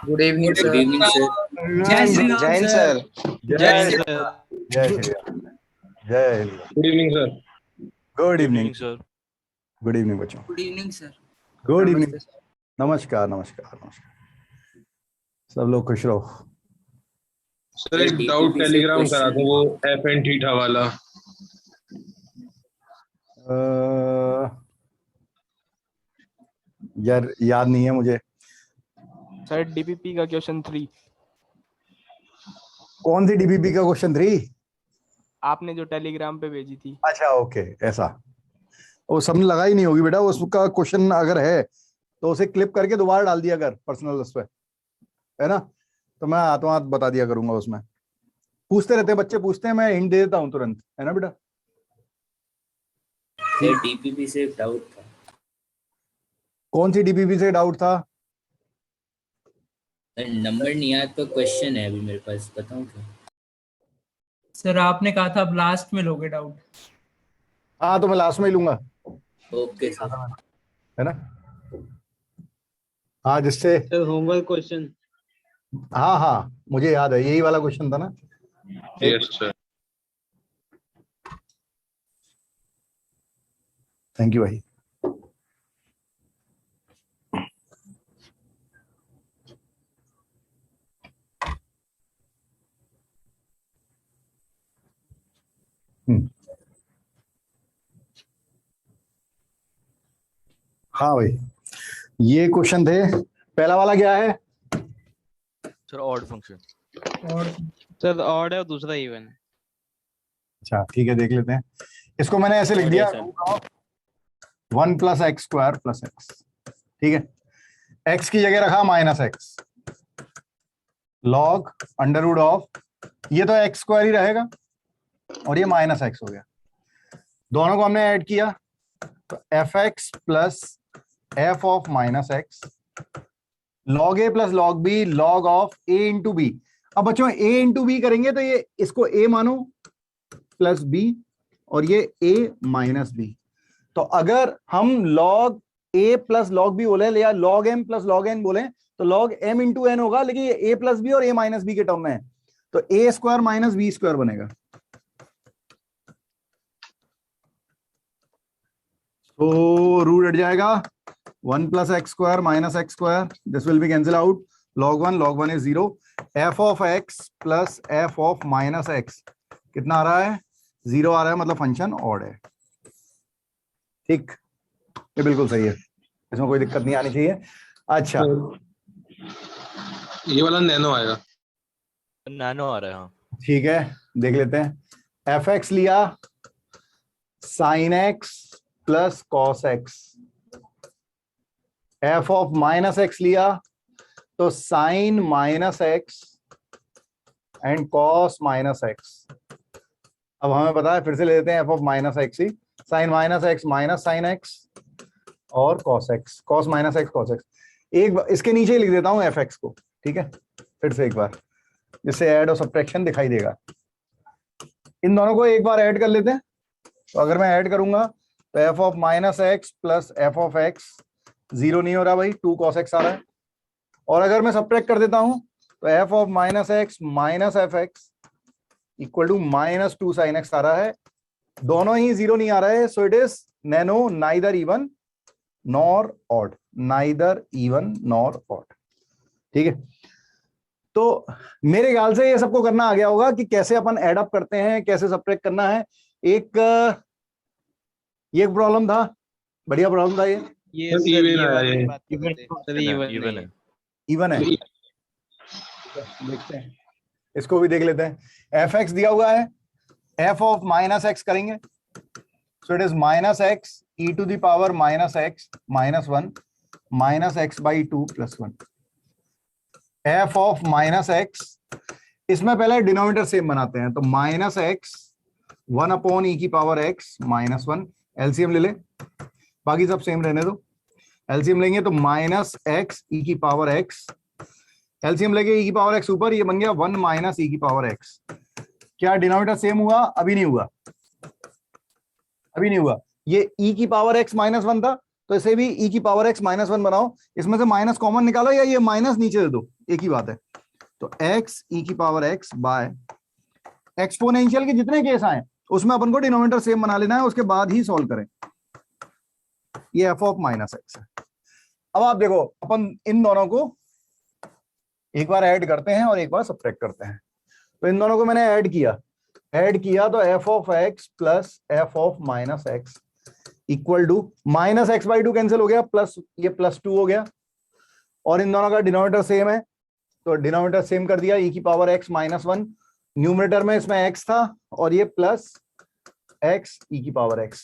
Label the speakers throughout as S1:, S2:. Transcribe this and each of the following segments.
S1: Good evening
S2: good
S1: sir.
S2: Evening sir.
S3: जय श्री राम
S4: जय Hind
S3: sir.
S4: Sir.
S3: जय श्री
S5: जय श्री राम। जय Hind.
S6: Good evening sir.
S5: Good evening
S7: sir.
S5: Good evening बच्चों।
S3: Good evening sir.
S5: Good evening.
S1: नमस्ते सर।
S5: नमस्कार नमस्कार नमस्कार। सब लोग खुश रहो।
S6: सर एक डाउट टेलीग्राम करा दो, वो एफ एंड थीटा वाला।
S5: यार याद नहीं है मुझे।
S7: सर डीपीपी का क्वेश्चन 3
S5: कौन सी डीबीपी का क्वेश्चन 3?
S7: आपने जो टेलीग्राम पे भेजी थी।
S5: अच्छा ओके, ऐसा वो सबने लगाई नहीं होगी बेटा। उसका क्वेश्चन अगर है तो उसे क्लिप करके दोबारा डाल दिया कर पर्सनल उस पे, है ना? तो मैं हाथों हाथ बता दिया करूंगा। उसमें पूछते रहते हैं बच्चे, पूछते हैं, मैं हिंट दे देता हूँ तुरंत, है ना बेटा?
S2: सर डीपीपी से एक डाउट था।
S5: कौन सी डीबीपी से डाउट था?
S2: नंबर नहीं याद पर क्वेश्चन है अभी मेरे पास, बताऊं क्या?
S3: सर आपने कहा था अब लास्ट में लोगे डाउट।
S5: हाँ तो मैं लास्ट में ही लूंगा,
S2: ओके सर।
S5: है ना? हाँ जिससे
S8: सर होमवर्क क्वेश्चन।
S5: हाँ हाँ मुझे याद है, यही वाला क्वेश्चन था ना।
S6: Yes sir.
S5: थैंक यू भाई। हाँ भाई, ये क्वेश्चन थे। पहला वाला क्या है
S7: सर ऑड फंक्शन।
S3: और
S8: सर ऑड है और दूसरा इवन।
S5: अच्छा ठीक है, देख लेते हैं। इसको मैंने ऐसे लिख दिया, 1 + x² + x। ठीक है, x की जगह रखा -x, log √, ये तो x² ही रहेगा और ये -x हो गया। दोनों को हमने ऐड किया तो fx + f of -x log a + log b log of a × b। अब बच्चों a × b करेंगे तो ये इसको a मानो प्लस b और ये a - b। तो अगर हम log a + log b बोले या log m + log n बोले तो log m × n होगा, लेकिन ये a + b और a - b के टर्म में है तो a² - b² बनेगा। तो रूट हट जाएगा, 1 + x² - x², this will be cancel out, log 1 is 0। f of x + f of -x कितना आ रहा है? 0 आ रहा है, मतलब फंक्शन ऑड है। ठीक, ये बिल्कुल सही है, इसमें कोई दिक्कत नहीं आनी चाहिए। अच्छा
S6: ये वाला नैनो आएगा।
S7: नैनो आ रहा है। हाँ
S5: ठीक है, देख लेते हैं। fx लिया sin x + cos x, f of -x लिया तो sin -x and cos -x। अब हमें पता है, फिर से ले लेते हैं f of -x he, sin -x - sin x और cos x, cos -x cos x। एक इसके नीचे ही लिख देता हूं fx को, ठीक है? फिर से एक बार, जिससे ऐड और सब्ट्रैक्शन दिखाई देगा। इन दोनों को एक बार ऐड कर लेते हैं। तो अगर मैं ऐड करूंगा तो f of -x + f of x 0 नहीं हो रहा भाई, 2 cos x आ रहा है। और अगर मैं सब्ट्रैक्ट कर देता हूं तो f of -x - fx = -2 sin x आ रहा है। दोनों ही 0 नहीं आ रहा है, so it is nano, neither even nor odd, neither even nor odd. ठीक है, तो मेरे ख्याल से ये सबको करना आ गया होगा कि कैसे अपन ऐड अप करते हैं, कैसे सब्ट्रैक्ट करना है। ये एक प्रॉब्लम था, बढ़िया प्रॉब्लम था
S8: ये
S6: सर,
S8: सर
S6: even
S8: ये
S6: आया
S8: वाली
S6: है।
S8: बात कर रहे थे। सर इवन है।
S5: इवन है। देखते हैं, इसको भी देख लेते हैं। fx दिया हुआ है, f of -x करेंगे, so it is -x e to the power -x -1 -x/2 + 1। f of -x, इसमें पहले डिनोमिनेटर सेम बनाते हैं, तो -x 1/e⁻x -1, एलसीएम ले ले, बाकी सब सेम रहने दो। एलसीएम लेंगे तो -x e⁻x, एलसीएम लेके e⁻x ऊपर, ये बन गया 1 - e⁻x। क्या डिनोमिनेटर सेम हुआ? अभी नहीं हुआ, अभी नहीं हुआ। ये e⁻x -1 था तो इसे भी e की पावर x -1 बनाओ, इसमें से माइनस कॉमन निकालो या ये माइनस नीचे दे दो, एक ही बात है। तो x e की पावर x बाय एक्सपोनेंशियल के जितने केस आए उसमें अपन को डिनोमिनेटर सेम बना लेना है, उसके बाद ही सॉल्व करें। ये f ऑफ -x है। अब आप देखो अपन इन दोनों को एक बार ऐड करते हैं और एक बार सब्ट्रैक्ट करते हैं। तो इन दोनों को मैंने ऐड किया तो f of x plus f of -x equal to -x/2 cancel हो गया, प्लस ये +2 हो गया, और इन दोनों का डिनोमिनेटर सेम है तो डिनोमिनेटर सेम कर दिया, e की पावर x -1, न्यूमरेटर में इसमें x था और ये प्लस x e की पावर x।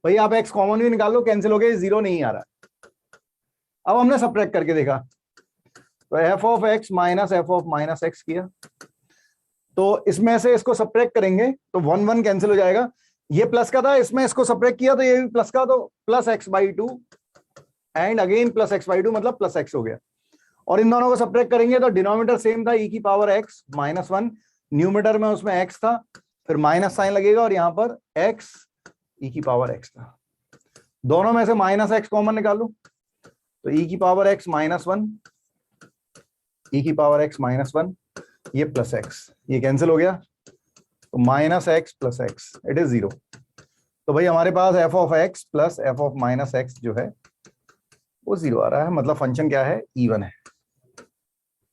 S5: भाई आप x कॉमन भी निकाल लो, कैंसिल हो गया, 0 नहीं आ रहा। अब हमने सब्ट्रैक्ट करके देखा तो f of x minus f of -x किया, तो इसमें से इसको सब्ट्रैक्ट करेंगे तो 1 1 कैंसिल हो जाएगा, ये प्लस का था, इसमें इसको सब्ट्रैक्ट किया तो ये भी प्लस का, तो plus x/2 and again plus x/2 मतलब प्लस x हो गया। और इन दोनों को सब्ट्रैक्ट करेंगे तो डिनोमिनेटर सेम था, e की पावर x -1, न्यूमरेटर में उसमें x था, फिर माइनस साइन लगेगा और यहां पर x e की पावर x था। दोनों में से -x कॉमन निकालो तो e की पावर x -1, e की पावर x -1, ये प्लस x, ये कैंसिल हो गया तो -x plus x it is 0। तो भाई हमारे पास f of x plus f of -x जो है वो 0 आ रहा है, मतलब फंक्शन क्या है, इवन है,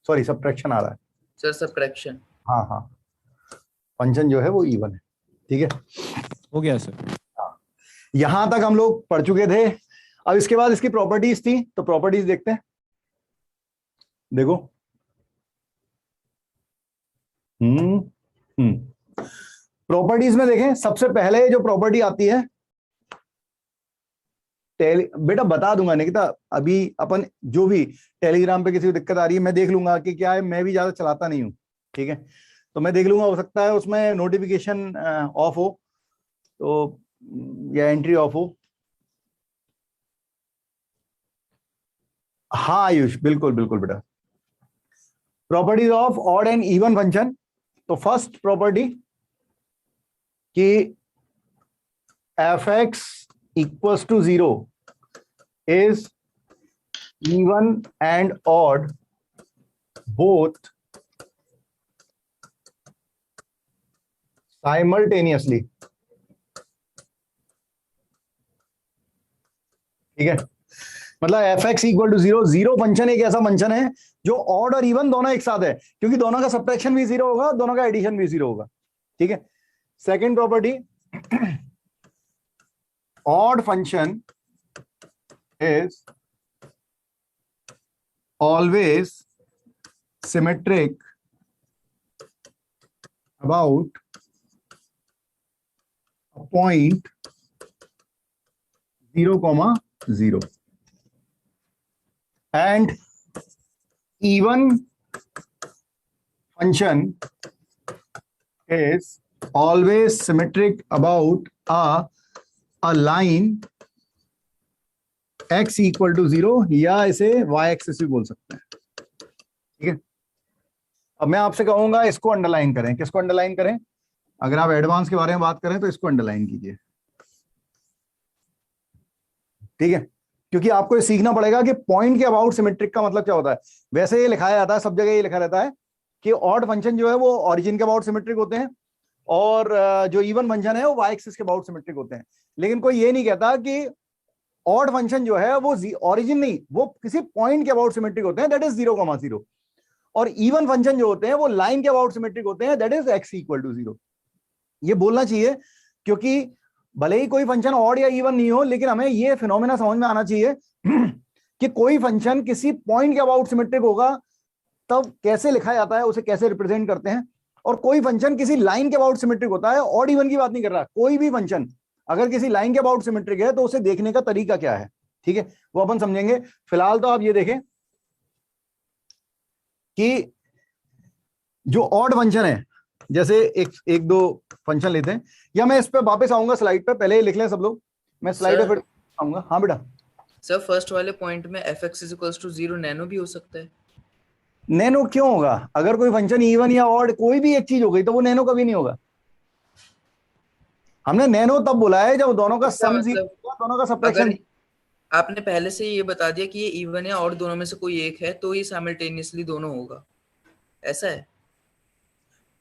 S5: सॉरी सब्ट्रैक्शन आ रहा है
S2: सर, सब्ट्रैक्शन।
S5: हाँ, फंक्शन जो है वो इवन है। ठीक है,
S1: हो गया सर।
S5: हाँ, यहां तक हम लोग पढ़ चुके थे। अब इसके बाद इसकी प्रॉपर्टीज थी, तो प्रॉपर्टीज देखते हैं। देखो प्रॉपर्टीज में देखें, सबसे पहले जो प्रॉपर्टी आती है, बेटा बता दूंगा निकिता, अभी अपन जो भी टेलीग्राम पे किसी को दिक्कत आ रही है मैं देख लूंगा कि क्या है, मैं भी ज्यादा चलाता नहीं हूं, ठीक है, तो मैं देख लूंगा, हो सकता है उसमें नोटिफिकेशन ऑफ हो तो, या एंट्री ऑफ हो। हाँ आयुष, बिल्कुल बिल्कुल बेटा। Properties of odd and even function, तो फर्स्ट प्रॉपर्टी कि f(x) equals to 0 is even and odd both simultaneously। ठीक है, मतलब f(x) equal to 0, 0 फंक्शन एक ऐसा फंक्शन है जो ऑड और इवन दोनों एक साथ है, क्योंकि दोनों का सब्ट्रैक्शन भी 0 होगा, दोनों का एडिशन भी 0 होगा। ठीक है, second property, odd function is always symmetric about a point 0,0 and even function is always symmetric about a line x equal to 0, या इसे y एक्सिस भी बोल सकते हैं। ठीक है, अब मैं आपसे कहूंगा इसको अंडरलाइन करें। किसको अंडरलाइन करें? अगर आप एडवांस के बारे में बात करें तो इसको अंडरलाइन कीजिए। ठीक है, क्योंकि आपको ये सीखना पड़ेगा कि पॉइंट के अबाउट सिमेट्रिक का मतलब क्या होता है। वैसे ये लिखाया जाता है, सब जगह ये लिखा रहता है कि ऑड फंक्शन जो है वो ओरिजिन के अबाउट सिमेट्रिक होते हैं और जो इवन फंक्शन है वो वाई एक्सिस के अबाउट सिमेट्रिक होते हैं। लेकिन कोई ये नहीं कहता कि ऑड फंक्शन जो है वो ओरिजिन नहीं, वो किसी पॉइंट के अबाउट सिमेट्रिक होते हैं, दैट इज 0,0, और इवन फंक्शन जो होते हैं वो लाइन के अबाउट सिमेट्रिक होते हैं, that is x equal to 0। ये बोलना चाहिए, क्योंकि भले ही कोई फंक्शन ऑड या इवन नहीं हो, लेकिन हमें ये फिनोमेना समझ में आना चाहिए कि कोई फंक्शन किसी पॉइंट के अबाउट सिमेट्रिक होगा तब कैसे लिखा जाता है, उसे कैसे रिप्रेजेंट करते हैं, और कोई फंक्शन किसी लाइन के अबाउट सिमेट्रिक होता है। ऑड इवन की बात नहीं कर रहा, कोई भी फंक्शन अगर किसी लाइन के अबाउट सिमेट्रिक है तो उसे देखने का तरीका क्या है, ठीक है, वो अपन समझेंगे। फिलहाल तो आप ये देखें कि जो ऑड फंक्शन है, जैसे एक दो फंक्शन लेते हैं, या मैं इस पे वापस आऊंगा स्लाइड पे, पहले लिख लें सब लोग, मैं स्लाइड पे फिर आऊंगा। हाँ बेटा।
S2: सर फर्स्ट वाले पॉइंट में fx = 0 नैनो भी हो सकता है।
S5: नैनो क्यों होगा? अगर कोई फंक्शन इवन या ऑड कोई भी एक चीज हो गई तो वो नैनो कभी नहीं होगा। हमने नैनो तब बोला है जब दोनों का सम 0 होगा, दोनों का सब्ट्रैक्शन।
S1: आपने पहले से ये बता दिया कि ये इवन है और दोनों में से कोई एक है तो ये साइमल्टेनियसली दोनों होगा, ऐसा है?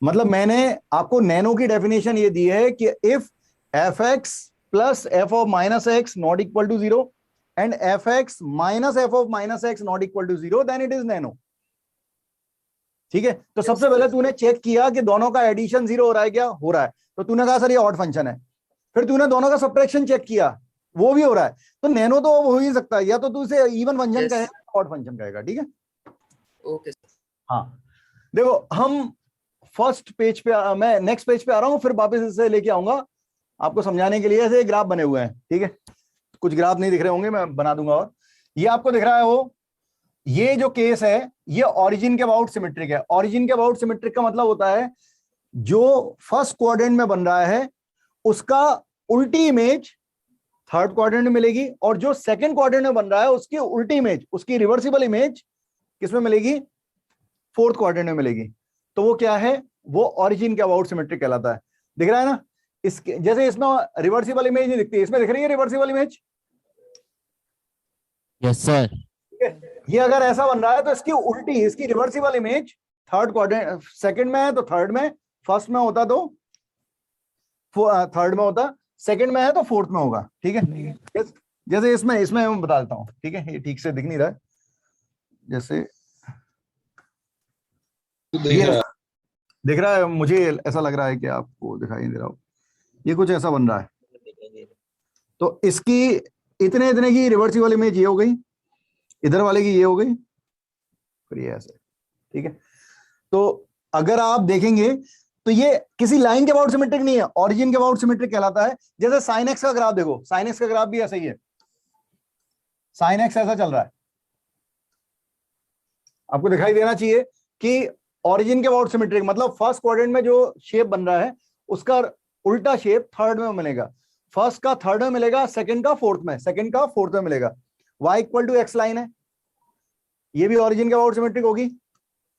S5: मतलब मैंने आपको नैनो की डेफिनेशन ये दी है कि if f x plus f of minus x not equal to 0 and f x minus f of minus x not equal to 0 then it is nano. ठीक है, तो सबसे पहले तूने चेक किया कि दोनों का एडिशन 0 हो रहा है क्या, हो रहा है, तो तूने कहा सर ये ऑड फंक्शन है। फिर तूने दोनों का सब्ट्रैक्शन चेक किया, वो भी हो रहा है, तो नैनो तो हो ही सकता है, या तो तू इसे इवन फंक्शन कहेगा ऑड फंक्शन कहेगा। ठीक है,
S1: ओके सर।
S5: हाँ देखो हम फर्स्ट पेज पे मैं नेक्स्ट पेज पे आ रहा हूं, फिर वापस इसे लेके आऊंगा आपको समझाने के लिए। ऐसे ग्राफ बने हुए हैं, ठीक है, कुछ ग्राफ नहीं दिख रहे होंगे, मैं बना दूंगा। और ये आपको दिख रहा है वो, ये जो केस है ये ऑरिजिन के अबाउट सिमेट्रिक है। ऑरिजिन के अबाउट सिमेट्रिक का मतलब होता है जो फर्स्ट क्वाड्रेंट में बन रहा है उसका उल्टी इमेज थर्ड क्वाड्रेंट में मिलेगी, और जो सेकंड क्वाड्रेंट में बन रहा है उसकी उल्टी इमेज, उसकी रिवर्सिबल इमेज किसमें मिलेगी, फोर्थ क्वाड्रेंट में मिलेगी। तो वो क्या है, वो ऑरिजिन के अबाउट सिमेट्रिक कहलाता है। दिख रहा है ना, इसके जैसे इसमें रिवर्सिबल इमेज नहीं दिखती, इसमें दिख रही है रिवर्सिबल इमेज।
S4: Yes sir.
S5: ये अगर ऐसा बन रहा है तो इसकी उल्टी, इसकी reversible image third quadrant, second में है तो थर्ड में, फर्स्ट में होता तो थर्ड में होता, सेकंड में है तो फोर्थ में होगा। ठीक है, जैसे इसमें मैं बता देता हूं। ठीक है, ये ठीक से दिख नहीं रहा है, जैसे दिख रहा है, मुझे ऐसा लग रहा है कि आपको दिखाई नहीं दे रहा हो। ये कुछ ऐसा बन रहा है, तो इसकी इतने इतने की रिवर्सिबल इमेज ये हो गई, इधर वाले की ये हो गई, फिर ये ऐसे। ठीक है, तो अगर आप देखेंगे तो ये किसी लाइन के अबाउट सिमेट्रिक नहीं है, ऑरिजिन के अबाउट सिमेट्रिक कहलाता है। जैसे साइन एक्स का ग्राफ देखो, साइन एक्स का ग्राफ भी ऐसा ही है, साइन एक्स ऐसा चल रहा है, आपको दिखाई देना चाहिए कि ऑरिजिन के अबाउट सिमेट्रिक मतलब फर्स्ट क्वाड्रेंट में जो शेप बन रहा है उसका उल्टा शेप थर्ड में मिलेगा, फर्स्ट का थर्ड में मिलेगा, सेकंड का फोर्थ में, सेकंड का फोर्थ में मिलेगा। y equal to x line है, ये भी ऑरिजिन के अबाउट सिमेट्रिक होगी,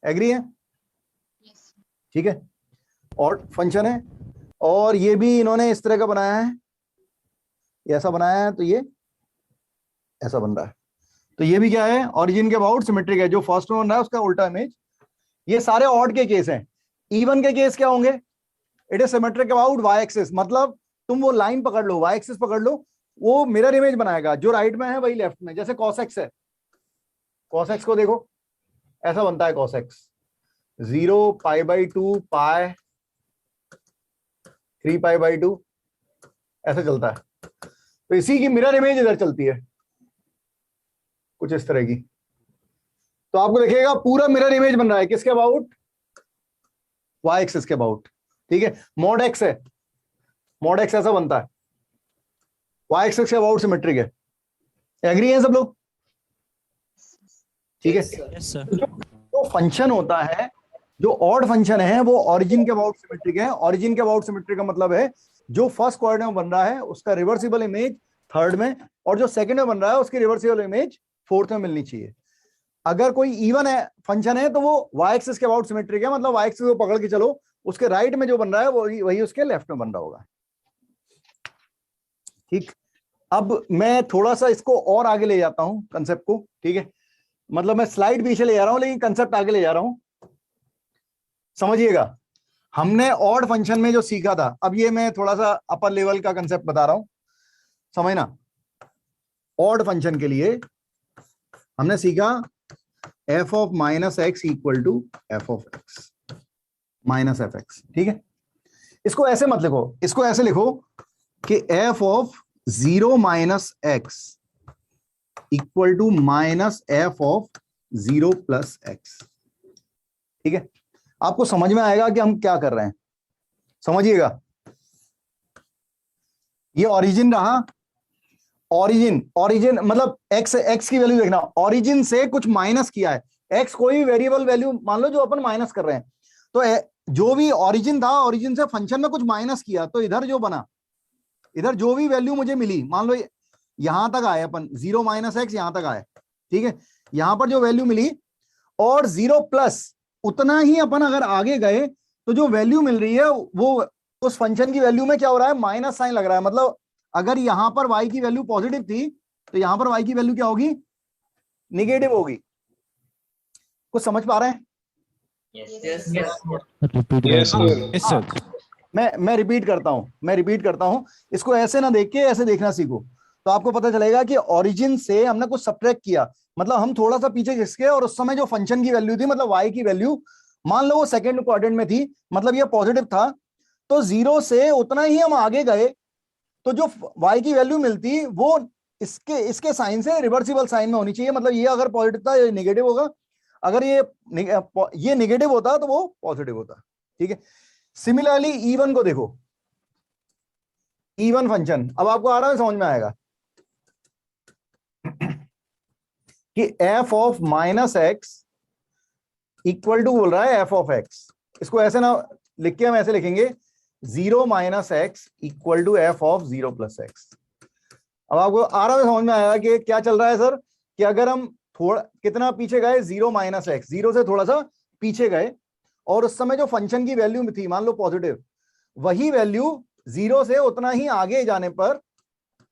S5: एग्री है? ठीक है, और फंक्शन है, और ये भी इन्होंने इस तरह का बनाया है, ये ऐसा बनाया है, तो ये ऐसा बन रहा है, तो ये भी क्या है, ऑरिजिन के अबाउट सिमेट्रिक है। जो फर्स्ट में बन रहा है उसका उल्टा इमेज। ये सारे ऑड के केस हैं। इवन के केस क्या होंगे, it is symmetric about y axis, मतलब तुम वो लाइन पकड़ लो, वाई एक्सिस पकड़ लो, वो मिरर इमेज बनाएगा, जो राइट में है वही लेफ्ट में। जैसे cos x है, cos x को देखो ऐसा बनता है, cos x 0 π/2 पाई 3 π/2 ऐसा चलता है। तो इसी की मिरर इमेज इधर चलती है कुछ इस तरह की। तो आपको देखिएगा पूरा मिरर इमेज बन रहा है, किसके अबाउट, वाई एक्सिस के अबाउट। ठीक है, मॉड x है, मॉड x ऐसा बनता है, वाई एक्सिस के अबाउट सिमेट्रिक है। एग्री है सब लोग? ठीक है, जो फंक्शन होता है, जो ऑड फंक्शन है वो ऑरिजिन के अबाउट सिमेट्रिक है। ऑरिजिन के अबाउट सिमेट्रिक का मतलब है जो फर्स्ट क्वाड्रेंट में बन रहा है उसका रिवर्सिबल इमेज थर्ड में, और जो सेकंड में बन रहा है उसकी रिवर्सिबल इमेज फोर्थ में मिलनी चाहिए। अगर कोई इवन है फंक्शन है तो वो वाई एक्सिस के अबाउट सिमेट्रिक है, मतलब वाई एक्सिस को पकड़ के चलो, उसके राइट में जो बन रहा है वही उसके लेफ्ट में बन रहा होगा। ठीक, अब मैं थोड़ा सा इसको और आगे ले जाता हूं कंसेप्ट को। ठीक है, मतलब मैं स्लाइड पीछे ले जा रहा हूं लेकिन कंसेप्ट आगे ले जा रहा हूं, समझिएगा। हमने ऑड फंक्शन में जो सीखा था, अब ये मैं थोड़ा सा अपर लेवल का कंसेप्ट बता रहा हूं, समझना। ऑड फंक्शन के लिए हमने सीखा f of minus x equal to f of x minus f x. ठीक है, इसको ऐसे मत लिखो, इसको ऐसे लिखो कि f of 0 minus x equal to minus f of 0 plus x. ठीक है, आपको समझ में आएगा कि हम क्या कर रहे हैं, समझिएगा। ये ऑरिजिन रहा, ऑरिजिन मतलब एक्स की वैल्यू देखना, ऑरिजिन से कुछ माइनस किया है, एक्स कोई वेरिएबल वैल्यू मान लो जो अपन माइनस कर रहे हैं, तो जो भी ऑरिजिन था, ऑरिजिन से फंक्शन में कुछ माइनस किया, तो इधर जो बना, इधर जो भी वैल्यू मुझे मिली, मान लो यहां तक आए अपन 0 माइनस एक्स यहां तक आए। ठीक है, यहां पर जो वैल्यू मिली और 0 प्लस उतना ही अपन अगर आगे गए तो जो वैल्यू मिल रही है वो उस फंक्शन की वैल्यू में क्या हो रहा है, माइनस साइन लग रहा है। मतलब अगर यहां पर y की वैल्यू पॉजिटिव थी तो यहां पर y की वैल्यू क्या होगी, निगेटिव होगी। कुछ समझ पा रहे हैं?
S1: Yes
S6: yes sir.
S5: मैं रिपीट करता हूं, इसको ऐसे ना देख के ऐसे देखना सीखो, तो आपको पता चलेगा कि ओरिजिन से हमने कुछ सब्ट्रैक्ट किया, मतलब हम थोड़ा सा पीछे खिसके और उस समय जो फंक्शन की वैल्यू थी, मतलब y की वैल्यू मान लो वो सेकंड क्वाड्रेंट में थी, मतलब ये पॉजिटिव था, तो 0 से उतना ही हम आगे गए, तो जो y की वैल्यू मिलती वो इसके साइन से रिवर्सिबल साइन में होनी चाहिए, मतलब ये अगर पॉजिटिव था ये नेगेटिव होगा, अगर ये नेगेटिव होता तो वो पॉजिटिव होता। ठीक है, सिमिलरली E1 को देखो, E1 फंक्शन, अब आपको आ रहा है, समझ में आएगा कि f of minus x equal to बोल रहा है f ऑफ x, इसको ऐसे ना लिख के हम ऐसे लिखेंगे 0 minus x equal to f of 0 plus x. अब आपको आ रहा है, समझ में आएगा कि क्या चल रहा है सर, कि अगर हम थोड़ा कितना पीछे गए, 0 माइनस एक्स, 0 से थोड़ा सा पीछे गए, और उस समय जो फंक्शन की वैल्यू थी मान लो पॉजिटिव, वही वैल्यू 0 से उतना ही आगे जाने पर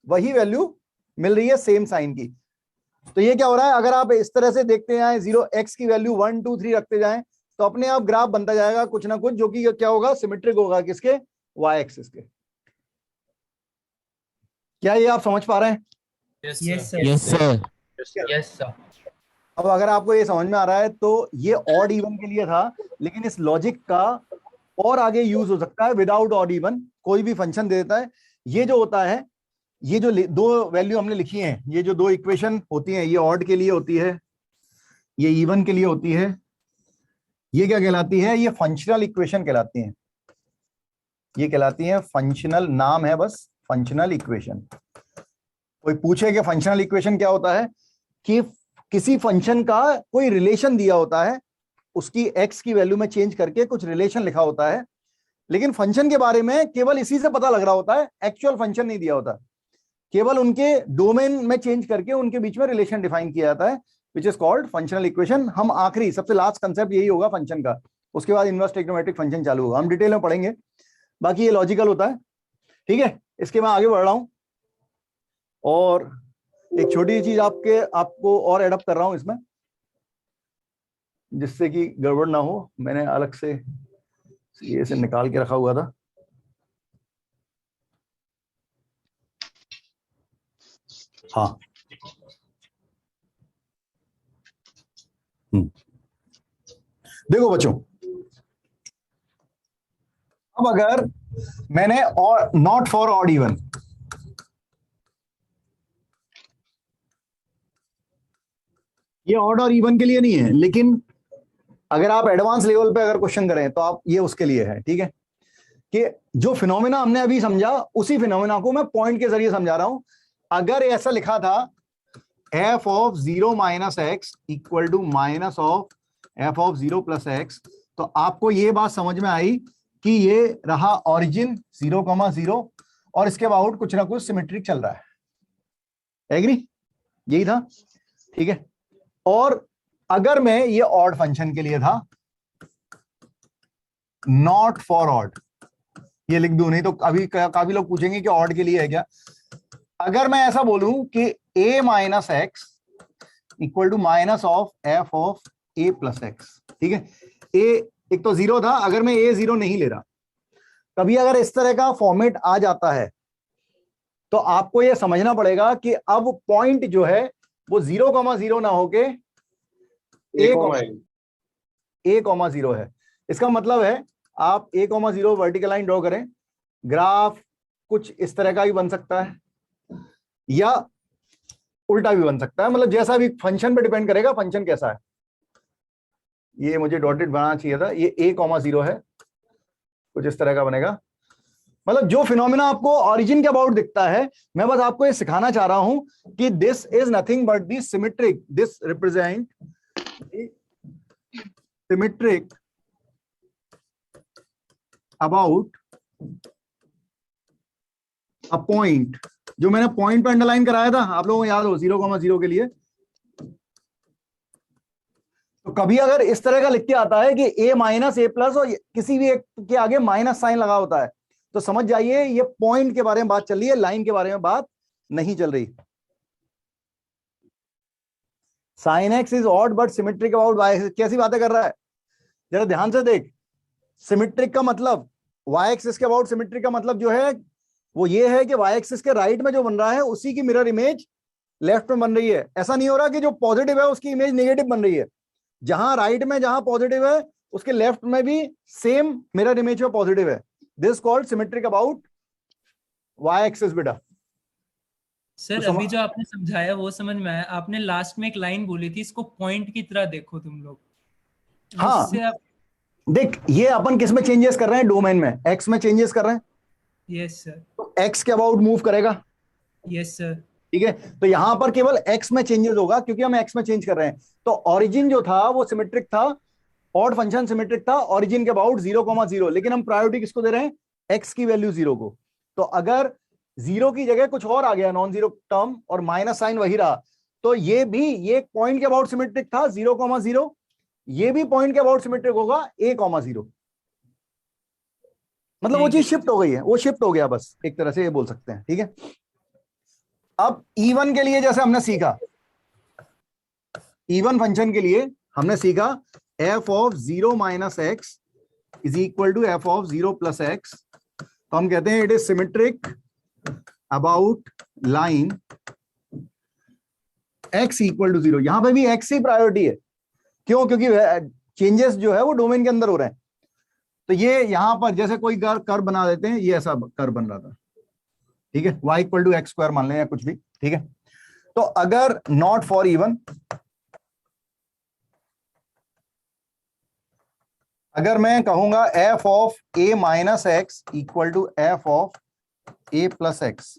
S5: वही वैल्यू मिल रही है सेम साइन की। तो ये क्या हो रहा है, अगर आप इस तरह से देखते जाएं, 0 x की वैल्यू 1 2 3 रखते जाएं, तो अपने आप ग्राफ बनता जाएगा कुछ ना कुछ, जो कि क्या होगा, सिमेट्रिक होगा, किसके, y एक्सिस के। क्या ये आप समझ पा रहे हैं?
S3: Yes sir.
S5: अब अगर आपको ये समझ में आ रहा है तो ये ऑड इवन के लिए था, लेकिन इस लॉजिक का और आगे यूज हो सकता है विदाउट ऑड इवन। कोई भी फंक्शन दे देता है, ये जो होता है, ये जो दो वैल्यू हमने लिखी हैं, ये जो दो इक्वेशन होती हैं, ये ऑड के लिए होती है, ये इवन के लिए होती है, ये क्या कहलाती है, ये फंक्शनल इक्वेशन कहलाती हैं, ये कहलाती है फंक्शनल, नाम है बस फंक्शनल इक्वेशन। कोई पूछे कि फंक्शनल इक्वेशन क्या होता है, कि किसी फंक्शन का कोई रिलेशन दिया होता है, उसकी x की वैल्यू में चेंज करके कुछ रिलेशन लिखा होता है, लेकिन फंक्शन के बारे में केवल इसी से पता लग रहा होता है, एक्चुअल फंक्शन नहीं दिया होता, केवल उनके डोमेन में चेंज करके उनके बीच में रिलेशन डिफाइन किया जाता है, which is called functional equation. हम आखिरी सबसे लास्ट कंसेप्ट यही होगा फंक्शन का, उसके बाद इनवर्स ट्रिग्नोमेट्रिक फंक्शन चालू होगा, हम डिटेल में पढ़ेंगे, बाकी ये लॉजिकल होता है। ठीक है, इसके मैं आगे बढ़ रहा हूं, और एक छोटी चीज आपको और एडअप कर रहा हूं इसमें, जिससे कि गड़बड़ ना हो, मैंने अलग से ये से निकाल के रखा हुआ था। हाँ, देखो बच्चों, अब अगर मैंने और नॉट फॉर ऑड इवन, ये ऑड और इवन के लिए नहीं है, लेकिन अगर आप एडवांस लेवल पे अगर क्वेश्चन करें तो आप ये उसके लिए है। ठीक है, कि जो फिनोमेना हमने अभी समझा, उसी फिनोमेना को मैं पॉइंट के जरिए समझा रहा हूं। अगर ऐसा लिखा था f of 0 minus x equal to minus of f of 0 plus x, तो आपको ये बात समझ में आई कि ये रहा ओरिजिन 0,0 और इसके अबाउट कुछ ना कुछ सिमेट्रिक चल रहा है। एग्री? यही था। ठीक है, और अगर मैं ये ऑड फंक्शन के लिए था, नॉट फॉर ऑड ये लिख दूं, नहीं तो अभी काफी लोग पूछेंगे कि ऑड के लिए है क्या। अगर मैं ऐसा बोलूं कि a minus x equal to minus of f of a plus x, ठीक है, a एक तो 0 था, अगर मैं a 0 नहीं ले रहा, कभी अगर इस तरह का फॉर्मेट आ जाता है तो आपको यह समझना पड़ेगा कि अब पॉइंट जो है वो 0,0 ना होके a,0 है। इसका मतलब है आप a,0 वर्टिकल लाइन ड्रॉ करें, ग्राफ कुछ इस तरह का भी बन सकता है या उल्टा भी बन सकता है, मतलब जैसा भी फंक्शन पे डिपेंड करेगा फंक्शन कैसा है। ये मुझे डॉटेड बनाना चाहिए था, ये a,0 है, कुछ इस तरह का बनेगा। मतलब जो फिनोमेना आपको ओरिजिन के अबाउट दिखता है, मैं बस आपको ये सिखाना चाह रहा हूं कि this is nothing but the symmetric, this represent symmetric about a point, जो मैंने पॉइंट पे अंडरलाइन कराया था, आप लोगों को याद हो 0,0 के लिए। तो कभी अगर इस तरह का लिख के आता है कि a माइनस a प्लस और किसी भी एक के आगे माइनस साइन लगा होता है, तो समझ जाइए ये पॉइंट के बारे में बात चल रही है, लाइन के बारे में बात नहीं चल रही। Sine x is odd but symmetric about y axis. कैसी बातें कर रहा है, जरा ध्यान से देख। सिमेट्रिक का मतलब, वाई एक्सिस के अबाउट सिमेट्रिक का मतलब जो है वो ये है कि वाई एक्सिस के राइट में जो बन रहा है उसी की मिरर इमेज लेफ्ट में बन रही है। ऐसा नहीं हो रहा कि जो पॉजिटिव है उसकी इमेज नेगेटिव बन रही है। जहां राइट में जहां पॉजिटिव है उसके लेफ्ट में भी सेम मिरर इमेज में पॉजिटिव है। This called symmetric about y axis. बेटा
S3: सर अभी जो आपने समझाया वो समझ में आया। आपने लास्ट में एक लाइन बोली थी, इसको पॉइंट की तरह देखो तुम लोग।
S5: हाँ
S3: आप...
S5: देख, ये अपन किस में चेंजेस कर रहे हैं, डोमेन में, एक्स में चेंजेस कर रहे हैं।
S3: Yes sir.
S5: तो एक्स के अबाउट मूव करेगा।
S3: Yes sir.
S5: ठीक है, तो यहां पर केवल एक्स में चेंजेस होगा क्योंकि हम एक्स में चेंज कर रहे हैं। तो ओरिजिन जो था वो सिमेट्रिक था, ऑड फंक्शन सिमेट्रिक था ओरिजिन के अबाउट 0,0, लेकिन हम प्रायोरिटी किसको दे रहे हैं, एक्स की वैल्यू 0 को। तो अगर 0 की जगह कुछ और आ गया, नॉन जीरो टर्म, और माइनस साइन वही रहा, तो ये भी, ये पॉइंट के अबाउट सिमेट्रिक था 0,0, ये भी पॉइंट के अबाउट सिमेट्रिक होगा a,0। मतलब वो चीज शिफ्ट हो गई है, वो शिफ्ट हो गया, बस एक तरह से ये बोल सकते हैं। ठीक है, अब E1 के लिए जैसे हमने सीखा, E1 फंक्शन के लिए हमने सीखा f of 0 minus x is equal to f of 0 plus x. तो हम कहते हैं it is symmetric about line x equal to 0। यहां पे भी x ही प्रायोरिटी है, क्यों, क्योंकि चेंजेस जो है वो डोमेन के अंदर हो रहे हैं। तो ये यहां पर जैसे कोई कर्व बना देते हैं, ये ऐसा कर्व बन रहा था। ठीक है, y equal to x square मान लें या कुछ भी। ठीक है, तो अगर नॉट फॉर E1, अगर मैं कहूंगा f of a minus x equal to f of a plus x,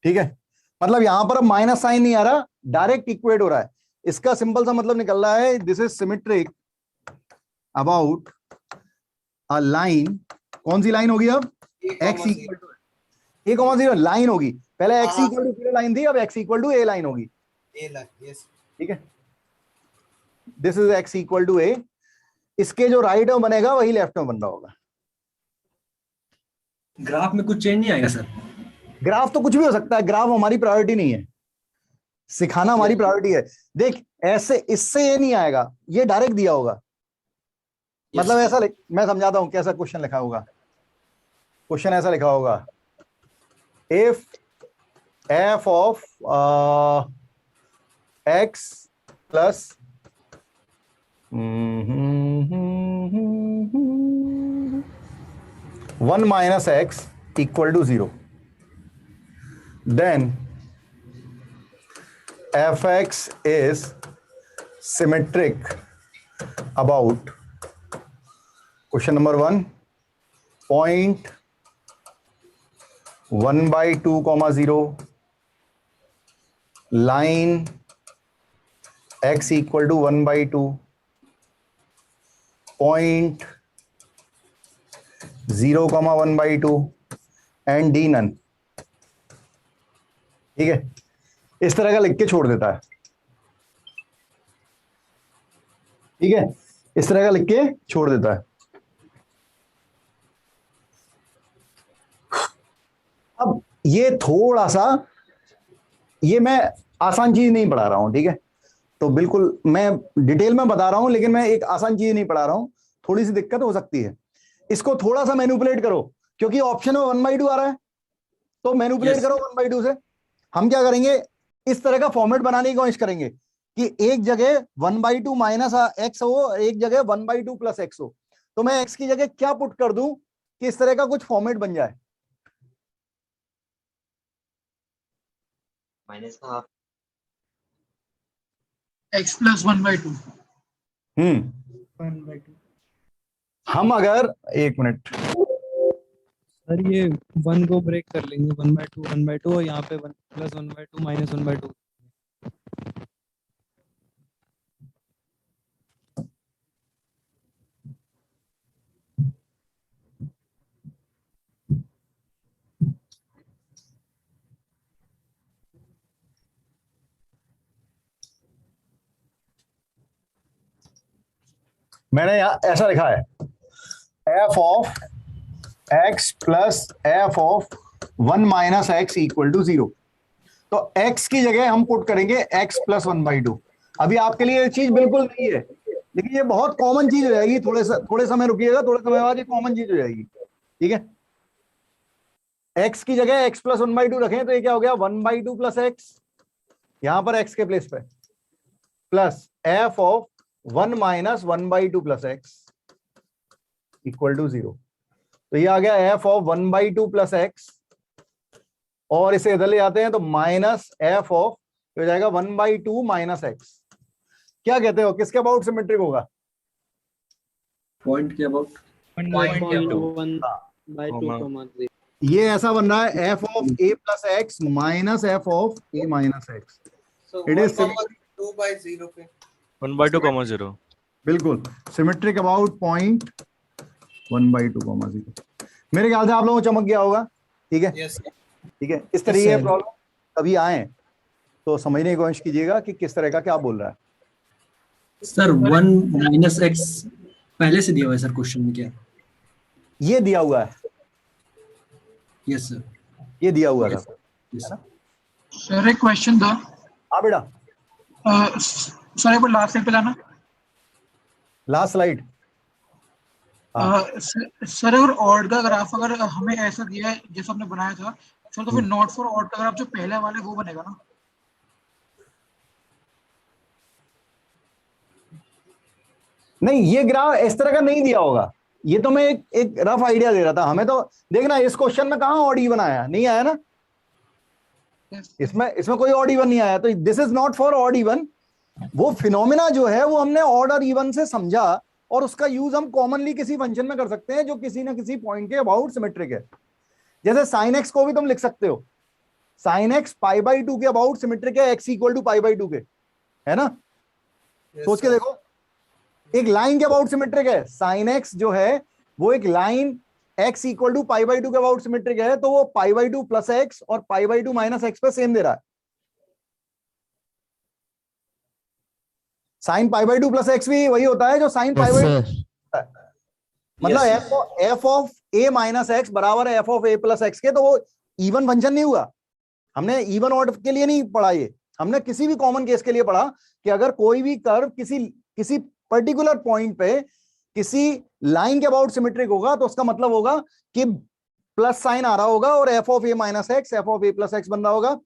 S5: ठीक है, मतलब यहां पर अब माइनस साइन नहीं आ रहा, डायरेक्ट इक्वेट हो रहा है। इसका सिंपल सा मतलब निकल रहा है, this is symmetric about a line. कौन सी लाइन होगी अब, x equal to a,0 line होगी। पहले x इक्वल टू 0 लाइन थी, अब x equal to a line होगी। ठीक है, this is x equal to a। इसके जो राइट में बनेगा वही लेफ्ट में बन रहा होगा।
S4: ग्राफ में कुछ चेंज नहीं आएगा सर?
S5: ग्राफ तो कुछ भी हो सकता है, ग्राफ हमारी प्रायोरिटी नहीं है, सिखाना हमारी प्रायोरिटी है। देख ऐसे, इससे ये नहीं आएगा, ये डायरेक्ट दिया होगा। मतलब ऐसा मैं समझाता हूं कैसा क्वेश्चन लिखा होगा। क्वेश्चन ऐसा लिखा होगा, if f of x plus 1 minus x equal to 0, then fx is symmetric about, question number 1, point 1/2, 0, line x equal to 1/2, point 0, 1/2 and d none। ठीक है, इस तरह का लिख के छोड़ देता है। ठीक है, इस तरह का लिख के छोड़ देता है। अब ये थोड़ा सा, ये मैं आसान चीज नहीं पढ़ा रहा हूं, ठीक है, तो बिल्कुल मैं डिटेल में बता रहा हूं, लेकिन मैं एक आसान चीज नहीं पढ़ा रहा हूं, थोड़ी सी दिक्कत हो सकती है। इसको थोड़ा सा मैनिपुलेट करो, क्योंकि ऑप्शन में 1/2 आ रहा है, तो मैनिपुलेट करो 1/2 से। हम क्या करेंगे, इस तरह का फॉर्मेट बनाने की कोशिश करेंगे कि एक जगह 1/2 माइनस एक्स हो, एक जगह 1/2 प्लस एक्स हो। तो मैं एक्स की जगह क्या पुट कर दूं कि इस तरह का कुछ फॉर्मेट बन जाए।
S9: माइनस का हाफ,
S4: x प्लस 1/2।
S3: 1/2।
S5: हम अगर, एक मिनट,
S8: सर ये 1 को ब्रेक कर लेंगे, 1/2 1/2, और यहाँ पे 1 प्लस 1/2 माइनस 1/2।
S5: मैंने यहां ऐसा लिखा है, f of x plus f of 1 minus x equal to 0। तो x की जगह हम पुट करेंगे x प्लस 1/2। अभी आपके लिए ये चीज बिल्कुल नहीं है, लेकिन ये बहुत कॉमन चीज हो जाएगी। थोड़े समय रुकिएगा, थोड़े समय बाद ये कॉमन चीज हो जाएगी। ठीक है, x की जगह x प्लस 1/2 रखें तो ये क्या हो गया 1/2 प्लस x, यहां पर x के प्लेस पे, plus f of 1 minus 1/2 plus x equal to 0। तो ये आ गया f ऑफ 1/2 प्लस x, और इसे इधर ले जाते हैं तो माइनस f ऑफ हो जाएगा 1/2 माइनस x। क्या कहते हो, किसके अबाउट सिमेट्रिक होगा?
S4: पॉइंट के अबाउट।
S8: 1/2,
S5: ये ऐसा बन रहा है f of a plus x minus f of a minus x। It is
S1: 2/0 पे
S7: 1/2, 0।
S5: बिल्कुल सिमेट्रिक अबाउट पॉइंट 1/2, 0। मेरे ख्याल से आप लोगों को चमक गया होगा। ठीक है,
S1: यस
S5: ठीक है। इस तरीके के प्रॉब्लम कभी आए तो समझने की कोशिश कीजिएगा कि किस तरह का क्या बोल रहा है।
S4: सर 1 माइनस x पहले से दिया हुआ है सर क्वेश्चन में क्या?
S5: ये दिया हुआ है,
S4: यस सर।
S5: ये दिया हुआ था।
S4: यस
S9: सर एक क्वेश्चन था।
S5: हाँ बेटा,
S9: सर एक बार लास्ट स्लाइड पे लाना।
S5: Last slide.
S9: सर अगर ऑड का ग्राफ अगर हमें ऐसा दिया है जैसा हमने बनाया था सर, तो फिर नॉट फॉर ऑड का ग्राफ जो पहले वाले वो बनेगा ना?
S5: नहीं, ये ग्राफ इस तरह का नहीं दिया होगा। ये तो मैं एक रफ आइडिया दे रहा था। हमें तो देखना इस क्वेश्चन में कहाँ ऑड इवन आया, नहीं आया ना। इसमें कोई ऑड इवन नहीं आया, तो this is not for odd even. वो फिनोमिना जो है वो हमने ऑड और इवन से समझा, और उसका यूज हम कॉमनली किसी फंक्शन में कर सकते हैं जो किसी ना किसी पॉइंट के अबाउट सिमेट्रिक है। जैसे साइन एक्स को भी तुम लिख सकते हो, साइन एक्स π/2 के अबाउट सिमेट्रिक है, x इक्वल टू π/2 के, है ना। सोच के देखो, एक लाइन के अबाउट सिमेट्रिक है। साइन एक्स जो है वो एक लाइन x इक्वल टू π/2 के अबाउट सिमेट्रिक है, तो वो π/2 प्लस x और π/2 माइनस x पे सेम दे रहा है। साइन π/2 प्लस x भी वही होता है जो साइन π/2 मतलब f of a minus x बराबर है f of a plus x के। तो वो इवन फंक्शन नहीं हुआ। हमने इवन ऑड के लिए नहीं पढ़ा, ये हमने किसी भी कॉमन केस के लिए पढ़ा कि अगर कोई भी कर्व किसी पर्टिकुलर पॉइंट पे किसी लाइन के अबाउट सिमेट्रिक होगा तो उसका मतलब होगा कि प्लस साइन आ रहा होगा और f of a minus x f of a plus x बन रहा होगा,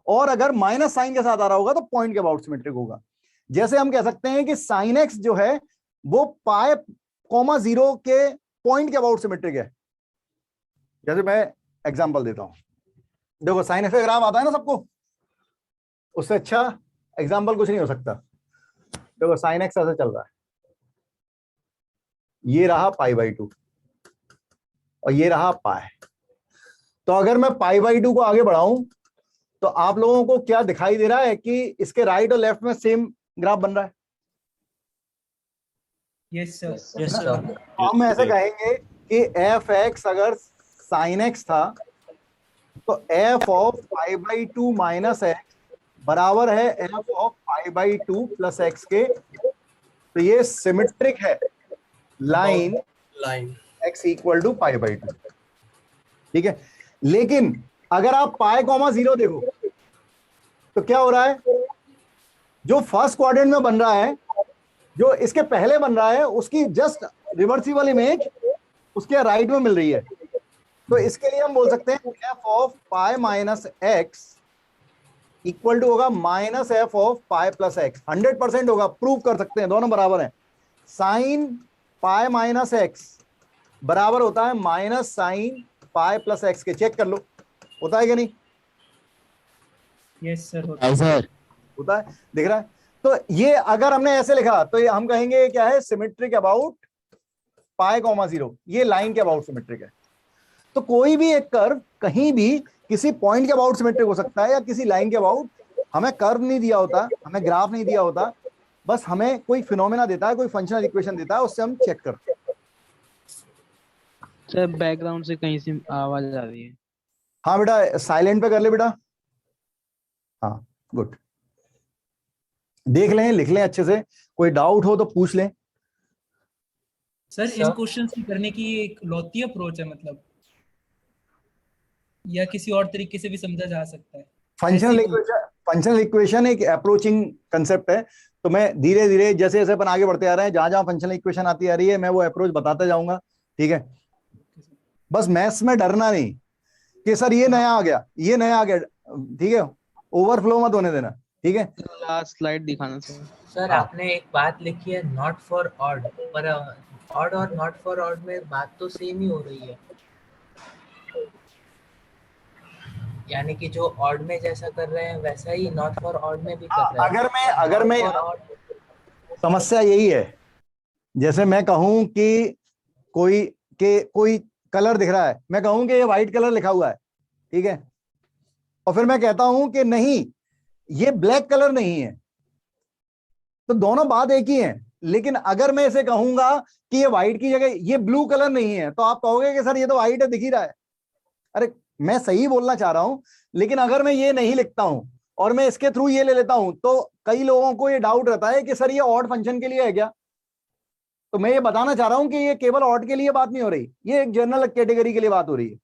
S5: और अगर माइनस साइन के साथ आ रहा होगा तो पॉइंट के अबाउट सिमेट्रिक होगा। जैसे हम कह सकते हैं कि साइन x जो है वो π,0 के पॉइंट के अबाउट सिमेट्रिक है। जैसे मैं एग्जांपल देता हूं, देखो साइन एक्स का ग्राफ आता है ना सबको, उससे अच्छा एग्जांपल कुछ नहीं हो सकता। देखो साइन एक्स ऐसे चल रहा है, ये रहा π/2 और ये रहा π। तो अगर मैं π/2 को आगे बढ़ाऊं तो आप लोगों को क्या दिखाई दे रहा है कि इसके राइट और लेफ्ट में सेम ग्राफ बन रहा है।
S3: Yes sir,
S1: yes sir.
S5: हम ऐसे कहेंगे कि f(x) अगर sin x था तो f ऑफ π/2 माइनस x बराबर है f ऑफ π/2 प्लस x के। तो ये सिमेट्रिक है लाइन x इक्वल टू π/2। ठीक है, लेकिन अगर आप π,0 देखो तो क्या हो रहा है, जो फर्स्ट क्वाड्रेंट में बन रहा है, जो इसके पहले बन रहा है, उसकी जस्ट रिवर्सिबल इमेज उसके राइट में मिल रही है। तो इसके लिए हम बोल सकते हैं f of π minus x equal to होगा minus f of π plus x। 100% होगा, प्रूव कर सकते हैं, दोनों बराबर हैं। साइन π माइनस x बराबर होता है माइनस साइन π प्लस x के। चेक कर लो, होता है कि नहीं?
S3: यस सर,
S5: होता है, दिख रहा है। तो ये अगर हमने ऐसे लिखा तो ये हम कहेंगे क्या है, सिमेट्रिक अबाउट π,0। ये लाइन के अबाउट सिमेट्रिक है। तो कोई भी एक कर्व कहीं भी किसी पॉइंट के अबाउट सिमेट्रिक हो सकता है या किसी लाइन के अबाउट। हमें कर्व नहीं दिया होता, हमें ग्राफ नहीं दिया होता, बस हमें कोई फिनोमेना देता है, कोई फंक्शनल इक्वेशन देता है, उससे हम चेक करते हैं।
S8: सर बैकग्राउंड से कहीं से आवाज आ रही है।
S5: हाँ बेटा, साइलेंट पे कर ले बेटा। हाँ गुड, देख लें, लिख लें अच्छे से, कोई डाउट हो तो पूछ लें।
S3: सर इन क्वेश्चन से करने की एक लौती अप्रोच है, मतलब या किसी और तरीके से भी समझा जा सकता है?
S5: फंक्शनल इक्वेशन एक अप्रोचिंग कंसेप्ट है, तो मैं धीरे धीरे जैसे जैसे अपन आगे बढ़ते आ रहे हैं, जहां जहां फंक्शनल इक्वेशन आती आ रही है मैं वो अप्रोच बताता जाऊंगा, ठीक है। बस मैथ्स में डरना नहीं कि सर ये नया आ गया, ये नया आ गया, ठीक है, ओवरफ्लो मत होने देना, ठीक है।
S8: लास्ट स्लाइड दिखाना सर।
S10: सर आपने एक बात लिखी है नॉट फॉर ऑड, पर ऑड और नॉट फॉर ऑड में बात तो सेम ही हो रही है, यानी कि जो ऑड में जैसा कर रहे हैं वैसा ही नॉट फॉर ऑड में भी कर रहे हैं।
S5: अगर मैं समस्या यही है, जैसे मैं कहूं कि कोई कलर दिख रहा है, मैं कहूं कि ये व्हाइट कलर लिखा हुआ है, ठीक है, और फिर मैं कहता हूं कि नहीं ये ब्लैक कलर नहीं है, तो दोनों बात एक ही है। लेकिन अगर मैं इसे कहूंगा कि ये व्हाइट की जगह ये ब्लू कलर नहीं है, तो आप कहोगे कि सर ये तो व्हाइट है, दिख ही रहा है। अरे मैं सही बोलना चाह रहा हूं, लेकिन अगर मैं ये नहीं लिखता हूं और मैं इसके थ्रू ये ले लेता हूं, तो कई लोगों को ये डाउट रहता है कि सर ये ऑड फंक्शन के लिए है क्या। तो मैं ये बताना चाह रहा हूं कि ये केवल ऑड के लिए बात नहीं हो रही, ये एक जनरल कैटेगरी के लिए बात हो रही है,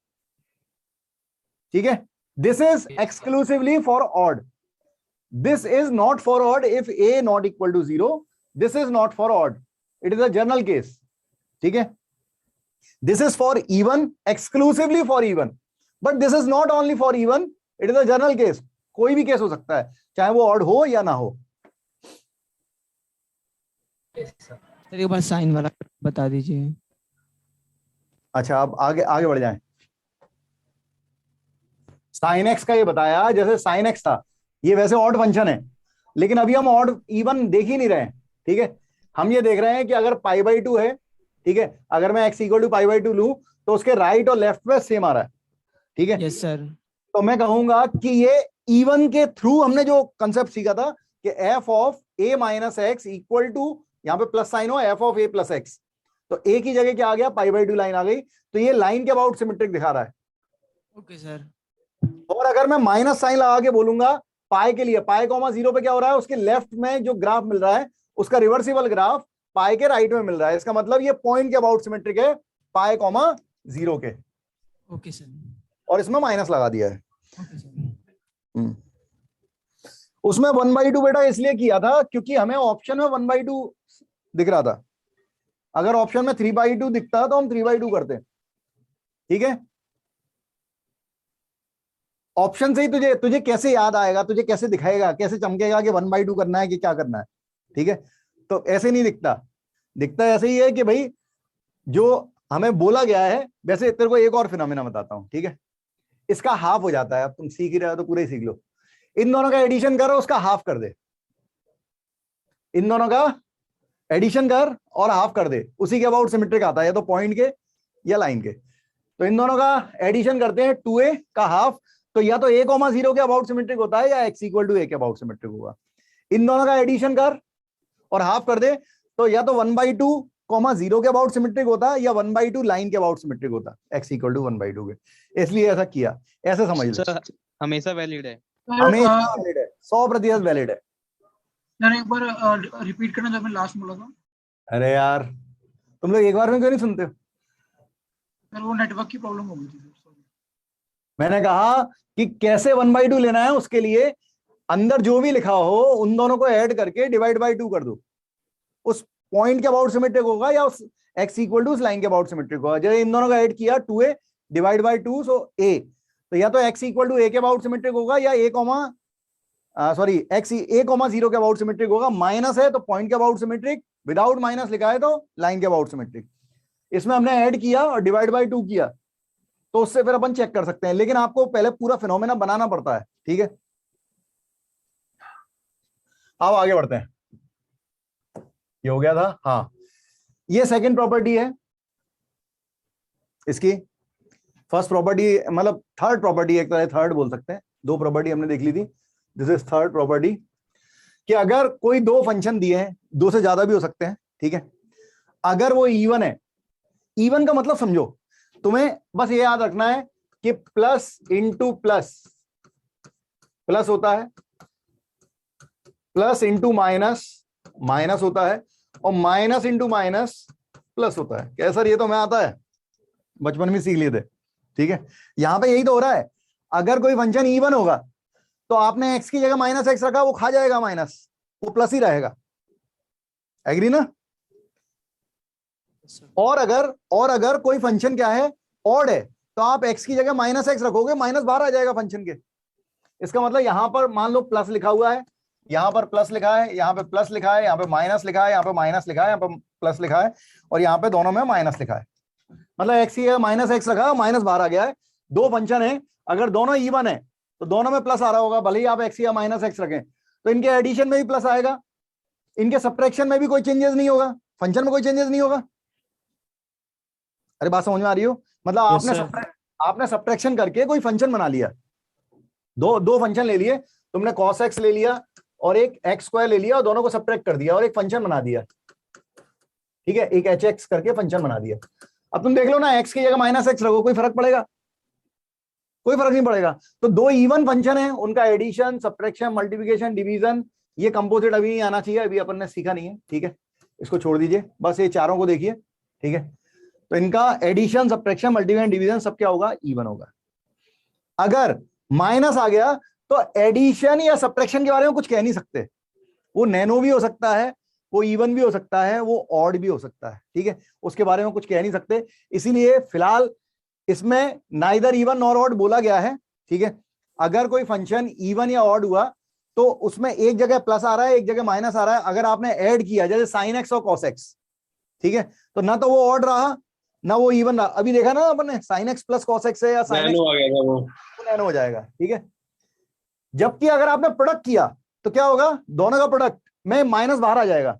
S5: ठीक है। This is exclusively for odd, this is not for odd if a not equal to 0, this is not for odd, it is a general case, ठीक है। this is for even, exclusively for even, but this is not only for even, it is a general case, कोई भी case हो सकता है, चाहे वो odd हो या ना हो।
S8: सर एक बार साइन वाला बता दीजिए।
S5: अच्छा अब आगे बढ़ जाएं। साइन एक्स का ये बताया, जैसे साइन एक्स था ये वैसे ऑड फंक्शन है, लेकिन अभी हम ऑड इवन देख ही नहीं रहे हैं, ठीक है। हम ये देख रहे हैं कि अगर π/2 है, ठीक है, अगर मैं x = π/2 लूं तो उसके राइट और लेफ्ट में सेम आ रहा है, ठीक है।
S8: Yes sir.
S5: तो मैं कहूंगा कि ये इवन के थ्रू हमने जो कंसेप्ट सीखा था कि f of a - x equal to, यहां पे प्लस साइन हो, f ऑफ a + x, तो a की जगह क्या आ गया, π/2 लाइन आ गई, तो ये लाइन के अबाउट सिमेट्रिक दिखा रहा है।
S8: Okay sir.
S5: और अगर मैं माइनस साइन लगा के बोलूंगा पाई के लिए, π,0 पे क्या हो रहा है, उसके लेफ्ट में जो ग्राफ मिल रहा है उसका रिवर्सिबल ग्राफ पाई के राइट में मिल रहा है, इसका मतलब ये पॉइंट के अबाउट सिमेट्रिक है π,0 के।
S8: Okay sir.
S5: और इसमें माइनस लगा दिया है।
S8: Okay sir.
S5: उसमें 1/2 बेटा इसलिए किया था क्योंकि हमें ऑप्शन में 1/2 दिख रहा था, अगर ऑप्शन में 3/2 दिखता तो हम 3/2 करते, ठीक है। ऑप्शन से ही तुझे कैसे याद आएगा, तुझे कैसे दिखाएगा, कैसे चमकेगा कि 1/2 करना है कि क्या करना है, ठीक है। तो ऐसे नहीं दिखता ऐसे ही है कि भाई जो हमें बोला गया है। वैसे तेरे को एक और फिनोमेना बताता हूं, ठीक है, इसका हाफ हो जाता है, अब तुम सीख ही रहे हो तो पूरे ही सीख लो। इन दोनों का एडिशन करो, उसका हाफ कर दे, इन दोनों का एडिशन कर और हाफ कर दे, उसी के अबाउट सिमेट्रिक आता है, या तो पॉइंट के या लाइन के। तो इन दोनों का एडिशन करते हैं, 2a का हाफ, तो या तो a,0 के अबाउट सिमेट्रिक होता है या x = a के अबाउट सिमेट्रिक होगा। इन दोनों का एडिशन कर और हाफ कर दे, तो या तो 1/2, 0 के अबाउट सिमेट्रिक होता है या 1/2 लाइन के अबाउट सिमेट्रिक होता है, x = 1/2 के। इसलिए ऐसा किया, ऐसे समझ लो।
S8: हमेशा वैलिड है,
S5: हमेशा वैलिड है, 100% वैलिड है।
S9: सर एक बार रिपीट करना जो आपने लास्ट बोला था।
S5: अरे यार तुम लोग एक बार में क्यों नहीं सुनते?
S9: सर वो नेटवर्क की प्रॉब्लम हो गई थी।
S5: मैंने कहा कि कैसे 1/2 लेना है, उसके लिए अंदर जो भी लिखा हो उन दोनों को ऐड करके डिवाइड बाय 2 कर दो, उस पॉइंट के अबाउट सिमेट्रिक होगा या उस x = उस लाइन के अबाउट सिमेट्रिक होगा। जब इन दोनों का ऐड किया 2a divide by 2, so a, तो या तो x = a के अबाउट सिमेट्रिक होगा या x a,0 के अबाउट सिमेट्रिक होगा। माइनस है तो पॉइंट के अबाउट सिमेट्रिक, विदाउट माइनस लिखा है तो लाइन के अबाउट सिमेट्रिक। इसमें हमने ऐड किया और डिवाइड बाय 2 किया, तो उससे फिर अपन चेक कर सकते हैं, लेकिन आपको पहले पूरा फिनोमेना बनाना पड़ता है, ठीक है। अब आगे बढ़ते हैं, ये हो गया था। हाँ, ये सेकंड प्रॉपर्टी है इसकी। फर्स्ट प्रॉपर्टी मतलब थर्ड प्रॉपर्टी, एक तरह थर्ड बोल सकते हैं, 2 प्रॉपर्टी हमने देख ली थी, दिस इज थर्ड प्रॉपर्टी, कि अगर कोई 2 फंक्शन दिए हैं, 2 से ज्यादा भी हो सकते हैं, ठीक है, अगर वो इवन है, इवन का मतलब समझो, तुम्हें बस ये याद रखना है कि प्लस इंटू प्लस प्लस होता है, प्लस इंटू माइनस माइनस होता है, और माइनस इंटू माइनस प्लस होता है। क्या सर ये तो मैं आता है, बचपन में सीख लिए थे, ठीक है। यहां पे यही तो हो रहा है, अगर कोई फंक्शन इवन होगा तो आपने x की जगह माइनस एक्स रखा, वो खा जाएगा माइनस, वो प्लस ही रहेगा। एग्री ना? और अगर कोई फंक्शन क्या है, ऑड है, तो आप x की जगह माइनस एक्स रखोगे, माइनस बाहर आ जाएगा फंक्शन के। इसका मतलब यहां पर मान लो प्लस लिखा हुआ है, यहां पर प्लस लिखा है, यहां पे प्लस लिखा है, यहां पे माइनस लिखा है, यहां पे माइनस लिखा है, यहां पे प्लस लिखा है, और यहां पे दोनों में माइनस लिखा है। मतलब एक्स की माइनस एक्स रखा, माइनस बाहर आ गया है। दो फंक्शन है, अगर दोनों इवन है तो दोनों में प्लस आ रहा होगा, भले ही आप एक्स या माइनस एक्स रखें, तो इनके एडिशन में भी प्लस आएगा, इनके सब्ट्रैक्शन में भी कोई चेंजेस नहीं होगा, फंक्शन में कोई चेंजेस नहीं होगा। अरे बात समझ में आ रही हो? मतलब आपने सब्ट्रैक्शन करके कोई फंक्शन बना लिया, दो फंक्शन ले लिए तुमने, cos x ले लिया और एक x स्क्वायर ले लिया, और दोनों को सब्ट्रैक्ट कर दिया और एक फंक्शन बना दिया, ठीक है, एक hx करके फंक्शन बना दिया। अब तुम देख लो ना, x की जगह माइनस एक्स रखो, कोई फर्क पड़ेगा? कोई फर्क नहीं पड़ेगा। तो दो इवन फंक्शन है, उनका एडिशन, सब्ट्रैक्शन, मल्टीप्लिकेशन, डिवीजन, ये कंपोजिट अभी नहीं आना चाहिए, अभी अपन ने सीखा नहीं है, ठीक है, इसको छोड़ दीजिए, बस ये चारों को देखिए, ठीक है। तो इनका एडिशन, सब्ट्रैक्शन, मल्टीप्लिकेशन, डिवीजन सब क्या होगा? इवन होगा। अगर माइनस आ गया तो एडिशन या सब्ट्रैक्शन के बारे में कुछ कह नहीं सकते, वो नैनो भी हो सकता है, वो इवन भी हो सकता है, वो ऑड भी हो सकता है, ठीक है, उसके बारे में कुछ कह नहीं सकते। इसीलिए फिलहाल इसमें नाइदर इवन नॉर ऑड बोला गया है, ठीक है। अगर कोई फंक्शन इवन या ऑड हुआ तो उसमें एक जगह प्लस आ रहा है, एक जगह माइनस आ रहा है। अगर आपने ऐड किया जैसे साइन एक्स और कॉस एक्स, ठीक है, तो ना तो वो ऑड रहा ना वो इवन रहा। अभी देखा ना अपन ने, sine x plus cos x है या साइन एक्स
S6: आ गया था वो
S5: नैनो हो जाएगा, ठीक है। जबकि अगर आपने प्रोडक्ट किया तो क्या होगा? दोनों का प्रोडक्ट में माइनस बाहर आ जाएगा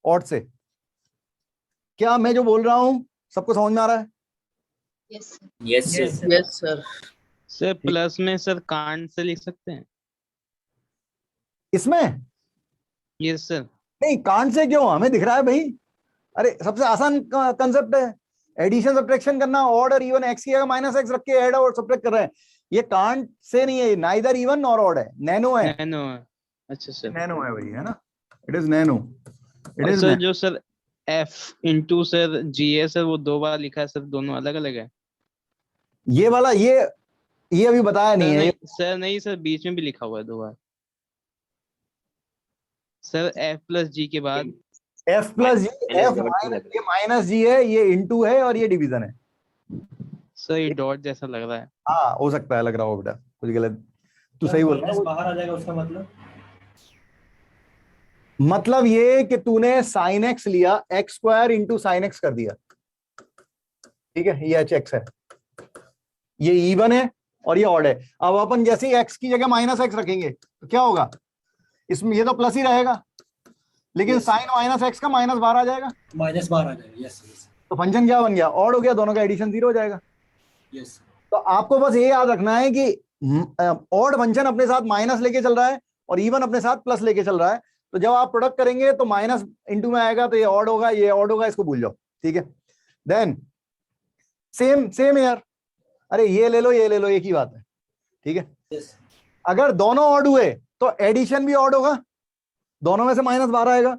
S5: ऑड से। क्या मैं जो बोल रहा हूं सबको समझ में आ रहा है?
S2: Yes sir.
S8: सर प्लस में सर कांट से लिख सकते हैं
S5: इसमें?
S8: Yes sir.
S5: नहीं, कांट से क्यों, हमें दिख रहा है भाई। अरे सबसे आसान कंसेप्ट है, एडिशन सब्ट्रैक्शन करना, ऑड और इवन, एक्स की जगह माइनस एक्स रख के ऐड और सब्ट्रैक्ट कर रहे हैं। ये कांट से नहीं है, नाइदर इवन नॉर ऑड है, नैनो है।
S8: नैनो है, अच्छा सर,
S5: नैनो है भाई, है ना, it is nano, it is
S8: sir जो सर एफ इंटू सर जी है सर, वो दो बार लिखा है सर, दोनों अलग अलग है।
S5: ये वाला, ये अभी बताया नहीं है
S8: सर, नहीं सर, बीच में भी लिखा हुआ है दो बार सर, एफ प्लस जी के बाद
S5: एफ प्लस जी, एफ ये माइनस जी है, ये इंटू है और ये डिवीजन है
S8: सर। ये डॉट जैसा लग रहा है।
S5: हाँ हो सकता है, लग रहा हो बेटा, कुछ गलत तू सही बोल रहा है।
S4: बाहर आ जाएगा उसका
S5: मतलब ये कि तूने साइन एक्स लिया, x square into sine x कर दिया, ठीक है, ये एच एक्स है, ये इवन है और ये ऑड है। अब अपन जैसे ही एक्स की जगह माइनस एक्स रखेंगे तो क्या होगा? इसमें ये तो प्लस ही रहेगा, लेकिन साइन माइनस एक्स का माइनस बाहर आ जाएगा,
S4: माइनस बाहर आ जाएगा। यस
S5: तो फंक्शन क्या बन गया? ऑड हो गया, दोनों का एडिशन 0 हो जाएगा।
S4: यस।
S5: तो आपको बस ये याद रखना है कि ऑड फंक्शन अपने साथ माइनस लेके चल रहा है और इवन अपने साथ प्लस लेके चल रहा है। तो जब आप प्रोडक्ट करेंगे तो माइनस इंटू में आएगा, तो ये ऑड होगा, ये ऑड होगा, इसको भूल जाओ, ठीक है। देन सेम यार, अरे ये ले लो, ये ले लो, एक ही बात है, ठीक है। अगर दोनों ऑड हुए तो एडिशन भी ऑड होगा, दोनों में से माइनस बाहर आएगा,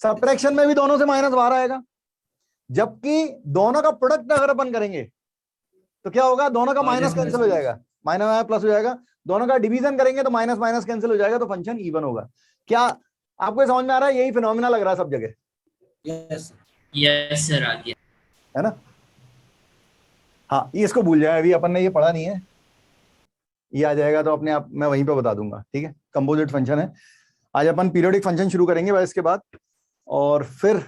S5: सब्ट्रैक्शन में भी दोनों से माइनस बाहर आएगा। जबकि दोनों का प्रोडक्ट अगर अपन करेंगे तो क्या होगा? दोनों का माइनस कैंसिल हो जाएगा, माइनस माइनस प्लस हो जाएगा। दोनों का डिवीजन करेंगे तो माइनस माइनस कैंसिल हो जाएगा, तो फंक्शन इवन होगा। क्या आपको समझ में आ रहा है? यही फिनोमिना लग रहा है सब जगह।
S2: यस सर, आ गया,
S5: है ना? हाँ, ये इसको भूल जाए, अभी अपन ने ये पढ़ा नहीं है, ये आ जाएगा तो अपने आप मैं वहीं पे बता दूंगा, ठीक है। कंपोजिट फंक्शन है, आज अपन पीरियोडिक फंक्शन शुरू करेंगे बस इसके बाद, और फिर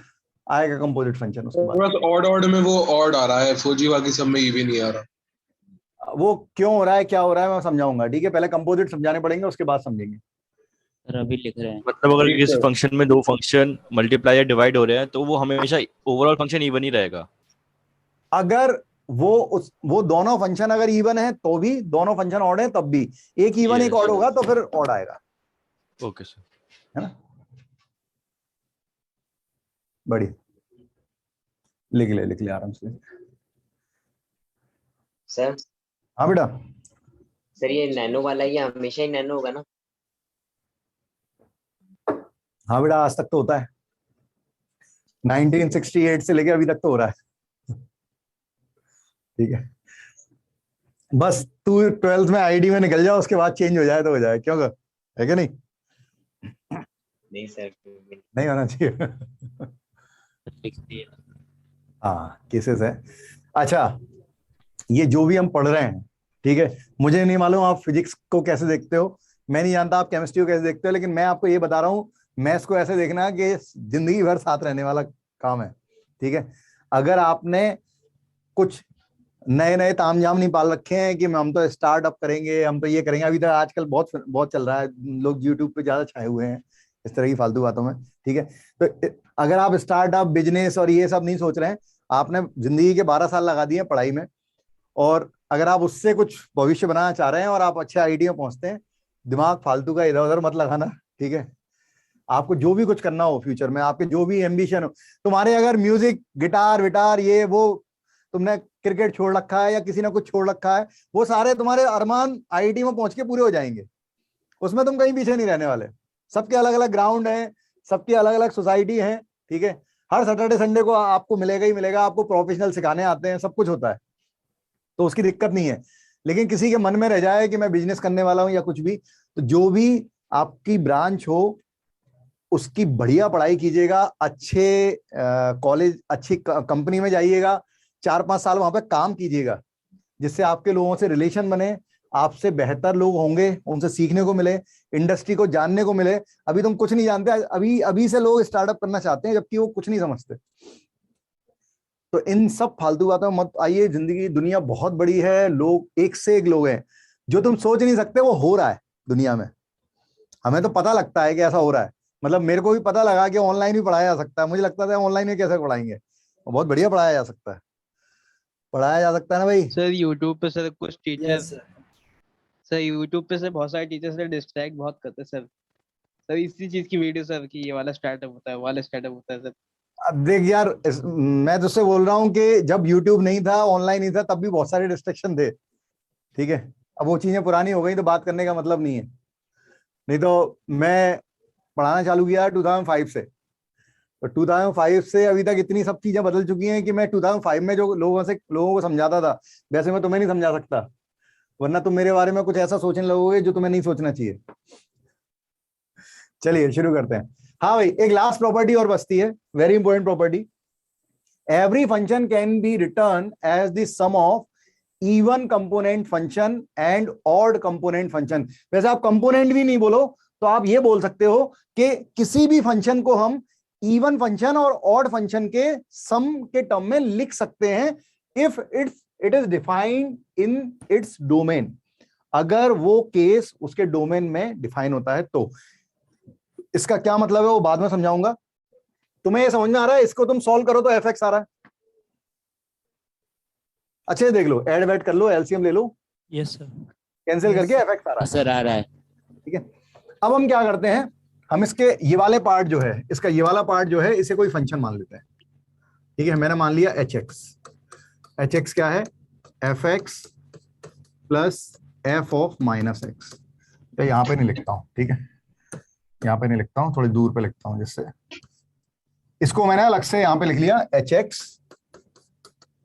S5: आएगा कंपोजिट फंक्शन। उसके बाद
S6: बस ऑड में वो ऑड आ रहा है, फौजी बाकी सब में इवन नहीं आ रहा।
S5: वो क्यों हो रहा है, क्या हो रहा है, मैं समझाऊंगा, ठीक है। पहले कंपोजिट समझाने पड़ेंगे, उसके बाद समझेंगे।
S2: सर अभी लिख रहे हैं।
S7: मतलब अगर किसी फंक्शन में दो फंक्शन मल्टीप्लाई या डिवाइड हो रहे हैं तो वो हमेशा ओवरऑल फंक्शन इवन ही रहेगा।
S5: अगर वो दोनों फंक्शन अगर इवन है तो भी, दोनों फंक्शन ऑड है तब भी, एक इवन एक ऑड होगा तो फिर ऑड आएगा।
S7: ओके सर,
S5: है ना? बढ़िया, लिख ले आराम से।
S11: सर
S5: हाँ बेटा।
S11: सर ये नैनो वाला, ये हमेशा ही नैनो होगा ना?
S5: हाँ बेटा, आज तक तो होता है, 1968 से लेके अभी तक तो हो रहा है, ठीक है। बस तू 12th में आईडी में निकल जाओ, उसके बाद चेंज हो जाए तो हो जाए, क्यों कर? है कि नहीं?
S11: नहीं सर,
S5: नहीं होना चाहिए। हाँ, केसेस है। अच्छा, ये जो भी हम पढ़ रहे हैं, ठीक है, मुझे नहीं मालूम आप फिजिक्स को कैसे देखते हो, मैं नहीं जानता आप केमिस्ट्री को कैसे देखते हो, लेकिन मैं आपको ये बता रहा हूँ, मैथ्स को ऐसे देखना कि जिंदगी भर साथ रहने वाला काम है, ठीक है। अगर आपने कुछ नए नए तामझाम नहीं पाल रखे हैं कि हम तो स्टार्टअप करेंगे, हम तो ये करेंगे, अभी तक आजकल बहुत बहुत चल रहा है, लोग यूट्यूब पे ज्यादा छाए हुए हैं इस तरह की फालतू बातों में, ठीक है। तो अगर आप स्टार्टअप, बिजनेस और ये सब नहीं सोच रहे हैं, आपने जिंदगी के 12 साल लगा दिए पढ़ाई में, और अगर आप उससे कुछ भविष्य बनाना चाह रहे हैं और आप अच्छे आईडी में पहुंचते हैं, दिमाग फालतू का इधर उधर मत लगाना, ठीक है। आपको जो भी कुछ करना हो फ्यूचर में, आपके जो भी एम्बिशन हो, तुम्हारे अगर म्यूजिक, गिटार विटार, ये वो, तुमने क्रिकेट छोड़ रखा है या किसी ने कुछ छोड़ रखा है, वो सारे तुम्हारे अरमान आईटी में पहुंच के पूरे हो जाएंगे, उसमें तुम कहीं पीछे नहीं रहने वाले। सबके अलग अलग ग्राउंड है, सबकी अलग अलग सोसाइटी है, ठीक है। हर सैटरडे संडे को आपको मिलेगा ही मिलेगा, आपको प्रोफेशनल सिखाने आते हैं, सब कुछ होता है, तो उसकी दिक्कत नहीं है। लेकिन किसी के मन में रह जाए कि मैं बिजनेस करने वाला हूं या कुछ भी, तो जो भी आपकी ब्रांच हो उसकी बढ़िया पढ़ाई कीजिएगा, अच्छे कॉलेज, अच्छी कंपनी में जाइएगा, 4-5 साल वहां पे काम कीजिएगा, जिससे आपके लोगों से रिलेशन बने, आपसे बेहतर लोग होंगे, उनसे सीखने को मिले, इंडस्ट्री को जानने को मिले। अभी तुम कुछ नहीं जानते, अभी से लोग स्टार्टअप करना चाहते हैं जबकि वो कुछ नहीं समझते। तो इन सब फालतू बातों में मत आइए। जिंदगी, दुनिया बहुत बड़ी है, लोग एक से एक लोग हैं, जो तुम सोच नहीं सकते वो हो रहा है दुनिया में। हमें तो पता लगता है कि ऐसा हो रहा है, मतलब मेरे को भी पता लगा कि ऑनलाइन भी पढ़ाया जा सकता है, मुझे लगता था ऑनलाइन में कैसे पढ़ाएंगे, बहुत बढ़िया पढ़ाया जा सकता है, पढ़ाया जा सकता है ना भाई।
S8: सर यूट्यूब पे सर कुछ teacher
S1: Yes, sir.
S8: Sir YouTube पे सर बहुत सारे टीचर सर डिस्ट्रैक्ट बहुत करते हैं सर इसी चीज की वीडियो सर कि ये वाला स्टार्टअप होता है, वाला स्टार्टअप होता है सर।
S5: अब देख यार, मैं तुझसे बोल रहा हूँ कि जब YouTube नहीं था, ऑनलाइन नहीं था, तब भी बहुत सारे डिस्ट्रैक्शन थे, ठीक है। अब वो चीजें पुरानी हो गई तो बात करने का मतलब नहीं है। नहीं तो मैं पढ़ाना चालू किया 2005 से, तो 2005 से अभी तक इतनी सब चीजें बदल चुकी हैं कि मैं 2005 में जो लोगों को समझाता था, वैसे मैं तुम्हें नहीं समझा सकता, वरना तुम मेरे बारे में कुछ ऐसा सोचने लगोगे जो तुम्हें नहीं सोचना चाहिए। चलिए शुरू करते हैं। हाँ भाई, एक लास्ट प्रॉपर्टी और बचती है, very important property. Every function can be return as the sum of even component function and odd component function. वैसे आप कंपोनेंट भी नहीं बोलो तो आप ये बोल सकते हो कि किसी भी फंक्शन को हम इवन फंक्शन और ऑड फंक्शन के सम के टर्म में लिख सकते हैं if it is defined in its domain. अगर वो केस उसके डोमेन में डिफाइन होता है तो। इसका क्या मतलब है वो बाद में समझाऊंगा। तुम्हें ये समझ में आ रहा है? इसको तुम सॉल्व करो तो एफ एक्स आ रहा है, अच्छे से देख लो, एड वेड कर लो, एलसीएम ले लो,
S3: यस सर,
S5: कैंसिल करके एफ एक्स आ रहा है
S2: सर आ रहा है।
S5: ठीक है। अब हम क्या करते हैं, हम इसके ये वाले पार्ट जो है, इसका ये वाला पार्ट जो है, इसे कोई फंक्शन मान लेते हैं, ठीक है। मैंने मान लिया एच एक्स। एच एक्स क्या है? F x plus f of minus x. तो यहाँ पे नहीं लिखता हूँ, ठीक है, यहाँ पे नहीं लिखता हूँ, थोड़ी दूर पे लिखता हूँ, जिससे इसको मैंने अलग से यहाँ पे लिख लिया, H x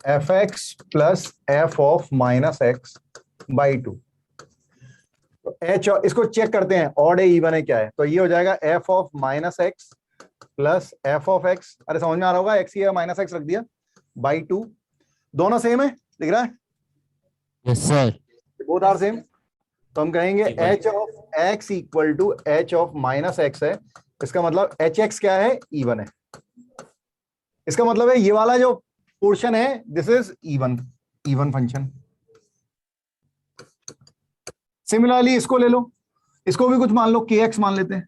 S5: f x plus f of minus x by 2। तो एच, इसको चेक करते हैं ऑड है इवन है क्या है, तो ये हो जाएगा F of minus x plus f of x, अरे समझ में आ रहा होगा, एक्स ही माइनस एक्स रख दिया, बाई 2। दोनों सेम है, दिख रहा है?
S2: Yes sir,
S5: both are same. तो हम कहेंगे h of x equal to h of minus x है। इसका मतलब एच एक्स क्या है? इवन है। इसका मतलब है ये वाला जो पोर्शन है this is even function. Similarly इसको ले लो, इसको भी कुछ मान लो, के एक्स मान लेते हैं,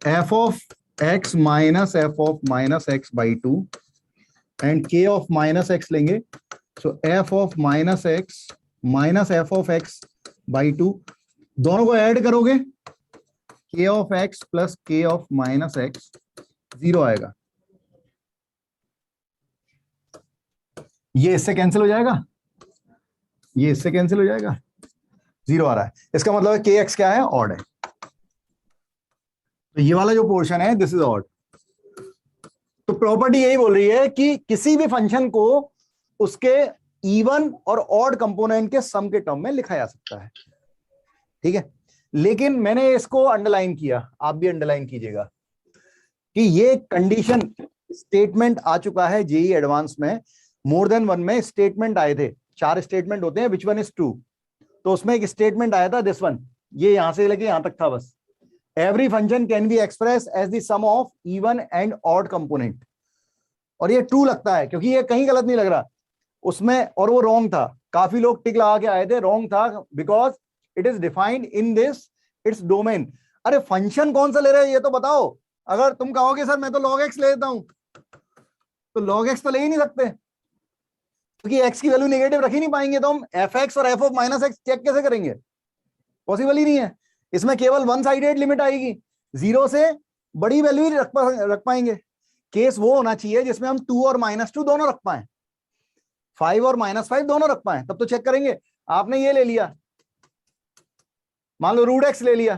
S5: f of x minus f of minus x by 2 and k of minus x लेंगे, so f of minus x minus f of x by 2। दोनों को ऐड करोगे, k of x plus k of minus x 0 आएगा। ये इससे cancel हो जाएगा, ये इससे कैंसिल हो जाएगा, 0 आ रहा है। इसका मतलब है के एक्स क्या है? ऑड है। तो ये वाला जो पोर्शन है दिस इज ऑड। तो प्रॉपर्टी यही बोल रही है कि किसी भी फंक्शन को उसके इवन और ऑड कंपोनेंट के सम के टर्म में लिखा जा सकता है, ठीक है। लेकिन मैंने इसको अंडरलाइन किया, आप भी अंडरलाइन कीजिएगा कि ये कंडीशन स्टेटमेंट आ चुका है जेई एडवांस में, मोर देन वन में स्टेटमेंट आए थे, 4 स्टेटमेंट होते हैं, विच वन इज ट्रू। तो उसमें एक स्टेटमेंट आया था दिस वन, ये यहां से लेके यहां तक था बस, every function can be express as the sum of even and odd component. और ये ट्रू लगता है क्योंकि ये कहीं गलत नहीं लग रहा उसमें, और वो रॉन्ग था, काफी लोग टिक लगा के आए थे, रॉन्ग था because it is defined in this its domain. अरे फंक्शन कौन सा ले रहे हो ये तो बताओ। अगर तुम कहोगे सर मैं तो log x ले लेता हूं, तो log x तो ले ही नहीं सकते क्योंकि x की वैल्यू नेगेटिव रख ही नहीं पाएंगे, तो हम fx और f of minus x check कैसे करेंगे, पॉसिबल ही नहीं है। इसमें केवल वन साइडेड लिमिट आएगी, 0 से बड़ी वैल्यू ही रख पाएंगे। केस वो होना चाहिए जिसमें हम 2 और -2 दोनों रख पाए, 5 और -5 दोनों रख पाए, तब तो चेक करेंगे। आपने ये ले लिया, मान लो √x ले लिया,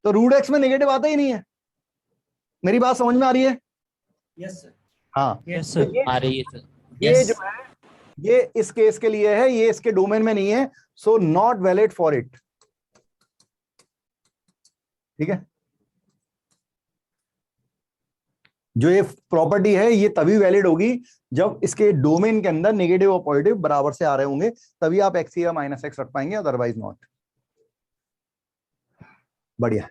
S5: तो √x में नेगेटिव आता ही नहीं है। मेरी बात समझ में आ रही है?
S3: Yes sir.
S5: हाँ
S3: यस सर,
S2: आ रही है सर।
S5: ये जो है ये इस केस के लिए है, ये इसके डोमेन में नहीं है, so not valid for it, ठीक है। जो ये प्रॉपर्टी है ये तभी वैलिड होगी जब इसके डोमेन के अंदर नेगेटिव और पॉजिटिव बराबर से आ रहे होंगे, तभी आप x या -x रख पाएंगे, अदरवाइज नॉट। बढ़िया।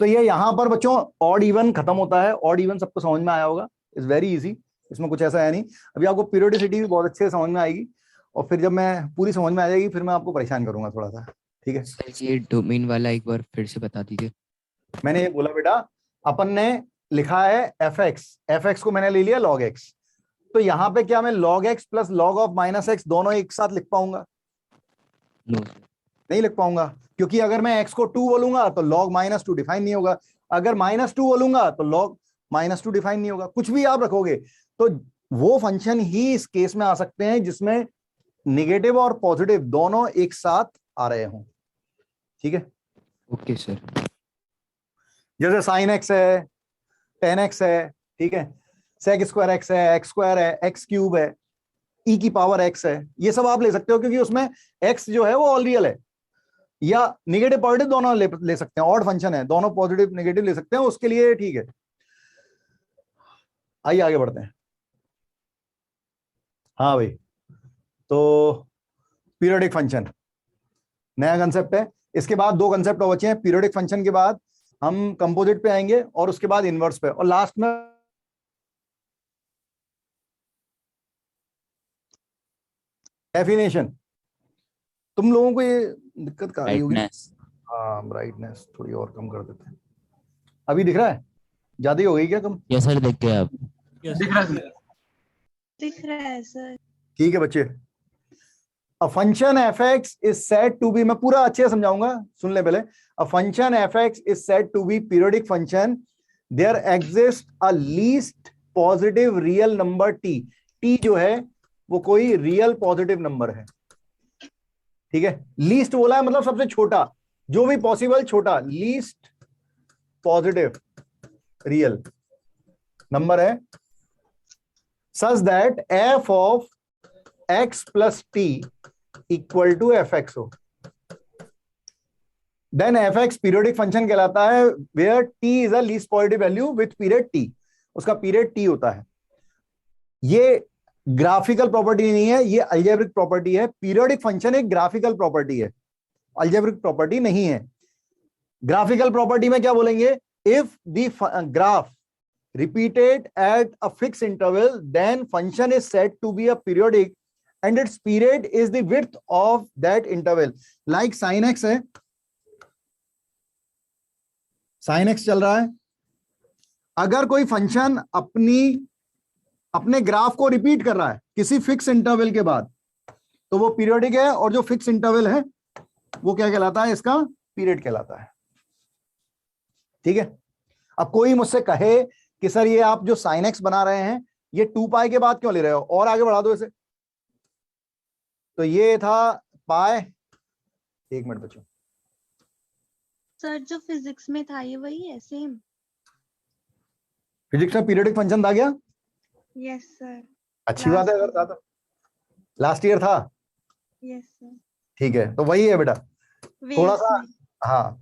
S5: तो ये यहां पर बच्चों ऑड इवन खत्म होता है। ऑड इवन सबको समझ में आया होगा, इज वेरी इजी, इसमें कुछ ऐसा है नहीं। अभी आपको पीरियोडिसिटी भी बहुत अच्छे से समझ में आएगी, और फिर जब मैं पूरी समझ में आ जाएगी फिर मैं आपको परेशान करूंगा थोड़ा सा, ठीक है।
S12: सर ये डोमेन वाला एक बार फिर से बता दीजिए।
S5: मैंने ये बोला बेटा, अपन ने लिखा है fx को मैंने ले लिया log x, तो यहां पे क्या मैं log x plus log of -x दोनों एक साथ लिख पाऊंगा?
S12: नो
S5: नहीं लिख पाऊंगा, क्योंकि अगर मैं x को 2 बोलूंगा तो log -2 डिफाइन नहीं होगा, अगर -2 बोलूंगा तो log -2 डिफाइन नहीं होगा। कुछ भी आप रखोगे तो वो फंक्शन ही इस केस में आ सकते हैं जिसमें नेगेटिव और पॉजिटिव दोनों एक साथ आ रहे हों, ठीक है।
S12: Okay sir.
S5: जैसे sin x है, tan x है, ठीक है, sec² x है, x² है, x³ है, e की पावर x है, ये सब आप ले सकते हो क्योंकि उसमें x जो है वो ऑल रियल है, या नेगेटिव पॉजिटिव दोनों ले सकते हैं, ऑड फंक्शन है, दोनों पॉजिटिव नेगेटिव ले सकते हैं, उसके लिए ठीक है। आइए आगे बढ़ते हैं। हाँ भाई, तो पीरियोडिक फंक्शन नया कंसेप्ट है। इसके बाद 2 कंसेप्ट और बचे हैं। पीरियोडिक फंक्शन के बाद हम कंपोजिट पे आएंगे और उसके बाद इनवर्स पे, और लास्ट में डेफिनेशन। तुम लोगों को ये दिक्कत कहाँ रही होगी? हाँ, ब्राइटनेस थोड़ी और कम कर देते हैं। अभी दिख रहा है? ज्यादा ही हो गई क्या कम?
S12: यस सर, देख के आप
S9: दिख रहा है सर।
S5: ठीक है बच्चे। A function fx is said to be, मैं पूरा अच्छे से समझाऊंगा, सुन ले पहले। A function fx is said to be periodic function. There exists a least positive real number t. t जो है वो कोई रियल पॉजिटिव नंबर है, ठीक है। लीस्ट बोला है मतलब सबसे छोटा, जो भी पॉसिबल छोटा, लीस्ट पॉजिटिव रियल नंबर है, such that f of x plus t equal to fx हो। then fx periodic function कहलाता है where t is a least positive value with period t, उसका पीरियड t होता है। ये graphical property नहीं है, ये अलजेब्रिक प्रॉपर्टी है। पीरियोडिक फंक्शन एक ग्राफिकल प्रॉपर्टी है, अलजेब्रिक प्रॉपर्टी नहीं है। ग्राफिकल प्रॉपर्टी में क्या बोलेंगे? If the graph repeated at a fixed interval, then function is said to be a periodic and its period is the width of that interval. Like sin x है, sin x चल रहा है। अगर कोई function अपने graph को repeat कर रहा है किसी फिक्स इंटरवल के बाद, तो वो पीरियोडिक है, और जो फिक्स इंटरवल है वो क्या कहलाता है? इसका पीरियड कहलाता है, ठीक है। अब कोई मुझसे कहे कि सर ये आप जो sin x बना रहे हैं ये 2π के बाद क्यों ले रहे हो, और आगे बढ़ा दो इसे। तो ये था पाई। एक मिनट बच्चों,
S13: सर जो फिजिक्स में था ये वही है, सेम?
S5: फिजिक्स में पीरियोडिक फंक्शन था क्या?
S13: Yes sir.
S5: अच्छी बात है अगर था तो। लास्ट ईयर था?
S13: Yes sir.
S5: ठीक है, तो वही है बेटा। थोड़ा सा, हाँ,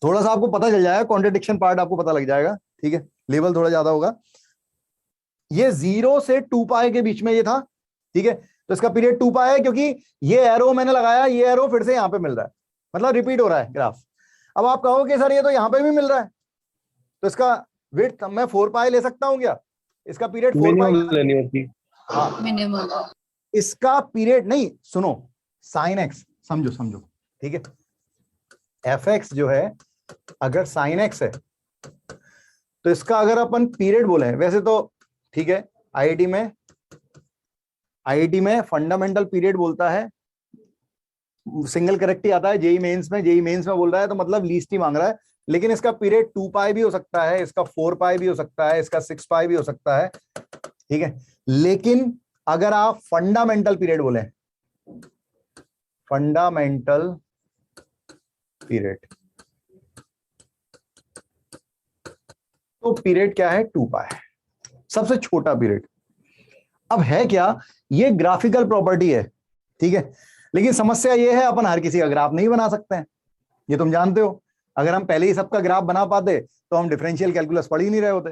S5: थोड़ा सा आपको पता चल जाएगा, कॉन्ट्रडिक्शन पार्ट आपको पता लग जाएगा। ठीक है, लेवल थोड़ा ज्यादा होगा। ये 0 से 2 पाई के बीच में ये था। ठीक है, तो इसका पीरियड 2 पाई है, क्योंकि ये एरो मैंने लगाया, ये एरो फिर से यहाँ पे मिल रहा है, मतलब रिपीट हो रहा है ग्राफ। अब आप कहोगे सर ये तो यहाँ पे भी मिल रहा है, तो इसका विड्थ मैं 4 पाई ले सकता हूँ क्या? इसका पीरियड 4 पाई। हाँ,
S14: मिनिमम।
S5: इसका पीरियड नहीं, सुनो, साइन एक्स समझो समझो। ठीक है, एफ एक्स जो है अगर साइन एक्स है तो इसका अगर अपन पीरियड बोले, वैसे तो ठीक है, आईआईटी में फंडामेंटल पीरियड बोलता है, सिंगल करेक्ट ही आता है। जेई मेंस में बोल रहा है तो मतलब लीस्ट ही मांग रहा है, लेकिन इसका पीरियड 2 पाई भी हो सकता है, इसका 4 पाई भी हो सकता है, इसका 6 पाई भी हो सकता है। ठीक है, लेकिन अगर आप फंडामेंटल पीरियड बोले, फंडामेंटल पीरियड, तो पीरियड क्या है? 2 पाई, सबसे छोटा पीरियड। अब है क्या, ये ग्राफिकल प्रॉपर्टी है। ठीक है, लेकिन समस्या ये है अपन हर किसी का ग्राफ नहीं बना सकते हैं, ये तुम जानते हो। अगर हम पहले ही सबका ग्राफ बना पाते तो हम डिफरेंशियल कैलकुलस पढ़ ही नहीं रहे होते।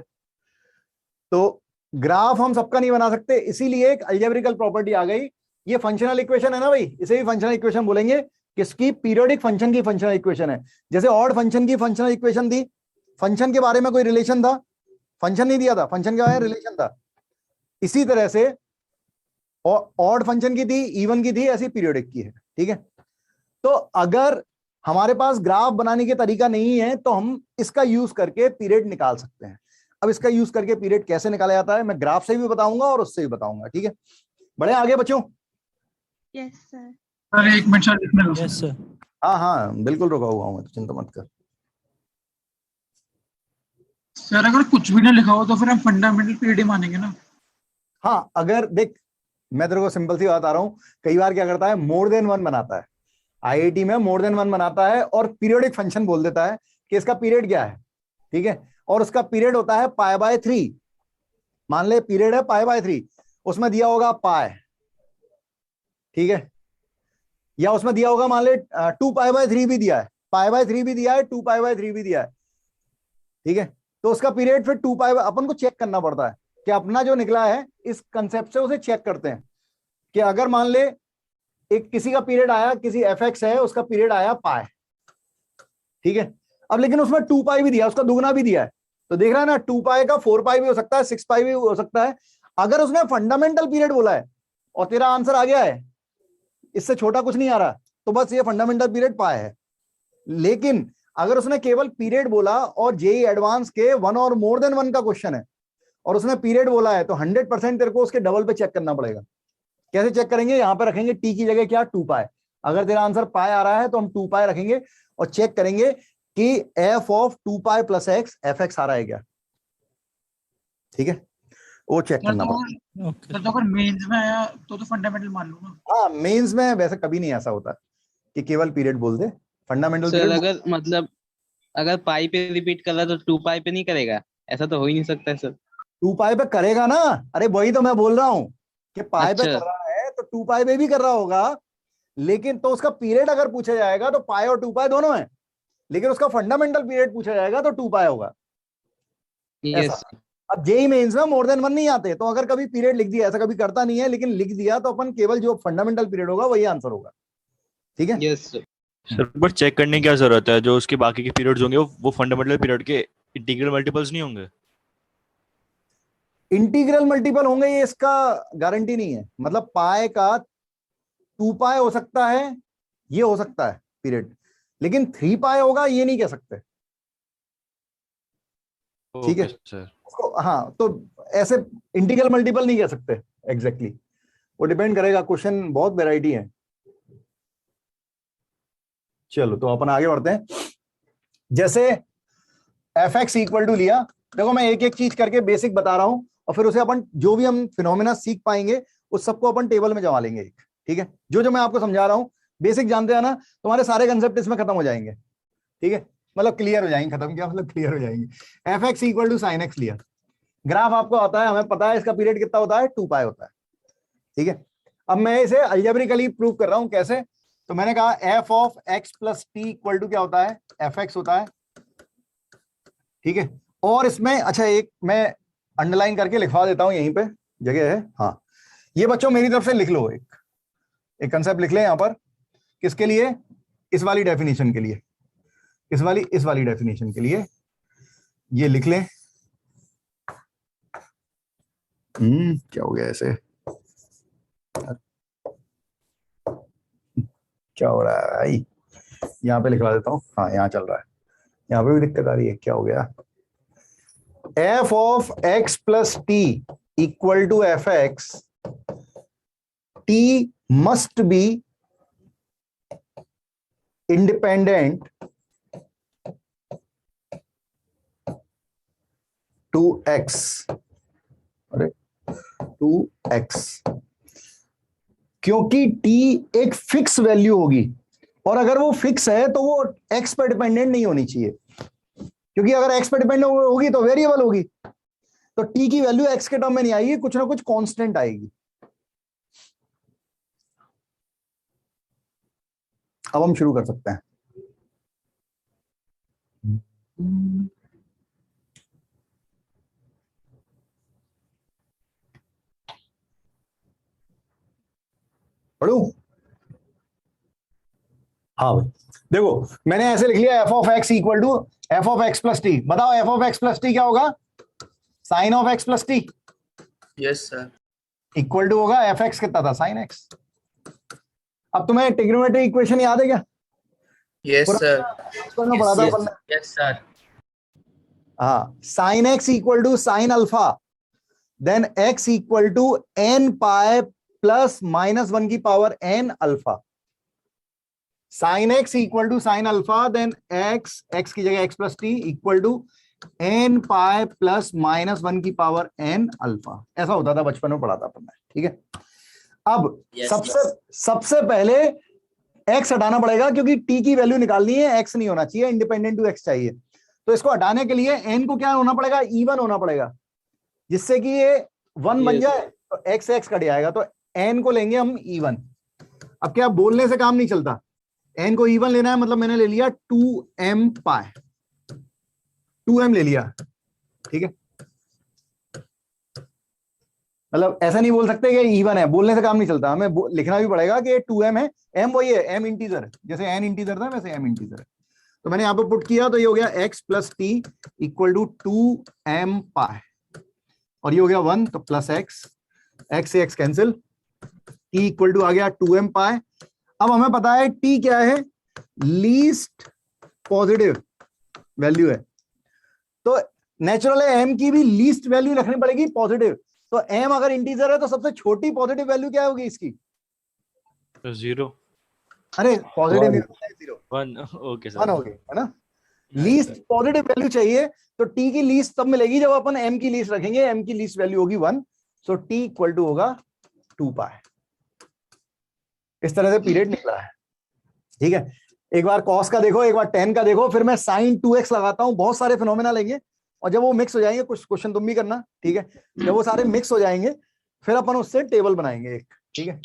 S5: तो ग्राफ हम सबका नहीं बना सकते, इसीलिए एक अलजेब्रिकल प्रॉपर्टी आ गई। ये फंक्शनल इक्वेशन है ना भाई, इसे भी फंक्शनल इक्वेशन बोलेंगे। किसकी? पीरियोडिक फंक्शन की फंक्शनल इक्वेशन है। जैसे ऑड फंक्शन की फंक्शनल इक्वेशन थी, फंक्शन के बारे में कोई रिलेशन था? फंक्शन नहीं दिया था, फंक्शन के बारे में रिलेशन था। इसी तरह से ऑड फंक्शन की थी, इवन की थी, ऐसी पीरियोडिक की है। ठीक है, तो अगर हमारे पास ग्राफ बनाने के तरीका नहीं है तो हम इसका यूज करके पीरियड निकाल सकते हैं। अब इसका यूज करके पीरियड कैसे निकाला जाता है मैं ग्राफ से भी बताऊंगा और उससे भी बताऊंगा। ठीक है, बड़े आगे बच्चों?
S13: Yes sir.
S9: अरे एक मिनट सर, लिखने दो।
S3: Yes sir.
S5: हाँ हाँ बिल्कुल रुका हुआ हूँ, चिंता मत कर।
S9: सर अगर कुछ भी ना लिखा हो तो फिर हम फंडामेंटल पीरियड ही मानेंगे ना?
S5: हाँ, अगर देख मैं तेरे को सिंपल सी बात आ रहा हूँ, कई बार क्या करता है, मोर देन वन बनाता है, आईआईटी में मोर देन वन बनाता है और पीरियोडिक फंक्शन बोल देता है कि इसका पीरियड क्या है। ठीक है, और उसका पीरियड होता है π/3। मान ले पीरियड है π/3, उसमें दिया होगा पाई। ठीक है, या उसमें दिया होगा मान ले 2π/3 भी दिया है, π/3 भी दिया है, 2π/3 भी दिया है। ठीक है, तो उसका पीरियड फिर 2 पाई, अपन को चेक करना पड़ता है कि अपना जो निकला है इस कंसेप्ट से उसे चेक करते हैं कि अगर मान ले एक किसी का पीरियड आया, किसी एफ एक्स है उसका पीरियड आया पाई। ठीक है, अब लेकिन उसमें 2 पाई भी दिया, उसका दुगना भी दिया है, तो देख रहा है ना 2 पाई का 4 पाई भी हो सकता है, 6 पाई भी हो सकता है। अगर उसने फंडामेंटल पीरियड बोला है और तेरा आंसर आ गया है, इससे छोटा कुछ नहीं आ रहा, तो बस ये फंडामेंटल पीरियड पाई है। लेकिन अगर उसने केवल पीरियड बोला और जेई एडवांस के 1 और मोर देन 1 का क्वेश्चन है और उसने पीरियड बोला है, तो 100% तेरे को उसके डबल पे चेक करना पड़ेगा। कैसे चेक करेंगे? यहां पे रखेंगे टी की जगह क्या, 2 पाई। अगर तेरा आंसर पाई आ रहा है तो हम 2 पाई रखेंगे और चेक करेंगे कि f of 2 pi plus x f x आ रहा है क्या। ठीक है, वो चेक करना पड़ेगा।
S9: तो अगर मेंस में आया तो फंडामेंटल मान लो ना?
S5: हाँ, मेंस में वैसे कभी नहीं ऐसा होता कि केवल पीरियड बोल दे, फंडामेंटल
S8: सर
S5: पीरियड।
S8: अगर मतलब अगर पाई पे रिपीट कर रहा है तो 2 पाई पे नहीं करेगा? ऐसा तो हो ही नहीं सकता है सर।
S5: 2 पाई पे करेगा ना, अरे वही तो मैं बोल रहा हूँ कि पाई पे कर रहा है तो 2 पाई पे भी कर रहा होगा, लेकिन तो उसका पीरियड अगर पूछा जाएगा तो पाई और 2 पाई दोनों है, लेकिन उसका फंडामेंटल पीरियड पूछा जाएगा तो 2 पाई होगा। ऐसा। अब जेई मेंस में मोर देन 1 नहीं आते, तो अगर कभी पीरियड लिख दिया, ऐसा कभी करता नहीं है, लेकिन लिख दिया तो अपन केवल जो फंडामेंटल पीरियड होगा वही आंसर होगा। ठीक है?
S8: यस
S7: सर, बट चेक करने की क्या जरूरत है? जो उसके बाकी के पीरियड्स होंगे वो फंडामेंटल पीरियड के इंटीग्रल मल्टीपल्स नहीं होंगे?
S5: इंटीग्रल मल्टीपल होंगे ये इसका गारंटी नहीं है। मतलब पाई का 2 पाई हो सकता है, ये हो सकता है पीरियड, लेकिन 3 पाई होगा ये नहीं कह सकते। ठीक है
S7: सर,
S5: उसको, हाँ, तो ऐसे इंटीग्रल मल्टीपल नहीं कह सकते एग्जैक्टली, वो डिपेंड करेगा, क्वेश्चन बहुत वैरायटी है। चलो तो अपन आगे बढ़ते हैं। जैसे एफ एक्स इक्वल टू लिया, देखो मैं एक एक चीज करके बेसिक बता रहा हूं और फिर उसे अपन जो भी हम फिनोमेना सीख पाएंगे उस सबको अपन टेबल में जमा लेंगे एक। ठीक है, जो जो मैं आपको समझा रहा हूं बेसिक जानते हैं ना, तुम्हारे सारे कंसेप्ट इसमें खत्म हो जाएंगे। ठीक है, मतलब क्लियर हो जाएंगे, खत्म क्या मतलब क्लियर हो जाएंगे। F x equal to sine x लिया, ग्राफ आपको आता है, हमें पता है इसका पीरियड कितना होता है, 2 पाई होता है। ठीक है, अब मैं इसे अलजेब्रिकली प्रूव कर रहा हूं। कैसे? तो मैंने कहा f of x plus t equal to क्या होता है? एफ एक्स होता है, ठीक है। और इसमें अच्छा एक मैं अंडरलाइन करके लिखवा देता हूं, यहीं पे जगह है। हाँ, ये बच्चों मेरी तरफ से लिख लो, एक कंसेप्ट लिख ले यहां पर। किसके लिए? इस वाली डेफिनेशन के लिए, इस वाली डेफिनेशन के लिए ये लिख लें। क्या हो गया ऐसे? क्या हो रहा है भाई? यहाँ पे लिखवा देता हूँ। हाँ, यहाँ चल रहा है, यहाँ पे भी दिक्कत आ रही है। क्या हो गया? F of x plus t equal to f x, t must be independent to x, अरे टू एक्स, क्योंकि टी एक फिक्स वैल्यू होगी, और अगर वो फिक्स है तो वो एक्स पर डिपेंडेंट नहीं होनी चाहिए, क्योंकि अगर एक्स पर डिपेंडेंट होगी तो वेरिएबल होगी, तो टी की वैल्यू एक्स के टर्म में नहीं आएगी, कुछ ना कुछ कांस्टेंट आएगी। अब हम शुरू कर सकते हैं। पढ़ू? हाँ भाई, देखो मैंने ऐसे लिख लिया f of x equal to f of x plus t. बताओ f of x plus t क्या होगा? Sine of x plus t.
S1: Yes sir.
S5: Equal to होगा एफ एक्स कितना था? Sine x. अब तुम्हें ट्रिग्नोमेट्री इक्वेशन याद है क्या?
S1: Yes sir.
S5: पढ़ा था अपन ने।
S10: Yes sir.
S5: हाँ, sine x equal to sine alpha, then x equal to n pi plus minus 1 की power n alpha. Sine x equal to sine alpha, then x की जगह x plus t equal to n pi plus minus 1 की power n alpha. ऐसा होता था, बचपन में पढ़ा था अपन ने, ठीक है। अब सबसे पहले एक्स हटाना पड़ेगा, क्योंकि टी की वैल्यू निकालनी है, एक्स नहीं होना चाहिए, इंडिपेंडेंट टू एक्स चाहिए। तो इसको हटाने के लिए एन को क्या होना पड़ेगा? इवन होना पड़ेगा, जिससे कि ये 1 बन जाए, तो एक्स एक्स कट जाएगा, तो एन को लेंगे हम इवन। अब क्या बोलने से काम नहीं चलता, एन को इवन लेना है, मतलब मैंने ले लिया 2m पाई, 2m ले लिया, ठीक है। मतलब ऐसा नहीं बोल सकते कि इवन है, बोलने से काम नहीं चलता, हमें लिखना भी पड़ेगा कि 2m है। m वही है, m इंटीजर है, जैसे n इंटीजर था वैसे m इंटीजर है। तो मैंने यहाँ पे पुट किया, तो ये हो गया x plus t equal to 2m pi, और ये हो गया 1, तो प्लस x से x cancel, t equal to आ गया 2m पाई। अब हमें पता है t क्या है? लीस्ट पॉजिटिव वैल्यू है, तो नेचुरल है m की भी लीस्ट वैल्यू रखनी पड़ेगी पॉजिटिव। तो m अगर इंटीजर है तो सबसे छोटी पॉजिटिव वैल्यू क्या होगी इसकी?
S7: 0।
S5: अरे पॉजिटिव नहीं होता है, 0
S7: 1। ओके सर,
S5: 1 हो गया, है ना। लीस्ट पॉजिटिव वैल्यू चाहिए, तो t की लीस्ट तब मिलेगी जब अपन m की लीस्ट रखेंगे। m की लीस्ट वैल्यू होगी 1, सो t इक्वल टू होगा 2 पाई। इस तरह से पीरियड निकला है, ठीक है। एक बार कॉस का देखो, एक बार टेन का देखो, फिर मैं साइन 2x लगाता हूं। बहुत सारे फिनोमेना लेंगे, और जब वो मिक्स हो जाएंगे, कुछ क्वेश्चन तुम भी करना, ठीक है। जब वो सारे मिक्स हो जाएंगे, फिर अपन उससे टेबल बनाएंगे एक, ठीक है।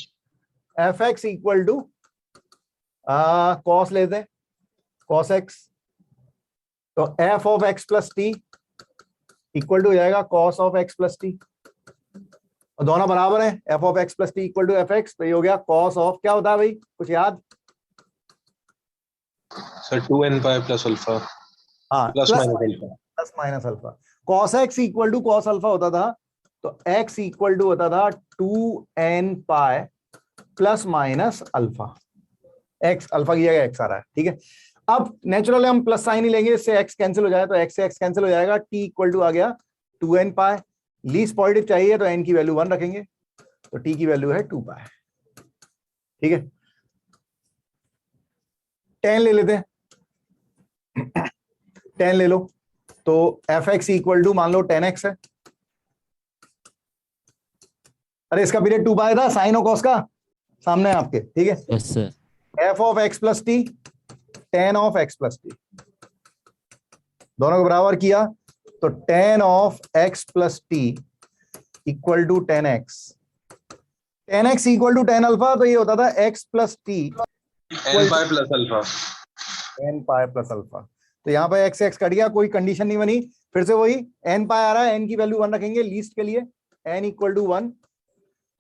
S5: F x equal to cos लेते हैं, कॉस एक्स, तो f of x plus t equal to हो जाएगा cos of x plus t, और दोनों बराबर है, f of x plus t equal to f x, तो ये हो गया कॉस ऑफ, क्या होता है भाई, कुछ याद?
S6: Sir 2n pi plus alpha,
S5: हाँ,
S6: plus minus
S5: alpha. Cos x equal to cos alpha होता था, तो एक्स इक्वल टू होता था 2n pi plus minus alpha. X alpha की जगह एक्स आ रहा है, ठीक है। अब नेचुरल हम प्लस साइन ही लेंगे, इससे एक्स कैंसिल हो जाए, तो एक्स से एक्स कैंसिल हो जाएगा, टी इक्वल टू आ गया 2n पाई। लीस्ट पॉजिटिव चाहिए, तो n की वैल्यू 1 रखेंगे, तो t की वैल्यू है 2 पाई, ठीक है। 10 ले लेते हैं, 10 ले लो, तो एफ एक्स इक्वल टू मान लो 10x है। अरे इसका पीरियड 2 पाई था, साइन और कॉस का सामने है आपके, ठीक है।
S12: Yes sir.
S5: F of x plus t, 10 of x plus t, दोनों को बराबर किया, तो 10 of x plus t equal to 10x, 10x equal to 10 alpha, तो ये होता था x plus t
S6: n pi plus alpha.
S5: n pi plus alpha. तो यहाँ पे x x कट गया, कोई कंडीशन नहीं बनी, फिर से वही n पाई आ रहा है, n की वैल्यू 1 रखेंगे लीस्ट के लिए, n इक्वल टू 1,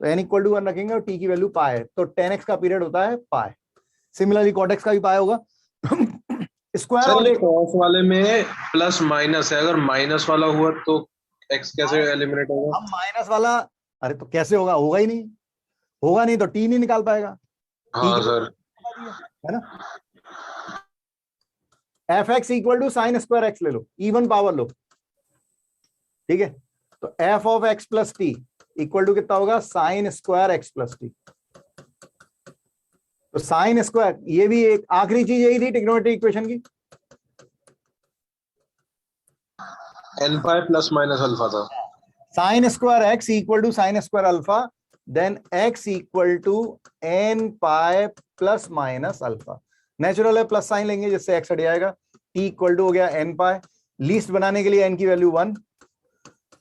S5: तो n इक्वल टू 1 रखेंगे और t की वैल्यू पाई है, तो 10x का पीरियड होता है पाई। सिमिलरली cot x का भी पाई होगा। स्क्वायर और
S6: cos वाले में प्लस माइनस है, अगर माइनस वाला हुआ तो x कैसे एलिमिनेट होगा?
S5: अब माइनस वाला, अरे तो कैसे होगा, होगा ही नहीं, होगा नहीं तो t नहीं निकाल पाएगा।
S6: हाँ सर,
S5: है ना। F x equal to sine square x ले लो, इवन पावर लो, ठीक है। तो f of x plus t equal to कितना होगा, sine square x plus t. तो साइन स्क्वायर, ये भी एक आखिरी चीज यही थी ट्रिग्नोमेट्रिक इक्वेशन की,
S6: n pi plus minus alpha था।
S5: Sine square x equal to sine square alpha, then x equal to n pi plus minus alpha. Natural है, प्लस साइन लेंगे जिससे एक्स हट जाएगा, टी इक्वल टू हो गया N पाई, least बनाने के लिए एन की वैल्यू 1,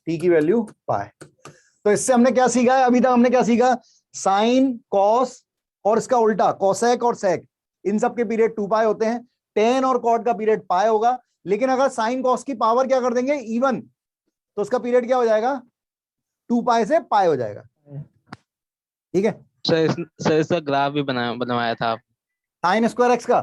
S5: टी की वैल्यू पाई। तो इससे हमने क्या सीखा है, अभी तक हमने क्या सीखा, साइन कॉस और इसका उल्टा कोसेक और सेक, इन सब के पीरियड 2 पाई होते हैं, टेन और कॉट का पीरियड पाई होगा, लेकिन अगर साइन कॉस की पावर क्या कर देंगे इवन, तो उसका पीरियड क्या हो जाएगा, 2 पाई से पाई हो जाएगा, ठीक है।
S8: सर इसका ग्राफ भी बनवाया था आप,
S5: साइन स्क्वायर एक्स का?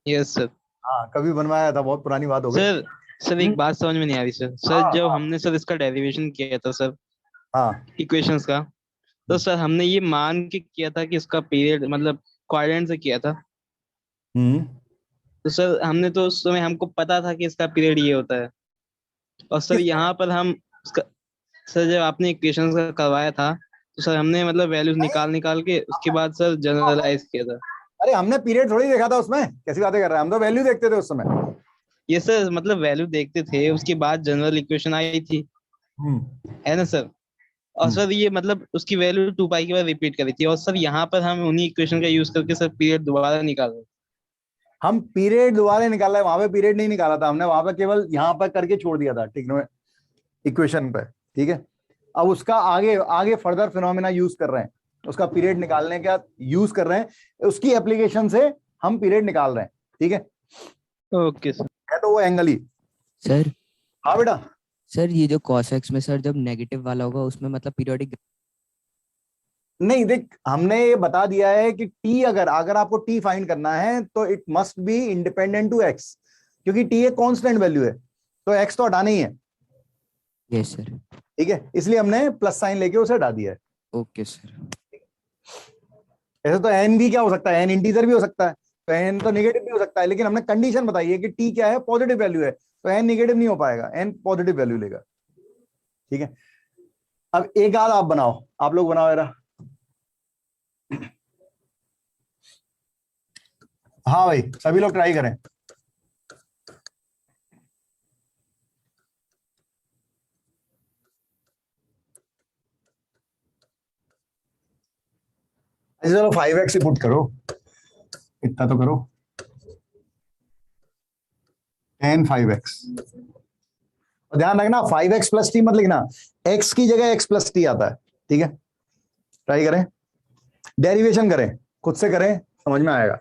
S8: Yes sir.
S5: हाँ कभी बनवाया था, बहुत पुरानी बात हो गई।
S8: सर एक बात समझ में नहीं आ रही सर। जब हमने सर इसका डेरिवेशन किया था सर,
S5: हाँ
S8: इक्वेशंस का, तो सर हमने ये मान के किया था कि इसका पीरियड मतलब कोएफिशिएंट से किया था। तो सर हमने तो उस समय हमको पता था कि इसका पीरियड ये होता है, और सर यहाँ पर हम इसका, सर जब आपने इक्वेशंस का करवाया था तो सर हमने मतलब वैल्यूज निकाल के उसके बाद सर जनरलाइज किया था।
S5: अरे हमने पीरियड थोड़ी देखा था उसमें, कैसी बातें कर रहे हैं, हम तो वैल्यू देखते थे उस समय।
S8: ये सर मतलब वैल्यू देखते थे, उसके बाद जनरल इक्वेशन आई थी, है ना सर। और सर ये मतलब उसकी वैल्यू 2 पाई के बाद रिपीट करी थी, और सर यहाँ पर हम उन्हीं इक्वेशन का यूज करके सर पीरियड दोबारा निकाल रहे हैं।
S5: हम पीरियड दोबारा निकाला है, वहां पे पीरियड नहीं निकाला था हमने, वहां पे केवल यहाँ पर करके छोड़ दिया था इक्वेशन पे, ठीक है। अब उसका आगे फर्दर फिनोमेना यूज कर रहे हैं, उसका पीरियड निकालने का यूज कर रहे हैं, उसकी एप्लीकेशन से हम पीरियड निकाल रहे हैं, ठीक है।
S8: Okay sir.
S5: है तो वो एंगल ही
S12: सर।
S5: हाँ बेटा।
S12: सर ये जो cos x में सर जब नेगेटिव वाला होगा उसमें मतलब पीरियोडिक
S5: नहीं, देख हमने ये बता दिया है कि t अगर आपको t फाइंड करना है तो it must be independent to x, क्योंकि t एक कांस्टेंट वैल्यू है, तो x तो हटाना ही है।
S12: Yes sir.
S5: ठीक है, इसलिए हमने प्लस साइन लेके उसे हटा दिया है।
S12: Okay sir.
S5: ऐसे तो n भी क्या हो सकता है, n इंटीजर भी हो सकता है, तो n तो नेगेटिव भी हो सकता है, लेकिन हमने कंडीशन बताई है कि t क्या है, पॉजिटिव वैल्यू है, तो n नेगेटिव नहीं हो पाएगा, n पॉजिटिव वैल्यू लेगा, ठीक है। अब एक आध आप बनाओ, आप लोग बनाओ जरा। हाँ भाई सभी लोग ट्राई करें। चलो 5x ही पुट करो, इतना तो करो, 10 5x। और ध्यान रखना 5x प्लस टी मत लिखना, x की जगह x प्लस टी आता है, ठीक है। ट्राई करें, डेरिवेशन करें, खुद से करें, समझ में आएगा।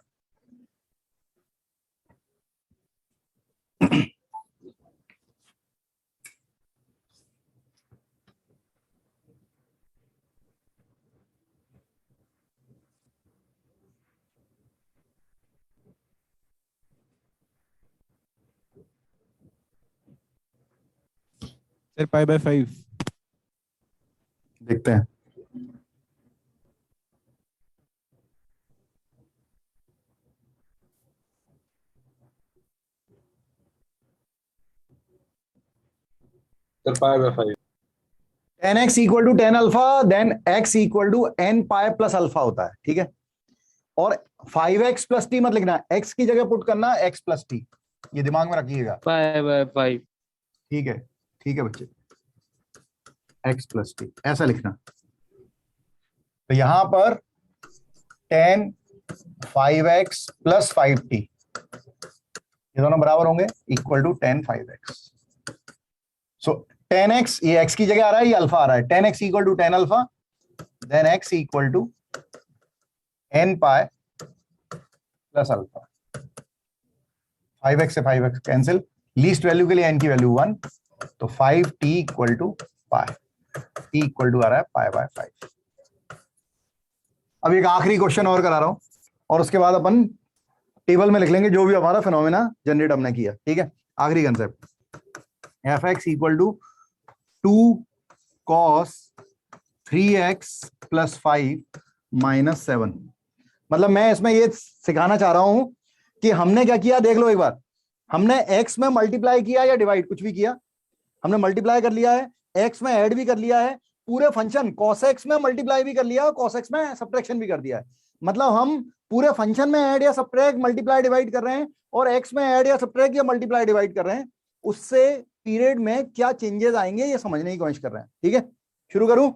S14: सर पाई बाय 5
S5: देखते हैं।
S6: Sir pi by 5
S5: 10x equal to 10 alpha, then x equal to n pi plus alpha होता है, ठीक है। और 5x प्लस टी मत लिखना, x की जगह पुट करना x प्लस टी, ये दिमाग में रखिएगा।
S8: पाई बाय 5,
S5: ठीक है, ठीक है बच्चे, x प्लस टी ऐसा लिखना। तो यहां पर 10 5x प्लस 5t, ये दोनों बराबर होंगे, equal to 10 5x। So 10x, ये x की जगह आ रहा है, ये अल्फा आ रहा है, 10x equal to 10 alpha, then x equal to n pi plus alpha. 5x से 5x कैंसिल, लीस्ट वैल्यू के लिए n की वैल्यू 1, तो 5t equal to pi, t equal to आ रहा है पाई बाय 5। अब एक आखिरी क्वेश्चन और करा रहा हूं और उसके बाद अपन टेबल में लिख लेंगे जो भी हमारा फिनोमेना जनरेट हमने किया। ठीक है, आखिरी concept, fx equal to 2 cos 3x plus 5 minus 7। मतलब मैं इसमें ये सिखाना चाह रहा हूं कि हमने क्या किया, देख लो एक बार, हमने x में मल्टीप्लाई किया या डिवाइड, कुछ भी किया, हमने मल्टीप्लाई कर लिया है, x में ऐड भी कर लिया है, पूरे फंक्शन cos x में मल्टीप्लाई भी कर लिया और cos x में सब्ट्रैक्शन भी कर दिया है। मतलब हम पूरे फंक्शन में ऐड या सब्ट्रैक्ट मल्टीप्लाई डिवाइड कर रहे हैं और x में ऐड या सब्ट्रैक्ट या मल्टीप्लाई डिवाइड कर रहे हैं, उससे पीरियड में क्या चेंजेस आएंगे ये समझने की कोशिश कर रहे हैं। ठीक है, शुरू करूं?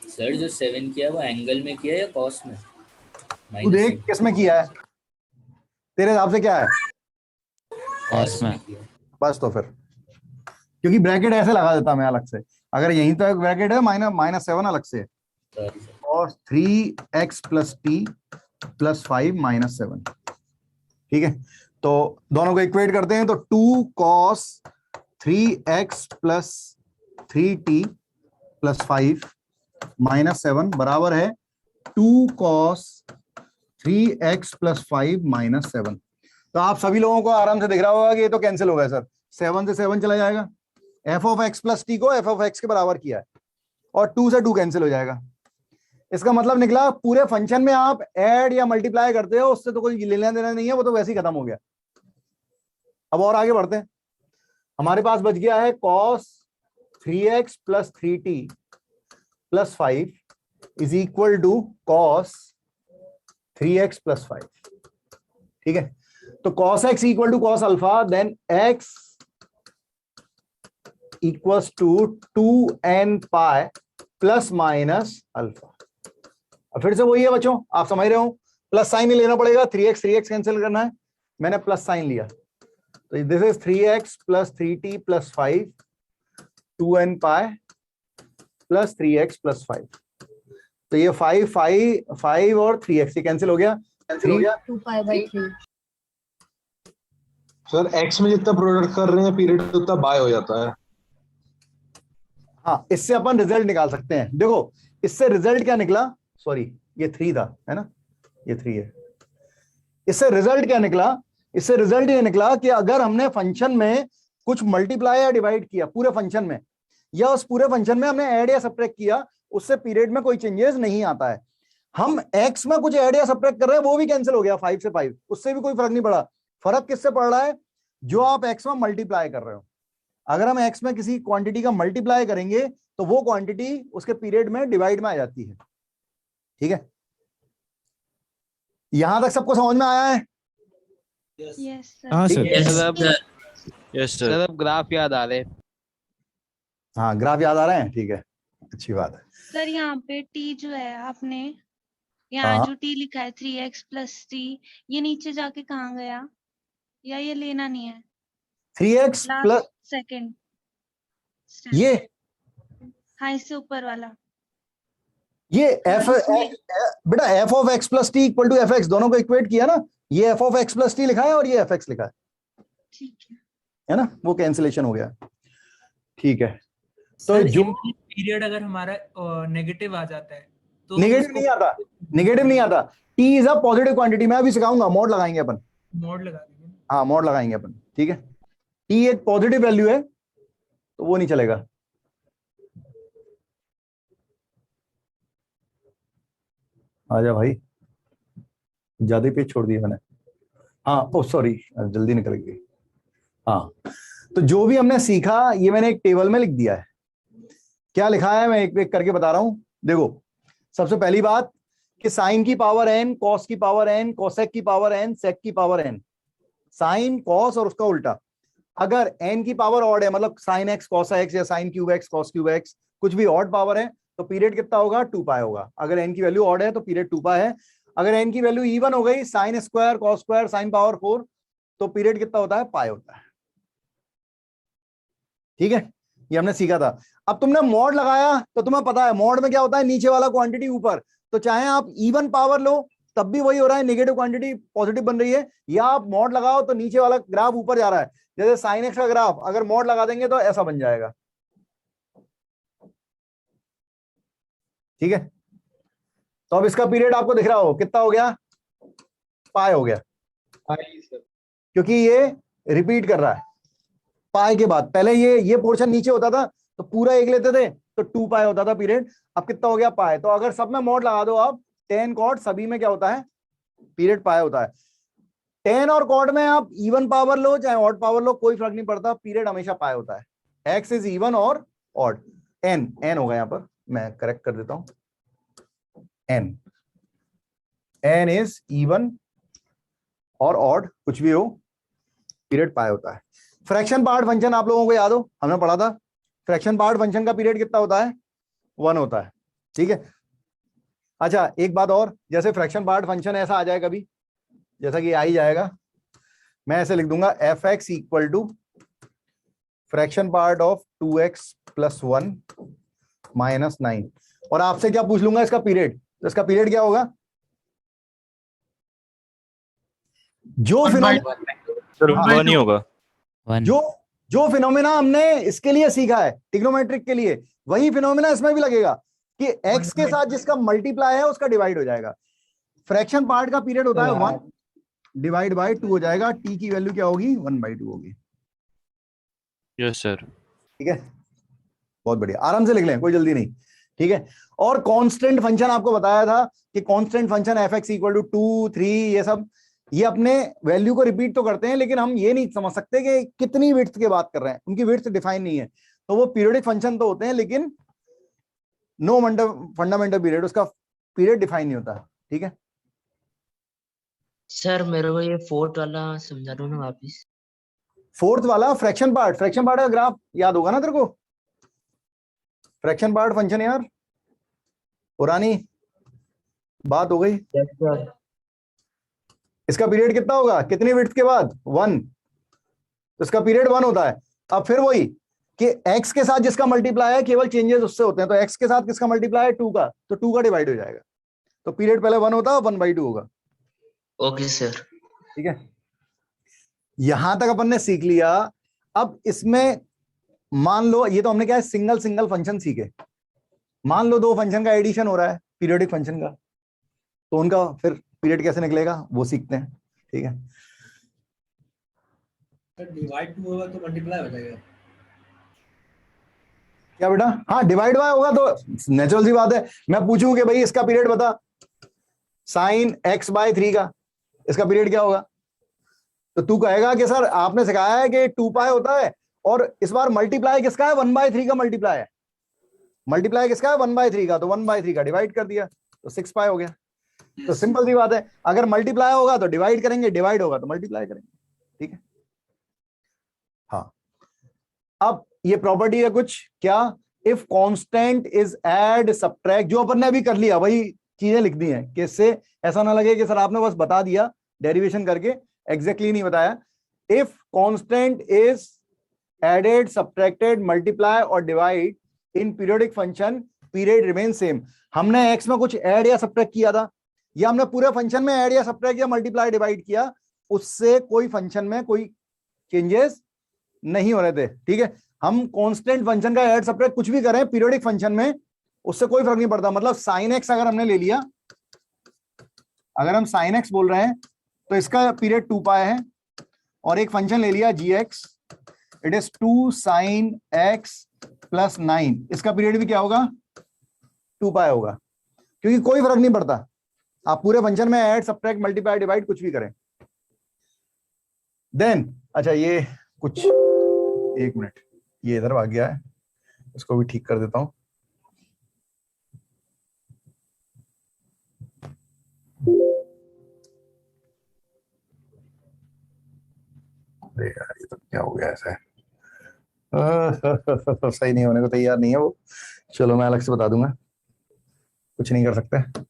S2: सर जो 7 किया वो एंगल में किया या कॉस में?
S5: तू देख किस में किया है, तेरे हिसाब से क्या है?
S2: कॉस में।
S5: बस तो फिर, क्योंकि ब्रैकेट ऐसे लगा देता मैं अलग से, अगर यहीं तो एक ब्रैकेट है माइनस 7 अलग से, और 3x plus T plus 5 minus 7। ठीक है, तो दोनों को इक्वेट करते हैं, तो 2 cos 3x plus 3t plus 5 minus 7 बराबर है 2 cos 3x प्लस 5 माइनस 7। तो आप सभी लोगों को आराम से दिख रहा होगा कि ये तो कैंसिल हो गया सर, 7 से 7 चला जाएगा, F of x plus T को एफ ऑफ एक्स के बराबर किया है और 2 से 2 कैंसिल हो जाएगा। इसका मतलब निकला पूरे फंक्शन में आप ऐड या मल्टीप्लाई करते हो, उससे तो कोई लेना देना नहीं है, वो तो वैसे ही खत्म हो गया। अब और आगे बढ़ते हैं, हमारे पास बच गया है cos 3x plus 3t plus 5 is equal to cos 3x plus 5। ठीक है, तो cos x equal to cos alpha, then x equals to 2n pi plus minus alpha. अब फिर से वही है बच्चों, आप समझ रहे हो, प्लस साइन ही लेना पड़ेगा, 3x कैंसिल करना है, मैंने प्लस साइन लिया, तो this is 3x plus 3t plus 5 2n pi plus 3x plus 5। तो ये 5 और 3x ये कैंसिल हो गया,
S13: 2 पाई बाय 3।
S6: सर x में जितना प्रोडक्ट कर रहे हैं पीरियड उतना बाय हो जाता है।
S5: हाँ, इससे अपन रिजल्ट निकाल सकते हैं। देखो इससे रिजल्ट क्या निकला, सॉरी ये 3 था, है ना, ये 3 है। इससे रिजल्ट क्या निकला, इससे रिजल्ट ये निकला कि अगर हमने फंक्शन में कुछ मल्टीप्लाई या डिवाइड किया पूरे फंक्शन में, या उस पूरे फंक्शन में हमने ऐड या सब्ट्रैक्ट किया, उससे पीरियड में कोई चेंजेस नहीं आता है। हम x में कुछ ऐड या सब्ट्रैक्ट कर रहे हैं, वो भी कैंसिल हो गया 5 से 5, उससे भी कोई फर्क नहीं पड़ा। फर्क किससे पड़ रहा है, जो आप x में मल्टीप्लाई कर रहे हो। अगर हम x में किसी क्वांटिटी का मल्टीप्लाई करेंगे तो वो क्वांटिटी उसके पीरियड में डिवाइड में आ जाती है। ठीक है, यहां तक सबको समझ में आया है?
S13: Yes sir.
S7: हाँ सर,
S2: यस सर। सर अब ग्राफ याद आ रहे।
S5: हाँ, ग्राफ याद आ रहे हैं, ठीक है, अच्छी बात है।
S13: सर यहाँ पे t जो है आपने यहाँ
S5: हाँ।
S13: जो t लिखा है 3x प्लस t, ये नीचे जाके कहाँ गया, या ये लेना नहीं है?
S5: 3x प्लस
S13: सेकंड,
S5: ये,
S13: हाँ इससे ऊपर वाला,
S5: ये बेटा f of x plus t equal to f x, दोनों को इक्वेट किया ना, ये f of x plus t लिखा है और ये एफ एक्स लिखा है,
S13: ठीक
S5: है ना, वो कैंसिलेशन हो गया। ठीक है, तो जो
S3: पीरियड अगर हमारा नेगेटिव आ जाता है तो
S5: नेगेटिव नहीं आता, नेगेटिव नहीं आता, T is a positive quantity, मैं अभी सिखाऊंगा, मोड लगाएंगे अपन,
S3: मोड लगा देंगे।
S5: हाँ मोड लगाएंगे अपन। ठीक है, टी एक पॉजिटिव वैल्यू है तो वो नहीं चलेगा। आजा भाई, ज्यादा ही पेज छोड़ दिया मैंने, हाँ ओ सॉरी जल्दी निकल गई। हाँ, तो जो भी हमने सीखा ये मैंने एक टेबल में लिख दिया है। क्या लिखा है मैं एक एक करके बता रहा हूं। देखो, सबसे पहली बात कि साइन की पावर n, कॉस की पावर n, कोसेक की पावर n, सेक की पावर n, साइन कॉस और उसका उल्टा। अगर n की पावर ऑड है, मतलब साइन एक्स कॉस एक्स या sine cube x cos cube x, कुछ भी ऑड पावर है, तो पीरियड कितना होगा, 2 पाई होगा। अगर n की वैल्यू ऑड है तो पीरियड 2 पाई है। अगर n की वैल्यू इवन हो गई, sine square cos square sine power 4, तो पीरियड कितना होता है, पाई होता है। ठीक है, ये हमने सीखा था। अब तुमने मॉड लगाया तो तुम्हें पता है मॉड में क्या होता है, नीचे वाला क्वांटिटी ऊपर, तो चाहे आप इवन पावर लो तब भी वही हो रहा है, नेगेटिव क्वांटिटी पॉजिटिव बन रही है, या आप मॉड लगाओ तो नीचे वाला ग्राफ ऊपर जा रहा है। जैसे साइन एक्स का ग्राफ अगर मॉड लगा देंगे तो ऐसा बन जाएगा, ठीक है। तो अब इसका पीरियड आपको दिख रहा हो कितना हो गया, पाई हो गया, क्योंकि ये रिपीट कर रहा है पाई के बाद। पहले ये पोर्शन नीचे होता था तो पूरा एक लेते थे तो 2 पाई होता था पीरियड, अब कितना हो गया पाई। तो अगर सब में मॉड लगा दो आप, tan cot सभी में क्या होता है, पीरियड पाई होता है। tan और cot में आप इवन पावर लो चाहे ऑड पावर लो कोई फर्क नहीं पड़ता, पीरियड हमेशा पाई होता है। x इज इवन और ऑड, n होगा, यहां पर मैं करेक्ट कर देता हूं, n इज इवन और ऑड, कुछ भी हो पीरियड पाई होता है। फ्रैक्शन पार्ट फंक्शन आप लोगों को याद हो, हमने पढ़ा था, फ्रैक्शन पार्ट फंक्शन का पीरियड कितना होता है, 1 होता है, ठीक है। अच्छा एक बात और, जैसे फ्रैक्शन पार्ट फंक्शन ऐसा आ जाए कभी, जैसा कि आ ही जाएगा, मैं ऐसे लिख दूंगा f x equal to fraction part of 2x + 1 - 9, और आपसे क्या पूछ लूंगा इसका पीरियड, तो इसका पीरियड क्या होगा, जो
S7: फिनोमेना नहीं होगा,
S5: जो फिनोमेना हमने इसके लिए सीखा है ट्रिग्नोमेट्रिक के लिए, वही फिनोमेना इसमें भी लगेगा कि x के साथ जिसका मल्टीप्लाई है उसका डिवाइड हो जाएगा। फ्रैक्शन पार्ट का पीरियड होता है 1 डिवाइड बाय 2 हो जाएगा, t की वैल्यू क्या होगी, 1/2 होगी।
S7: यस सर,
S5: ठीक है, बहुत बढ़िया, आराम से लिख लें, कोई जल्दी नहीं, ठीक है। और कांस्टेंट फंक्शन आपको बताया था कि कांस्टेंट फंक्शन f(x = 2, 3) ये सब ये अपने वैल्यू को रिपीट तो करते हैं, लेकिन हम ये नहीं समझ सकते कि कितनी विड्थ की बात कर रहे हैं, उनकी विड्थ डिफाइन नहीं है। तो वो पीरियोडिक फंक्शन तो होते हैं लेकिन नो फंडामेंटल पीरियड, उसका पीरियड डिफाइन नहीं होता, ठीक है।
S11: सर मेरे को ये फोर्थ वाला समझा दो ना वापस।
S5: फोर्थ वाला फ्रैक्शन पार्ट का ग्राफ याद होगा ना तेरे को, फ्रैक्शन पार्ट फंक्शन यार, पुरानी बात हो गई। इसका पीरियड कितना होगा, कितनी विड्थ के बाद, 1, तो इसका पीरियड 1 होता है। अब फिर वही कि x के साथ जिसका मल्टीप्लाई है केवल चेंजेस उससे होते हैं, तो x के साथ किसका मल्टीप्लाई है, 2 का, तो 2 का डिवाइड हो जाएगा, तो पीरियड पहले 1 होता है, 1/2 होगा।
S11: ओके सर,
S5: ठीक है, यहां तक अपन ने सीख लिया। अब इसमें मान लो ये तो हमने क्या है, सिंगल फंक्शन सीखे, मान लो 2 फंक्शन का एडिशन हो रहा है पीरियोडिक फंक्शन का, तो उनका फिर पीरियड कैसे निकलेगा वो सीखते हैं, ठीक है।
S4: डिवाइड 2 होगा तो मल्टीप्लाई हो जाएगा
S5: क्या बेटा, हाँ डिवाइड बाय होगा तो नेचुरल सी बात है, मैं पूछूं कि भाई इसका पीरियड बता, sin x/3 का इसका पीरियड क्या होगा, तो तू कहेगा कि सर आपने सिखाया है कि 2 पाई होता है, और इस बार मल्टीप्लाई किसका है, 1/3 का मल्टीप्लाई है, मल्टीप्लाई किसका है 1/3 का, तो 1/3 का डिवाइड कर दिया तो 6 पाई हो गया। तो सिंपल सी बात है, अगर मल्टीप्लाई होगा तो डिवाइड करेंगे, डिवाइड होगा तो मल्टीप्लाई करेंगे, ठीक है। हाँ, अब ये प्रॉपर्टी है कुछ क्या, if constant is add subtract, जो अपन ने अभी कर लिया वही चीजें लिख दी हैं, कि इससे ऐसा ना लगे कि सर आपने बस बता दिया डेरिवेशन करके, एग्जैक्टली नहीं बताया। If constant is added, subtracted, multiply और divide in periodic function, period remain same. हमने x में कुछ ऐड या सब्ट्रैक्ट किया था, या हमने पूरे फंक्शन में ऐड या सब्ट्रैक्ट या मल्टीप्लाई डिवाइड किया, उससे कोई फंक्शन में कोई चेंजेस नहीं हो रहे थे, ठीक है। हम कांस्टेंट फंक्शन का ऐड सब्ट्रैक्ट कुछ भी करें पीरियोडिक फंक्शन में, उससे कोई फर्क नहीं पड़ता। मतलब sin x अगर हमने ले लिया, अगर हम sin x बोल रहे हैं तो इसका पीरियड 2 पाई है, और एक फंक्शन ले लिया gx, it is 2 sin x + 9, इसका पीरियड भी क्या होगा, 2 पाई होगा, क्योंकि कोई फर्क नहीं पड़ता, आप पूरे फंक्शन में ऐड सब्ट्रैक्ट मल्टीप्लाई डिवाइड कुछ भी करें। देन अच्छा ये कुछ, एक मिनट, ये इधर भाग गया है, इसको भी ठीक कर देता हूं। अरे यार ये तो क्या हो गया ऐसा है, सही नहीं होने को तैयार नहीं है वो, चलो मैं अलग से बता दूंगा, कुछ नहीं कर सकते।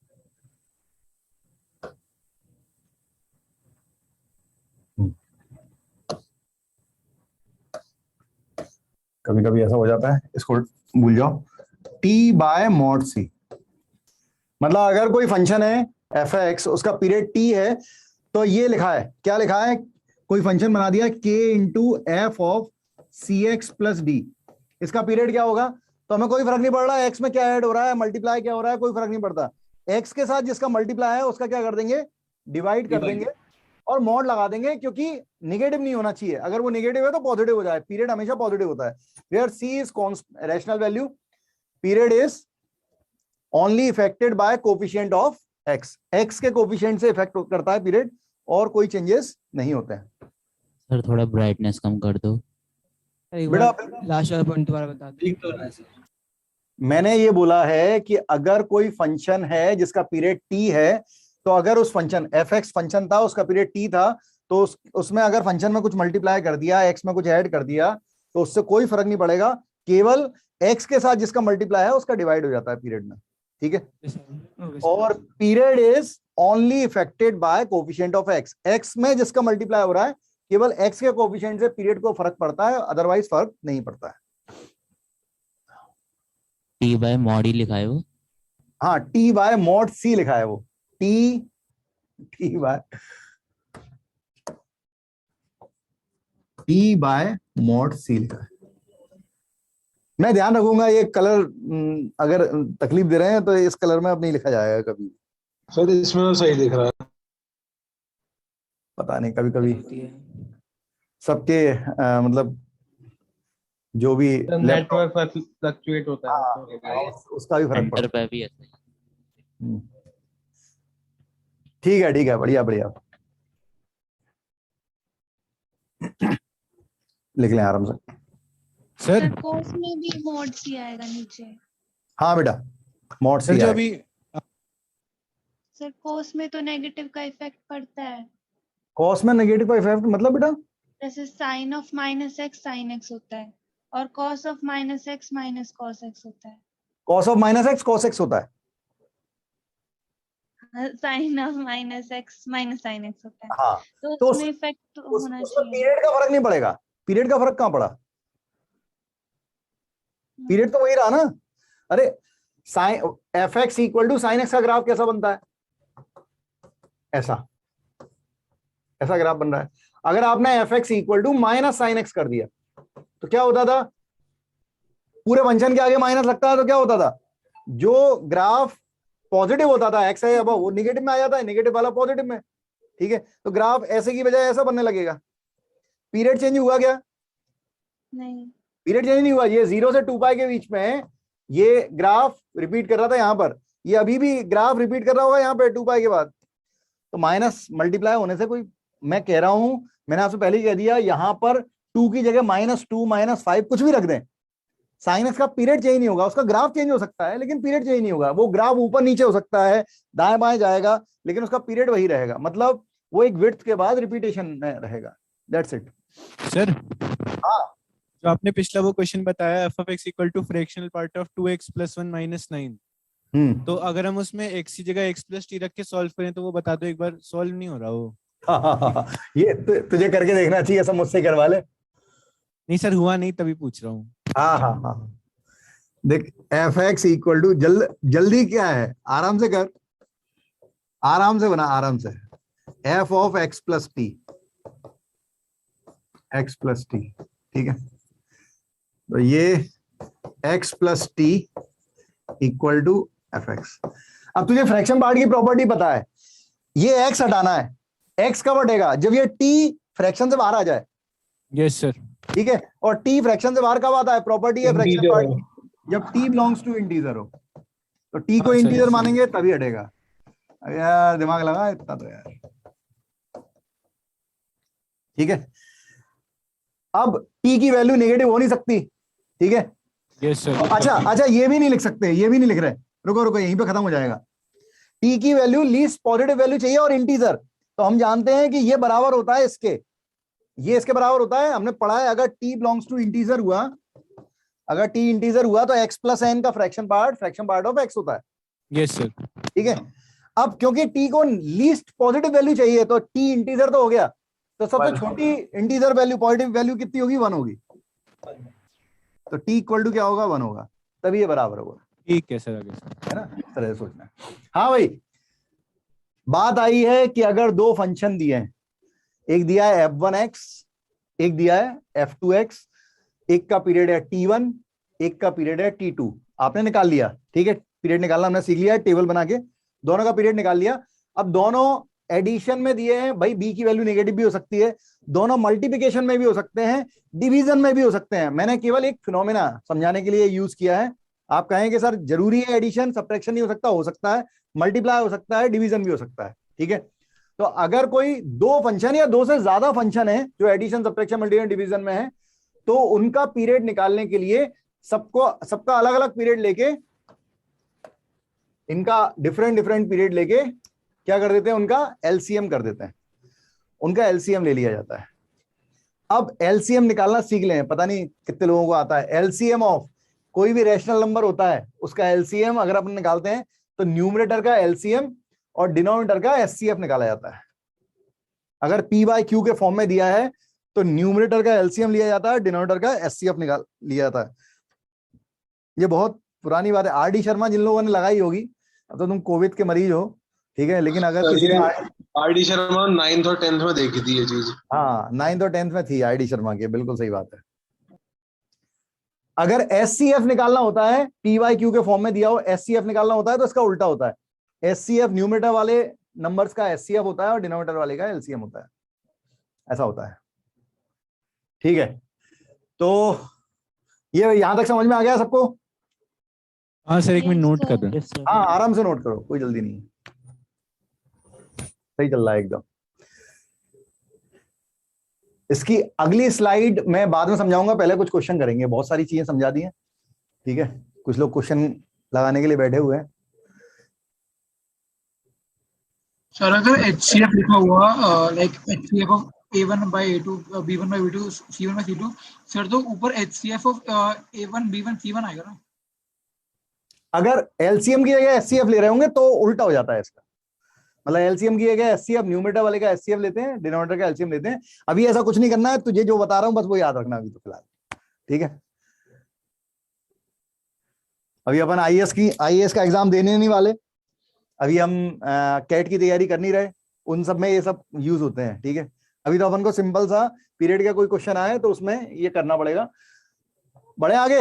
S5: कभी कभी ऐसा हो जाता है, इसको भूल जाओ। टी बाय मॉड सी, मतलब अगर कोई फंक्शन है एफ एक्स, उसका पीरियड टी है, तो ये लिखा है, क्या लिखा है, कोई फंक्शन बना दिया k into f of c x plus d, इसका पीरियड क्या होगा, तो हमें कोई फर्क नहीं पड़ रहा है x में क्या ऐड हो रहा है, मल्टीप्लाई क्या हो रहा है, कोई फर्क नहीं पड़ता। x के साथ जिसका मल्टीप्लाई है उसका क्या कर देंगे, डिवाइड कर देंगे और मॉड लगा देंगे, क्योंकि निगेटिव नहीं होना चाहिए, अगर वो निगेटिव है तो पॉजिटिव हो जाए, पीरियड हमेशा पॉजिटिव होता है। Where c is rational value, period is only affected by coefficient of x, x के कोफिशिएंट से इफेक्ट करता है पीरियड, और कोई चेंजेस नहीं होते हैं।
S2: सर थोड़ा ब्राइटनेस कम कर दो
S5: बेटा
S12: लास्ट वाला पॉइंट दोबारा बता दो।
S5: मैंने ये बोला है कि अगर कोई फंक्शन है जिसका पीरियड t है, तो अगर उस फंक्शन एफ एक्स फंक्शन था, उसका पीरियड t था, तो उसमें अगर फंक्शन में कुछ मल्टीप्लाई कर दिया, x में कुछ ऐड कर दिया, तो उससे कोई फर्क नहीं पड़ेगा, केवल x के साथ जिसका मल्टीप्लाई है उसका डिवाइड हो जाता है पीरियड में, ठीक है। और period is only affected by coefficient of x, x में जिसका मल्टीप्लाई हो रहा है, केवल x के कोफिशिएंट से पीरियड को फर्क पड़ता है, अदरवाइज फर्क नहीं पड़ता है।
S2: टी बाय मॉड ही लिखा है वो,
S5: हाँ टी बाय मॉड सी लिखा है वो, टी बाय मॉड सी लिखा है। मैं ध्यान रखूंगा ये कलर, अगर तकलीफ दे रहे हैं तो इस कलर में अब नहीं लिखा जाएगा कभी।
S6: सर इसमें तो सही दिख रहा है,
S5: पता नहीं, कभी कभी सबके मतलब जो भी
S8: नेटवर्क पर फ्लक्चुएट होता है,
S5: उसका भी फर्क
S2: एंटर
S5: पड़ता
S2: पे भी ऐसा ही।
S5: है। ठीक है, बढ़िया बढ़िया, लिख लें आराम से।
S13: सर कोस में भी मॉड सी आएगा नीचे।
S5: हाँ बेटा, मॉड सी
S14: जो अभी
S13: सर कोस में तो नेगेटिव का इफेक्ट पड़ता है।
S5: कॉस में नेगेटिव का इफेक्ट मतलब बेटा,
S13: जैसे sine of minus x sine x होता है, और cos of minus x minus cos x होता है।
S5: Cos of minus x cos x होता है,
S13: sine of minus x minus sine x होता है।
S5: हाँ,
S13: तो उसमें इफेक्ट होना चाहिए।
S5: पीरियड का फर्क नहीं पड़ेगा, पीरियड का फर्क कहाँ पड़ा, पीरियड तो वही रहा ना। अरे sine f x equal to sine x का ग्राफ कैसा बनता है, ऐसा ग्राफ बन रहा है। अगर आपने f x equal to minus sine x कर दिया तो क्या होता था, पूरे फंक्शन के आगे माइनस लगता है तो क्या होता था, जो ग्राफ पॉजिटिव होता था एक्स है अब वो निगेटिव में आ जाता है, निगेटिव वाला पॉजिटिव में, ठीक है। तो ग्राफ ऐसे की बजाय ऐसा बनने लगेगा। पीरियड चेंज हुआ क्या,
S13: नहीं,
S5: पीरियड चेंज नहीं हुआ। ये 0 से 2π के बीच में ये ग्राफ रिपीट कर रहा था यहाँ पर, ये अभी भी ग्राफ रिपीट कर रहा होगा यहाँ पे 2π के बाद। तो माइनस मल्टीप्लाई होने से कोई, मैं कह रहा हूं, मैंने आपसे पहले ही कह दिया, यहाँ पर 2 की जगह -2 -5 कुछ भी रख दें, साइन एक्स का पीरियड चेंज नहीं होगा, उसका ग्राफ चेंज हो सकता है लेकिन पीरियड चेंज नहीं होगा। वो ग्राफ ऊपर नीचे हो सकता है, दाएं बाएं जाएगा, लेकिन उसका पीरियड वही रहेगा, मतलब वो एक विड्थ के बाद रिपीटेशन में रहेगा। That's it
S14: sir.
S5: हाँ,
S14: जो आपने पिछला वो क्वेश्चन बताया f of x equal to fractional part of 2x + 1 - 9, तो अगर हम उसमें x की जगह x + t रख के सॉल्व करें तो वो बता दो एक बार, सॉल्व नहीं हो रहा वो।
S5: ये तुझे करके देखना चाहिए, सब मुझसे करवा ले।
S14: नहीं सर, हुआ नहीं तभी पूछ रहा हूँ।
S5: हाँ, देख एफ एक्स इक्वल टू, जल्दी क्या है, आराम से कर, आराम से बना, आराम से, f of x plus t, ठीक है। तो ये x plus t equal to f x. अब तुझे फ्रैक्शन पार्ट की प्रॉपर्टी पता है, ये x हटाना है, x कब हटेगा, जब ये t फ्रैक्शन से बाहर आ जाए।
S14: यस सर, ठीक
S5: है। और t फ्रैक्शन से बाहर कब आता है, प्रॉपर्टी है फ्रैक्शन पार्ट की, जब t बिलोंग्स टू इंटीजर हो। तो t को इंटीजर मानेंगे तभी हटेगा। यार दिमाग लगा इतना तो यार, ठीक है। अब t की वैल्यू नेगेटिव हो नहीं सकती, ठीक है।
S14: Yes sir.
S5: अच्छा, ये भी नहीं लिख सकते, ये भी नहीं लिख रहे, रुको यहीं पे खत्म हो जाएगा। t की वैल्यू लीस्ट पॉजिटिव वैल्यू चाहिए और इंटीजर, तो हम जानते हैं कि ये बराबर होता है इसके, ये इसके बराबर होता है, हमने पढ़ा है। अगर t बिलोंग्स टू इंटीजर हुआ, अगर t इंटीजर हुआ तो x प्लस n का फ्रैक्शन पार्ट ऑफ x होता है।
S14: यस सर,
S5: ठीक है। अब क्योंकि t को लीस्ट पॉजिटिव वैल्यू चाहिए तो t इंटीजर तो हो गया, तो सबसे छोटी इंटीजर वैल्यू पॉजिटिव वैल्यू कितनी होगी, 1 होगी। तो t इक्वल टू क्या होगा, 1 होगा, तभी ये बराबर होगा।
S14: ठीक है सर, आगे सर।
S5: है ना, इस तरह से सोचना है। हाँ भाई, बात आई है कि अगर दो फंक्शन दिए हैं, एक दिया है f1x, एक दिया है f2x, एक का पीरियड है t1, एक का पीरियड है t2। आपने निकाल लिया, ठीक है, पीरियड निकालना हमने सीख लिया है, टेबल बना के दोनों का पीरियड निकाल लिया। अब दोनों एडिशन में दिए हैं भाई, b की वैल्यू नेगेटिव भी हो सकती है, दोनों मल्टीप्लिकेशन में भी हो सकते हैं, डिवीजन में भी हो सकते हैं। मैंने केवल एक फिनोमेना समझाने के लिए यूज किया है। आप कहेंगे सर जरूरी है एडिशन, सब्ट्रैक्शन नहीं हो सकता है, मल्टीप्लाई हो सकता है, डिवीजन भी हो सकता है, ठीक है। तो अगर कोई दो फंक्शन या दो से ज्यादा फंक्शन है जो एडिशन, सब्ट्रैक्शन, मल्टीप्लिकेशन, डिवीजन में है, तो उनका पीरियड निकालने के लिए सबका अलग अलग पीरियड लेके, इनका डिफरेंट पीरियड लेके क्या कर देते हैं, उनका एलसीएम कर देते हैं, उनका एलसीएम ले लिया जाता है। अब एलसीएम निकालना सीख लें, पता नहीं कितने लोगों को आता है। एलसीएम ऑफ कोई भी रैशनल नंबर होता है उसका एलसीएम अगर अपन निकालते हैं तो न्यूमरेटर का एलसीएम और डिनोमिनेटर का एचसीएफ निकाला जाता है। अगर पी बाय क्यू के फॉर्म में दिया है तो न्यूमरेटर का एलसीएम लिया जाता है, डिनोमिनेटर का एचसीएफ निकाल लिया जाता है। ये बहुत पुरानी बात है, आर.डी. शर्मा जिन लोगों ने लगाई होगी, अब तो तुम कोविड के मरीज हो, ठीक है, लेकिन अगर किसी ने
S6: आर.डी. शर्मा 9th और 10th में देखी थी ये चीज।
S5: हाँ 9th और 10th में थी आर.डी. शर्मा की, बिल्कुल सही बात है। अगर एचसीएफ निकालना होता है, पी बाय क्यू के फॉर्म में दिया हो, एचसीएफ निकालना होता है तो इसका उल्टा होता है। एचसीएफ न्यूमरेटर वाले नंबर्स का एचसीएफ होता है और डिनोमिनेटर वाले का एलसीएम होता है, ऐसा होता है, ठीक है। तो ये यहां तक समझ में आ गया सबको?
S14: हाँ सर, एक मिनट नोट कर दें।
S5: हाँ आराम से नोट करो, कोई जल्दी नहीं, सही चल रहा है एकदम। इसकी अगली स्लाइड मैं बाद में समझाऊंगा, पहले कुछ क्वेश्चन करेंगे। बहुत सारी चीजें समझा दी हैं, ठीक है, कुछ लोग क्वेश्चन लगाने के लिए बैठे हुए हैं।
S9: सर अगर HCF लिखा हुआ like HCF of A1 by A2, B1 by B2, C1 by C2, sir तो ऊपर HCF of A1 B1 C1 आएगा ना?
S5: अगर एलसीएम की जगह एचसीएफ ले रहे होंगे तो उल्टा हो जाता है इसका, मतलब एलसीएम की जगह एचसीएफ, न्यूमरेटर वाले का एचसीएफ लेते हैं, डिनोमिनेटर का एलसीएम लेते हैं। अभी ऐसा कुछ नहीं करना है, तुझे जो बता रहा हूं बस वो याद रखना अभी तो फिलहाल, ठीक है। अभी अपन आईएएस का एग्जाम देने नहीं वाले, अभी हम कैट की तैयारी कर नहीं रहे, उन सब में ये सब यूज होते हैं, ठीक है। अभी तो अपन को सिंपल सा पीरियड का कोई क्वेश्चन आए तो उसमें ये करना पड़ेगा। बढ़े आगे?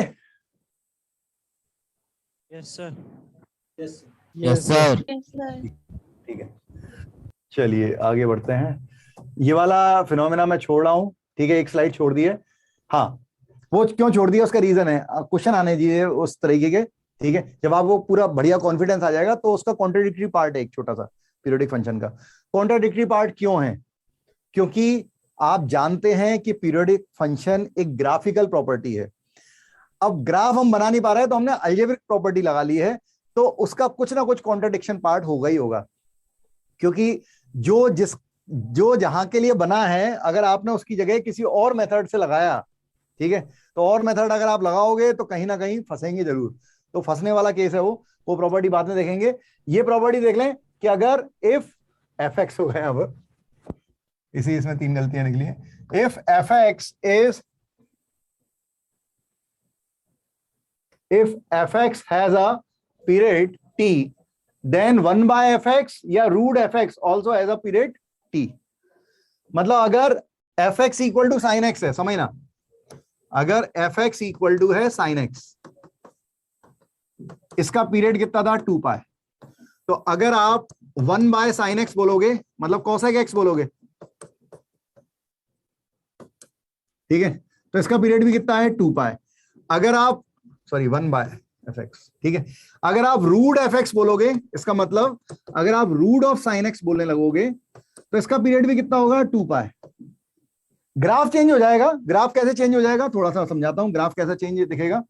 S3: Yes sir.
S12: Yes sir.
S5: ठीक है, चलिए आगे बढ़ते हैं। ये वाला फिनोमेना मैं छोड़ रहा हूं, ठीक है, एक स्लाइड छोड़ दी है। हाँ, वो क्यों छोड़ दिया उसका रीजन है, क्वेश्चन आने दीजिए उस तरीके के, ठीक है। जब आपको पूरा बढ़िया कॉन्फिडेंस आ जाएगा तो उसका कॉन्ट्राडिक्टरी पार्ट है एक छोटा सा पीरियोडिक फंक्शन का। कॉन्ट्राडिक्टरी पार्ट क्यों है? क्योंकि आप जानते हैं कि पीरियोडिक फंक्शन एक ग्राफिकल प्रॉपर्टी है। अब ग्राफ हम बना नहीं पा रहे हैं तो हमने अलजेब्रिक प्रॉपर्टी लगा ली है, तो उसका कुछ ना कुछ कॉन्ट्राडिक्शन पार्ट होगा ही होगा, क्योंकि जो जहां के लिए बना है अगर आपने उसकी जगह किसी और मेथड से लगाया, ठीक है, तो और मेथड अगर आप लगाओगे तो कहीं ना कहीं फंसेंगे जरूर। तो फंसने वाला केस है वो प्रॉपर्टी बाद में देखेंगे। ये प्रॉपर्टी देख लें कि अगर इफ fx हो गया, अब इसमें 3 गलतियां निकली हैं। If fx has a period t, then 1 by fx या root fx also has a period t। मतलब अगर fx equal to sine x है, समझना, अगर fx इक्वल टू है साइन x, इसका पीरियड कितना था 2 पाई, तो अगर आप 1 बाय साइन x बोलोगे मतलब कोसेक x बोलोगे, ठीक है, तो इसका पीरियड भी कितना है 2 पाई। अगर आप 1 बाय fx, ठीक है, अगर आप रूट fx बोलोगे, इसका मतलब अगर आप रूट ऑफ साइन x बोलने लगोगे तो इसका पीरियड भी कितना होगा 2 पाई। ग्राफ चेंज हो जाएगा। ग्राफ कैसे चेंज हो जाएगा थोड़ा सा समझाता हूं। ग्राफ कैसा चेंज दिखेगा,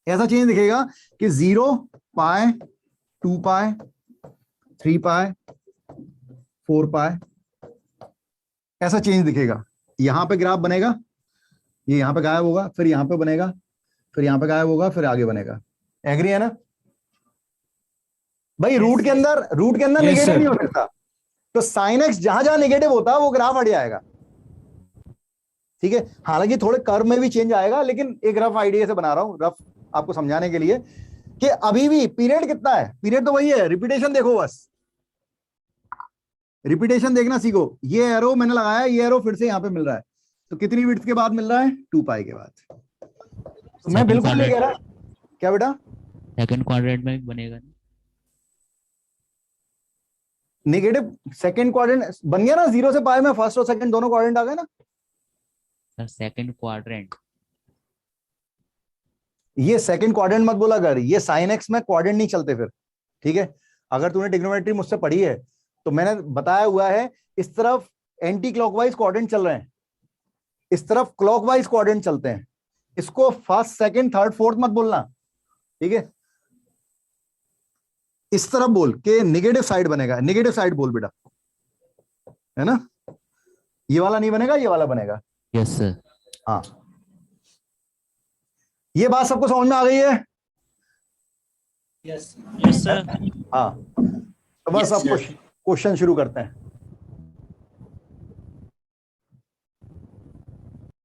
S5: ऐसा चेंज दिखेगा कि 0 पाई, 2 पाई, 3 पाई, 4 पाई, ऐसा चेंज दिखेगा। यहां पे ग्राफ बनेगा, ये यहां पे गायब होगा, फिर यहां पे बनेगा, फिर यहां पे गायब होगा, फिर आगे बनेगा। एग्री है ना भाई? रूट के अंदर नेगेटिव नहीं हो सकता, तो साइन एक्स जहां जहां नेगेटिव होता है वो ग्राफ हट जाएगा। ठीक है, हालांकि थोड़े कर्व में भी चेंज आएगा, लेकिन एक रफ आइडिया से बना रहा हूं, रफ आपको समझाने के लिए कि अभी भी पीरियड कितना है, पीरियड तो वही है, रिपीटेशन देखो बस, रिपीटेशन देखना सीखो। ये एरो मैंने लगाया, ये एरो फिर से यहां पे मिल रहा है, तो कितनी विड्थ के बाद मिल रहा है, 2 पाई के बाद। तो मैं बिल्कुल नहीं कह रहा, क्या बेटा
S2: सेकंड क्वाड्रेंट में बनेगा
S5: नेगेटिव सेकंड क्वाड्रेंट बन गया ना, 0 से पाई में फर्स्ट और सेकंड दोनों क्वाड्रेंट आ गए ना।
S2: सर सेकंड क्वाड्रेंट,
S5: ये सेकंड क्वाड्रेंट मत बोला कर, ये साइन एक्स में क्वाड्रेंट नहीं चलते फिर, ठीक है। अगर तूने ट्रिग्नोमेट्री मुझसे पढ़ी है तो मैंने बताया हुआ है, इस तरफ एंटी क्लॉकवाइज क्वाड्रेंट चल रहे हैं, इस तरफ क्लॉकवाइज क्वाड्रेंट चलते हैं। इसको फर्स्ट सेकंड थर्ड फोर्थ मत बोलना, ठीक है। इस तरफ बोल के नेगेटिव साइड बनेगा, नेगेटिव साइड बोल बेटा, है ना। ये वाला नहीं बनेगा, ये वाला बनेगा।
S2: Yes sir.
S5: हाँ, ये बात सबको समझ में आ गई है।
S3: Yes
S7: sir.
S5: हाँ, तो बस अब क्वेश्चन शुरू करते हैं।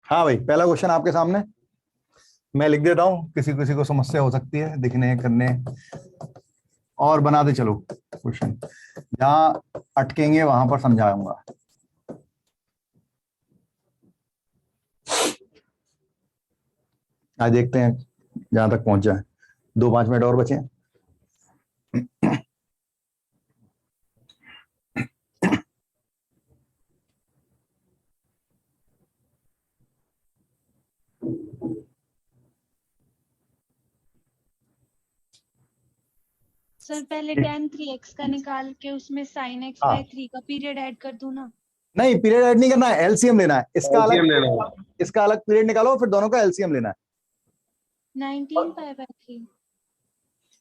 S5: हाँ भाई, पहला क्वेश्चन आपके सामने मैं लिख देता हूं, किसी किसी को समस्या हो सकती है दिखने करने, और बनाते चलो क्वेश्चन, जहां अटकेंगे वहां पर समझाऊंगा। आज देखते हैं जहां तक पहुंच जाए, 2-5 मिनट और बचे हैं।
S13: सर पहले tan 3x का निकाल के उसमें sin x
S5: हाँ।
S13: by 3 का पीरियड ऐड कर दूं ना।
S5: नहीं, पीरियड ऐड नहीं करना है, एलसीएम लेना है, इसका
S6: LCM
S5: अलग,
S6: लेना है।
S5: इसका अलग पीरियड निकालो, फिर दोनों का एलसीएम लेना है।
S13: 19 पाई बाय 3।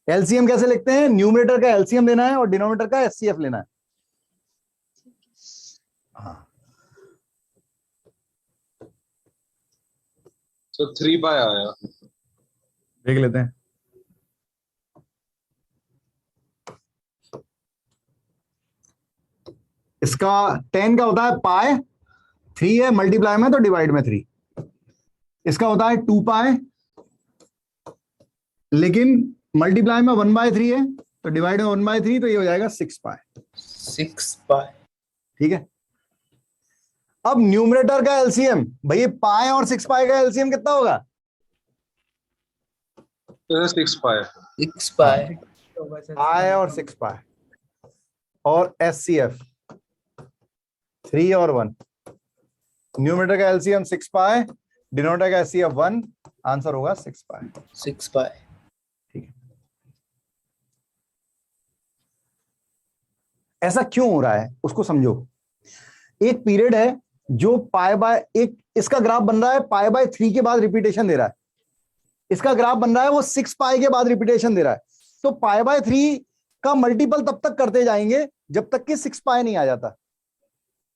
S5: एलसीएम कैसे लिखते हैं, न्यूमरेटर का एलसीएम लेना है और डिनोमिनेटर का एचसीएफ लेना है। हाँ,
S6: तो 3 पाई आया,
S5: देख लेते हैं। इसका 10 का होता है पाई, 3 है मल्टीप्लाई में तो डिवाइड में 3। इसका होता है 2 पाई, लेकिन मल्टीप्लाई में 1/3 है तो डिवाइड में 1/3, तो ये हो जाएगा 6 पाई।
S10: 6 पाई,
S5: ठीक है। अब न्यूमरेटर का एलसीएम, भैया पाई और 6 पाई का एलसीएम कितना होगा,
S6: 6 पाई,
S10: 6 पाई,
S5: पाई और 6 पाई, और एचसीएफ 3 और 1। न्यूमरेटर का एलसीएम 6 पाई, डिनोमिनेटर का एचसीएफ 1, आंसर होगा 6 पाई।
S10: 6 पाई।
S5: ठीक है। ऐसा क्यों हो रहा है उसको समझो। एक पीरियड है जो पाई बाय एक, इसका ग्राफ बन रहा है पाई बाय 3 के बाद रिपीटेशन दे रहा है, इसका ग्राफ बन रहा है वो 6 पाई के बाद रिपीटेशन दे रहा है। तो पाई बाय 3 का मल्टीपल तब तक करते जाएंगे जब तक कि 6 पाई नहीं आ जाता,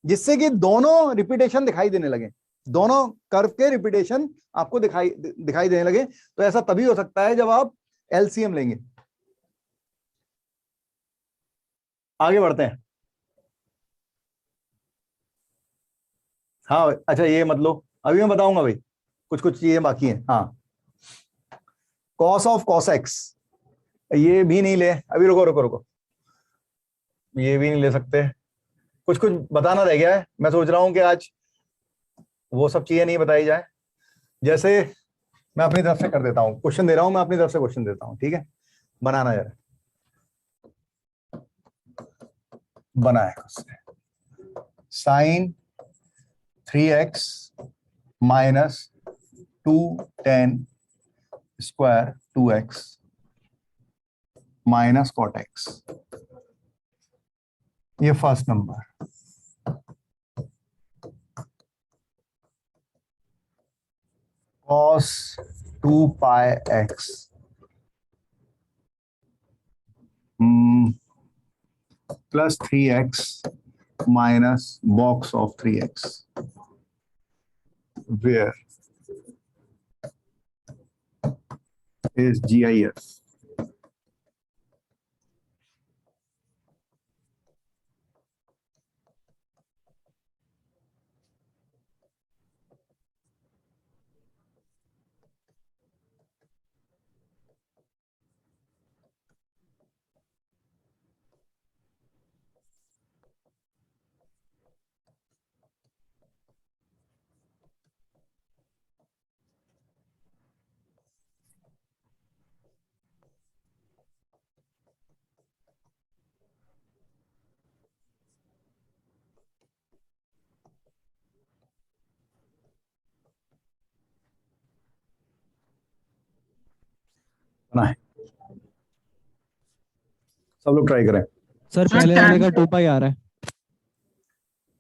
S5: जिससे कि दोनों रिपीटेशन दिखाई देने लगे, दोनों कर्व के रिपीटेशन आपको दिखाई देने लगे। तो ऐसा तभी हो सकता है जब आप एलसीएम लेंगे। आगे बढ़ते हैं। हाँ अच्छा, ये मत लो, अभी मैं बताऊंगा भाई, कुछ कुछ चीजें बाकी हैं। हाँ, कॉस ऑफ कॉस एक्स, ये भी नहीं ले, अभी रुको रुको रुको, ये भी नहीं ले सकते, कुछ कुछ बताना रह गया है। मैं सोच रहा हूं कि आज वो सब चीजें नहीं बताई जाए। जैसे मैं अपनी तरफ से कर देता हूं, क्वेश्चन दे रहा हूं, मैं अपनी तरफ से क्वेश्चन देता हूं, ठीक है। बनाना जरा, बनाए sine 3x minus 2 tan square 2x minus cot x, ये first number. cos 2 pi x plus 3x minus box of 3x, where is GIF? बना है, सब लोग ट्राई करें।
S14: सर पहले वाले का 2 पाई आ रहा है।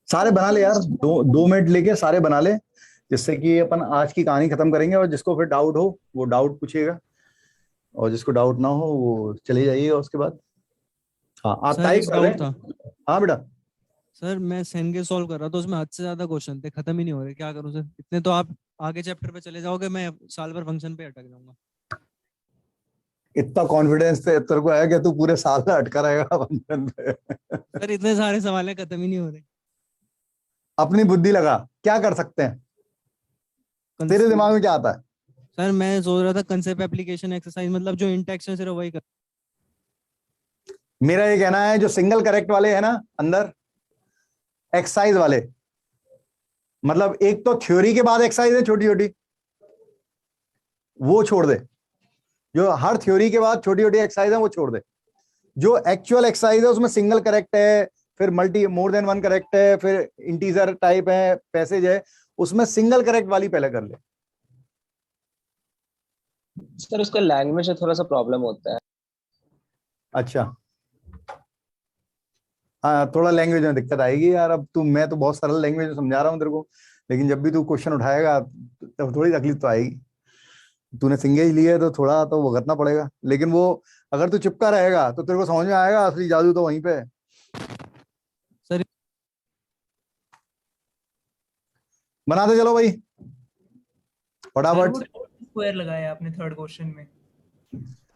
S5: सारे बना ले यार, 2 मिनट लेके सारे बना ले, जिससे कि अपन आज की कहानी खत्म करेंगे। और जिसको फिर डाउट हो वो डाउट पूछिएगा, और जिसको डाउट ना हो वो चले जाइएगा उसके बाद। हाँ आप टाइप कर लें। हाँ बेटा।
S14: सर मैं सेन के सॉल्व कर रहा था, उसमें हद से ज्यादा क्वेश्चन थे, खत्म ही नहीं हो रहे, क्या करूं सर? इतने तो आप आगे चैप्टर पे चले जाओगे, मैं साल भर फंक्शन पे अटक जाऊंगा।
S5: इतना कॉन्फिडेंस तेरे को है कि तू पूरे साल में अटका रहेगा फंक्शन पे?
S14: सर इतने सारे सवाल हैं, खत्म ही नहीं हो रहे।
S5: अपनी बुद्धि लगा, क्या कर सकते हैं? तेरे दिमाग में क्या आता है?
S14: सर मैं सोच रहा था कंसेप्ट एप्लीकेशन एक्सरसाइज, मतलब जो इंटेक्स है सिर्फ वही कर।
S5: मेरा ये कहना है जो सिंगल करेक्ट वाले है ना अंदर, एक्सरसाइज वाले, मतलब एक तो थ्योरी के बाद एक्सरसाइज है छोटी छोटी, वो छोड़ दे। जो हर थ्योरी के बाद छोटी छोटी एक्सरसाइज है वो छोड़ दे। जो एक्चुअल एक्सरसाइज है उसमें सिंगल करेक्ट है, फिर multi more than one correct है, फिर इंटीजर टाइप है, पैसेज है, उसमें सिंगल करेक्ट वाली पहले कर ले।
S15: सर उसका लैंग्वेज में थोड़ा सा प्रॉब्लम होता है।
S5: अच्छा हाँ, थोड़ा लैंग्वेज में दिक्कत आएगी यार। अब तू, मैं तो बहुत सरल लैंग्वेज में समझा रहा हूँ तेरे को, लेकिन जब भी तू क्वेश्चन उठाएगा तब थोड़ी तकलीफ तो आएगी। तूने सिंगेज लिया है तो थोड़ा तो भुगतना पड़ेगा, लेकिन वो अगर तू चिपका रहेगा तो तेरे को समझ में आएगा, असली जादू तो वहीं पे है।
S14: सर
S5: बनाते चलो भाई फटाफट।
S3: स्क्वायर लगाया आपने थर्ड क्वेश्चन में।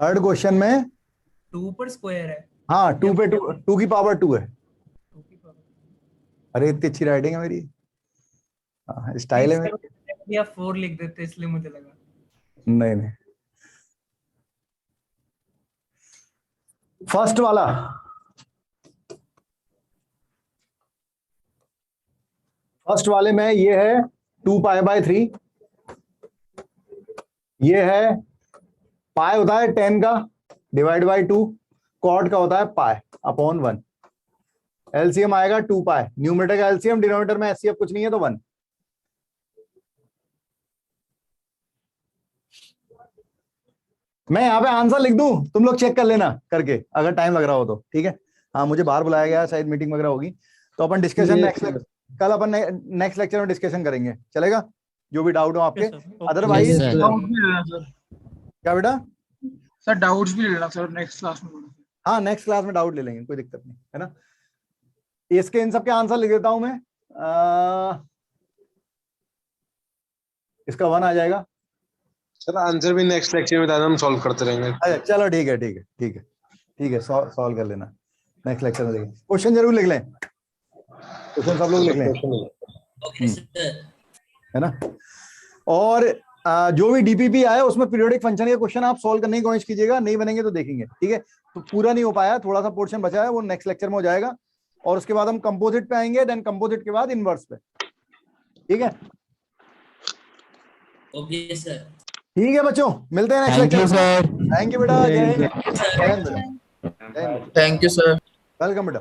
S5: थर्ड क्वेश्चन में
S3: 2 पर स्क्वायर है।
S5: हाँ 2 पे 2 की पावर 2 है। अरे इतनी अच्छी राइटिंग है मेरी, स्टाइल है मेरी।
S3: या 4 लिख देते इसलिए मुझे लगा।
S5: नहीं नहीं, फर्स्ट वाला फर्स्ट वाले में ये है 2π/3, ये है पाई होता है 10 का डिवाइड बाई 2, कॉट का होता है π/1। एलसीएम आएगा 2π, न्यूमरेटर का एलसीएम, डिनोमिनेटर में एचसीएफ कुछ नहीं है तो 1। मैं यहाँ पे आंसर लिख दूं, तुम लोग चेक कर लेना करके अगर टाइम लग रहा हो तो, ठीक है? हाँ मुझे बाहर बुलाया गया, शायद मीटिंग वगैरह होगी, तो अपन डिस्कशन कल अपन नेक्स्ट लेक्चर में डिस्कशन करेंगे, चलेगा? जो भी डाउट हो आपके, अदरवाइज क्या बेटा?
S9: सर डाउट्स भी ले लेना सर नेक्स्ट क्लास में।
S5: हाँ नेक्स्ट क्लास में डाउट ले लेंगे, कोई दिक्कत नहीं है ना। इसके इन सब के आंसर लिख देता हूं मैं। इसका 1 आ जाएगा
S6: सर। आंसर भी नेक्स्ट लेक्चर में हम सॉल्व करते रहेंगे।
S5: अच्छा चलो ठीक है ठीक है ठीक है ठीक है, सॉल्व कर लेना नेक्स्ट लेक्चर में। देखेंगे क्वेश्चन जरूर लिख लें, क्वेश्चन सब लोग लिख लें, है ना? और जो भी डीपीपी आया उसमें पीरियोडिक फंक्शन के क्वेश्चन आप सॉल्व करने की कोशिश कीजिएगा, नहीं बनेंगे तो देखेंगे, ठीक है? तो पूरा नहीं हो पाया, थोड़ा सा पोर्शन बचा है, वो नेक्स्ट लेक्चर में हो जाएगा। और उसके बाद हम कंपोजिट पे आएंगे, देन कंपोजिट के बाद इनवर्स पे, ठीक है?
S2: Okay sir.
S5: ठीक है बच्चों, मिलते हैं नेक्स्ट लेक्चर में। थैंक यू बेटा, जय Hind.
S1: Thank you sir.
S5: Welcome बेटा।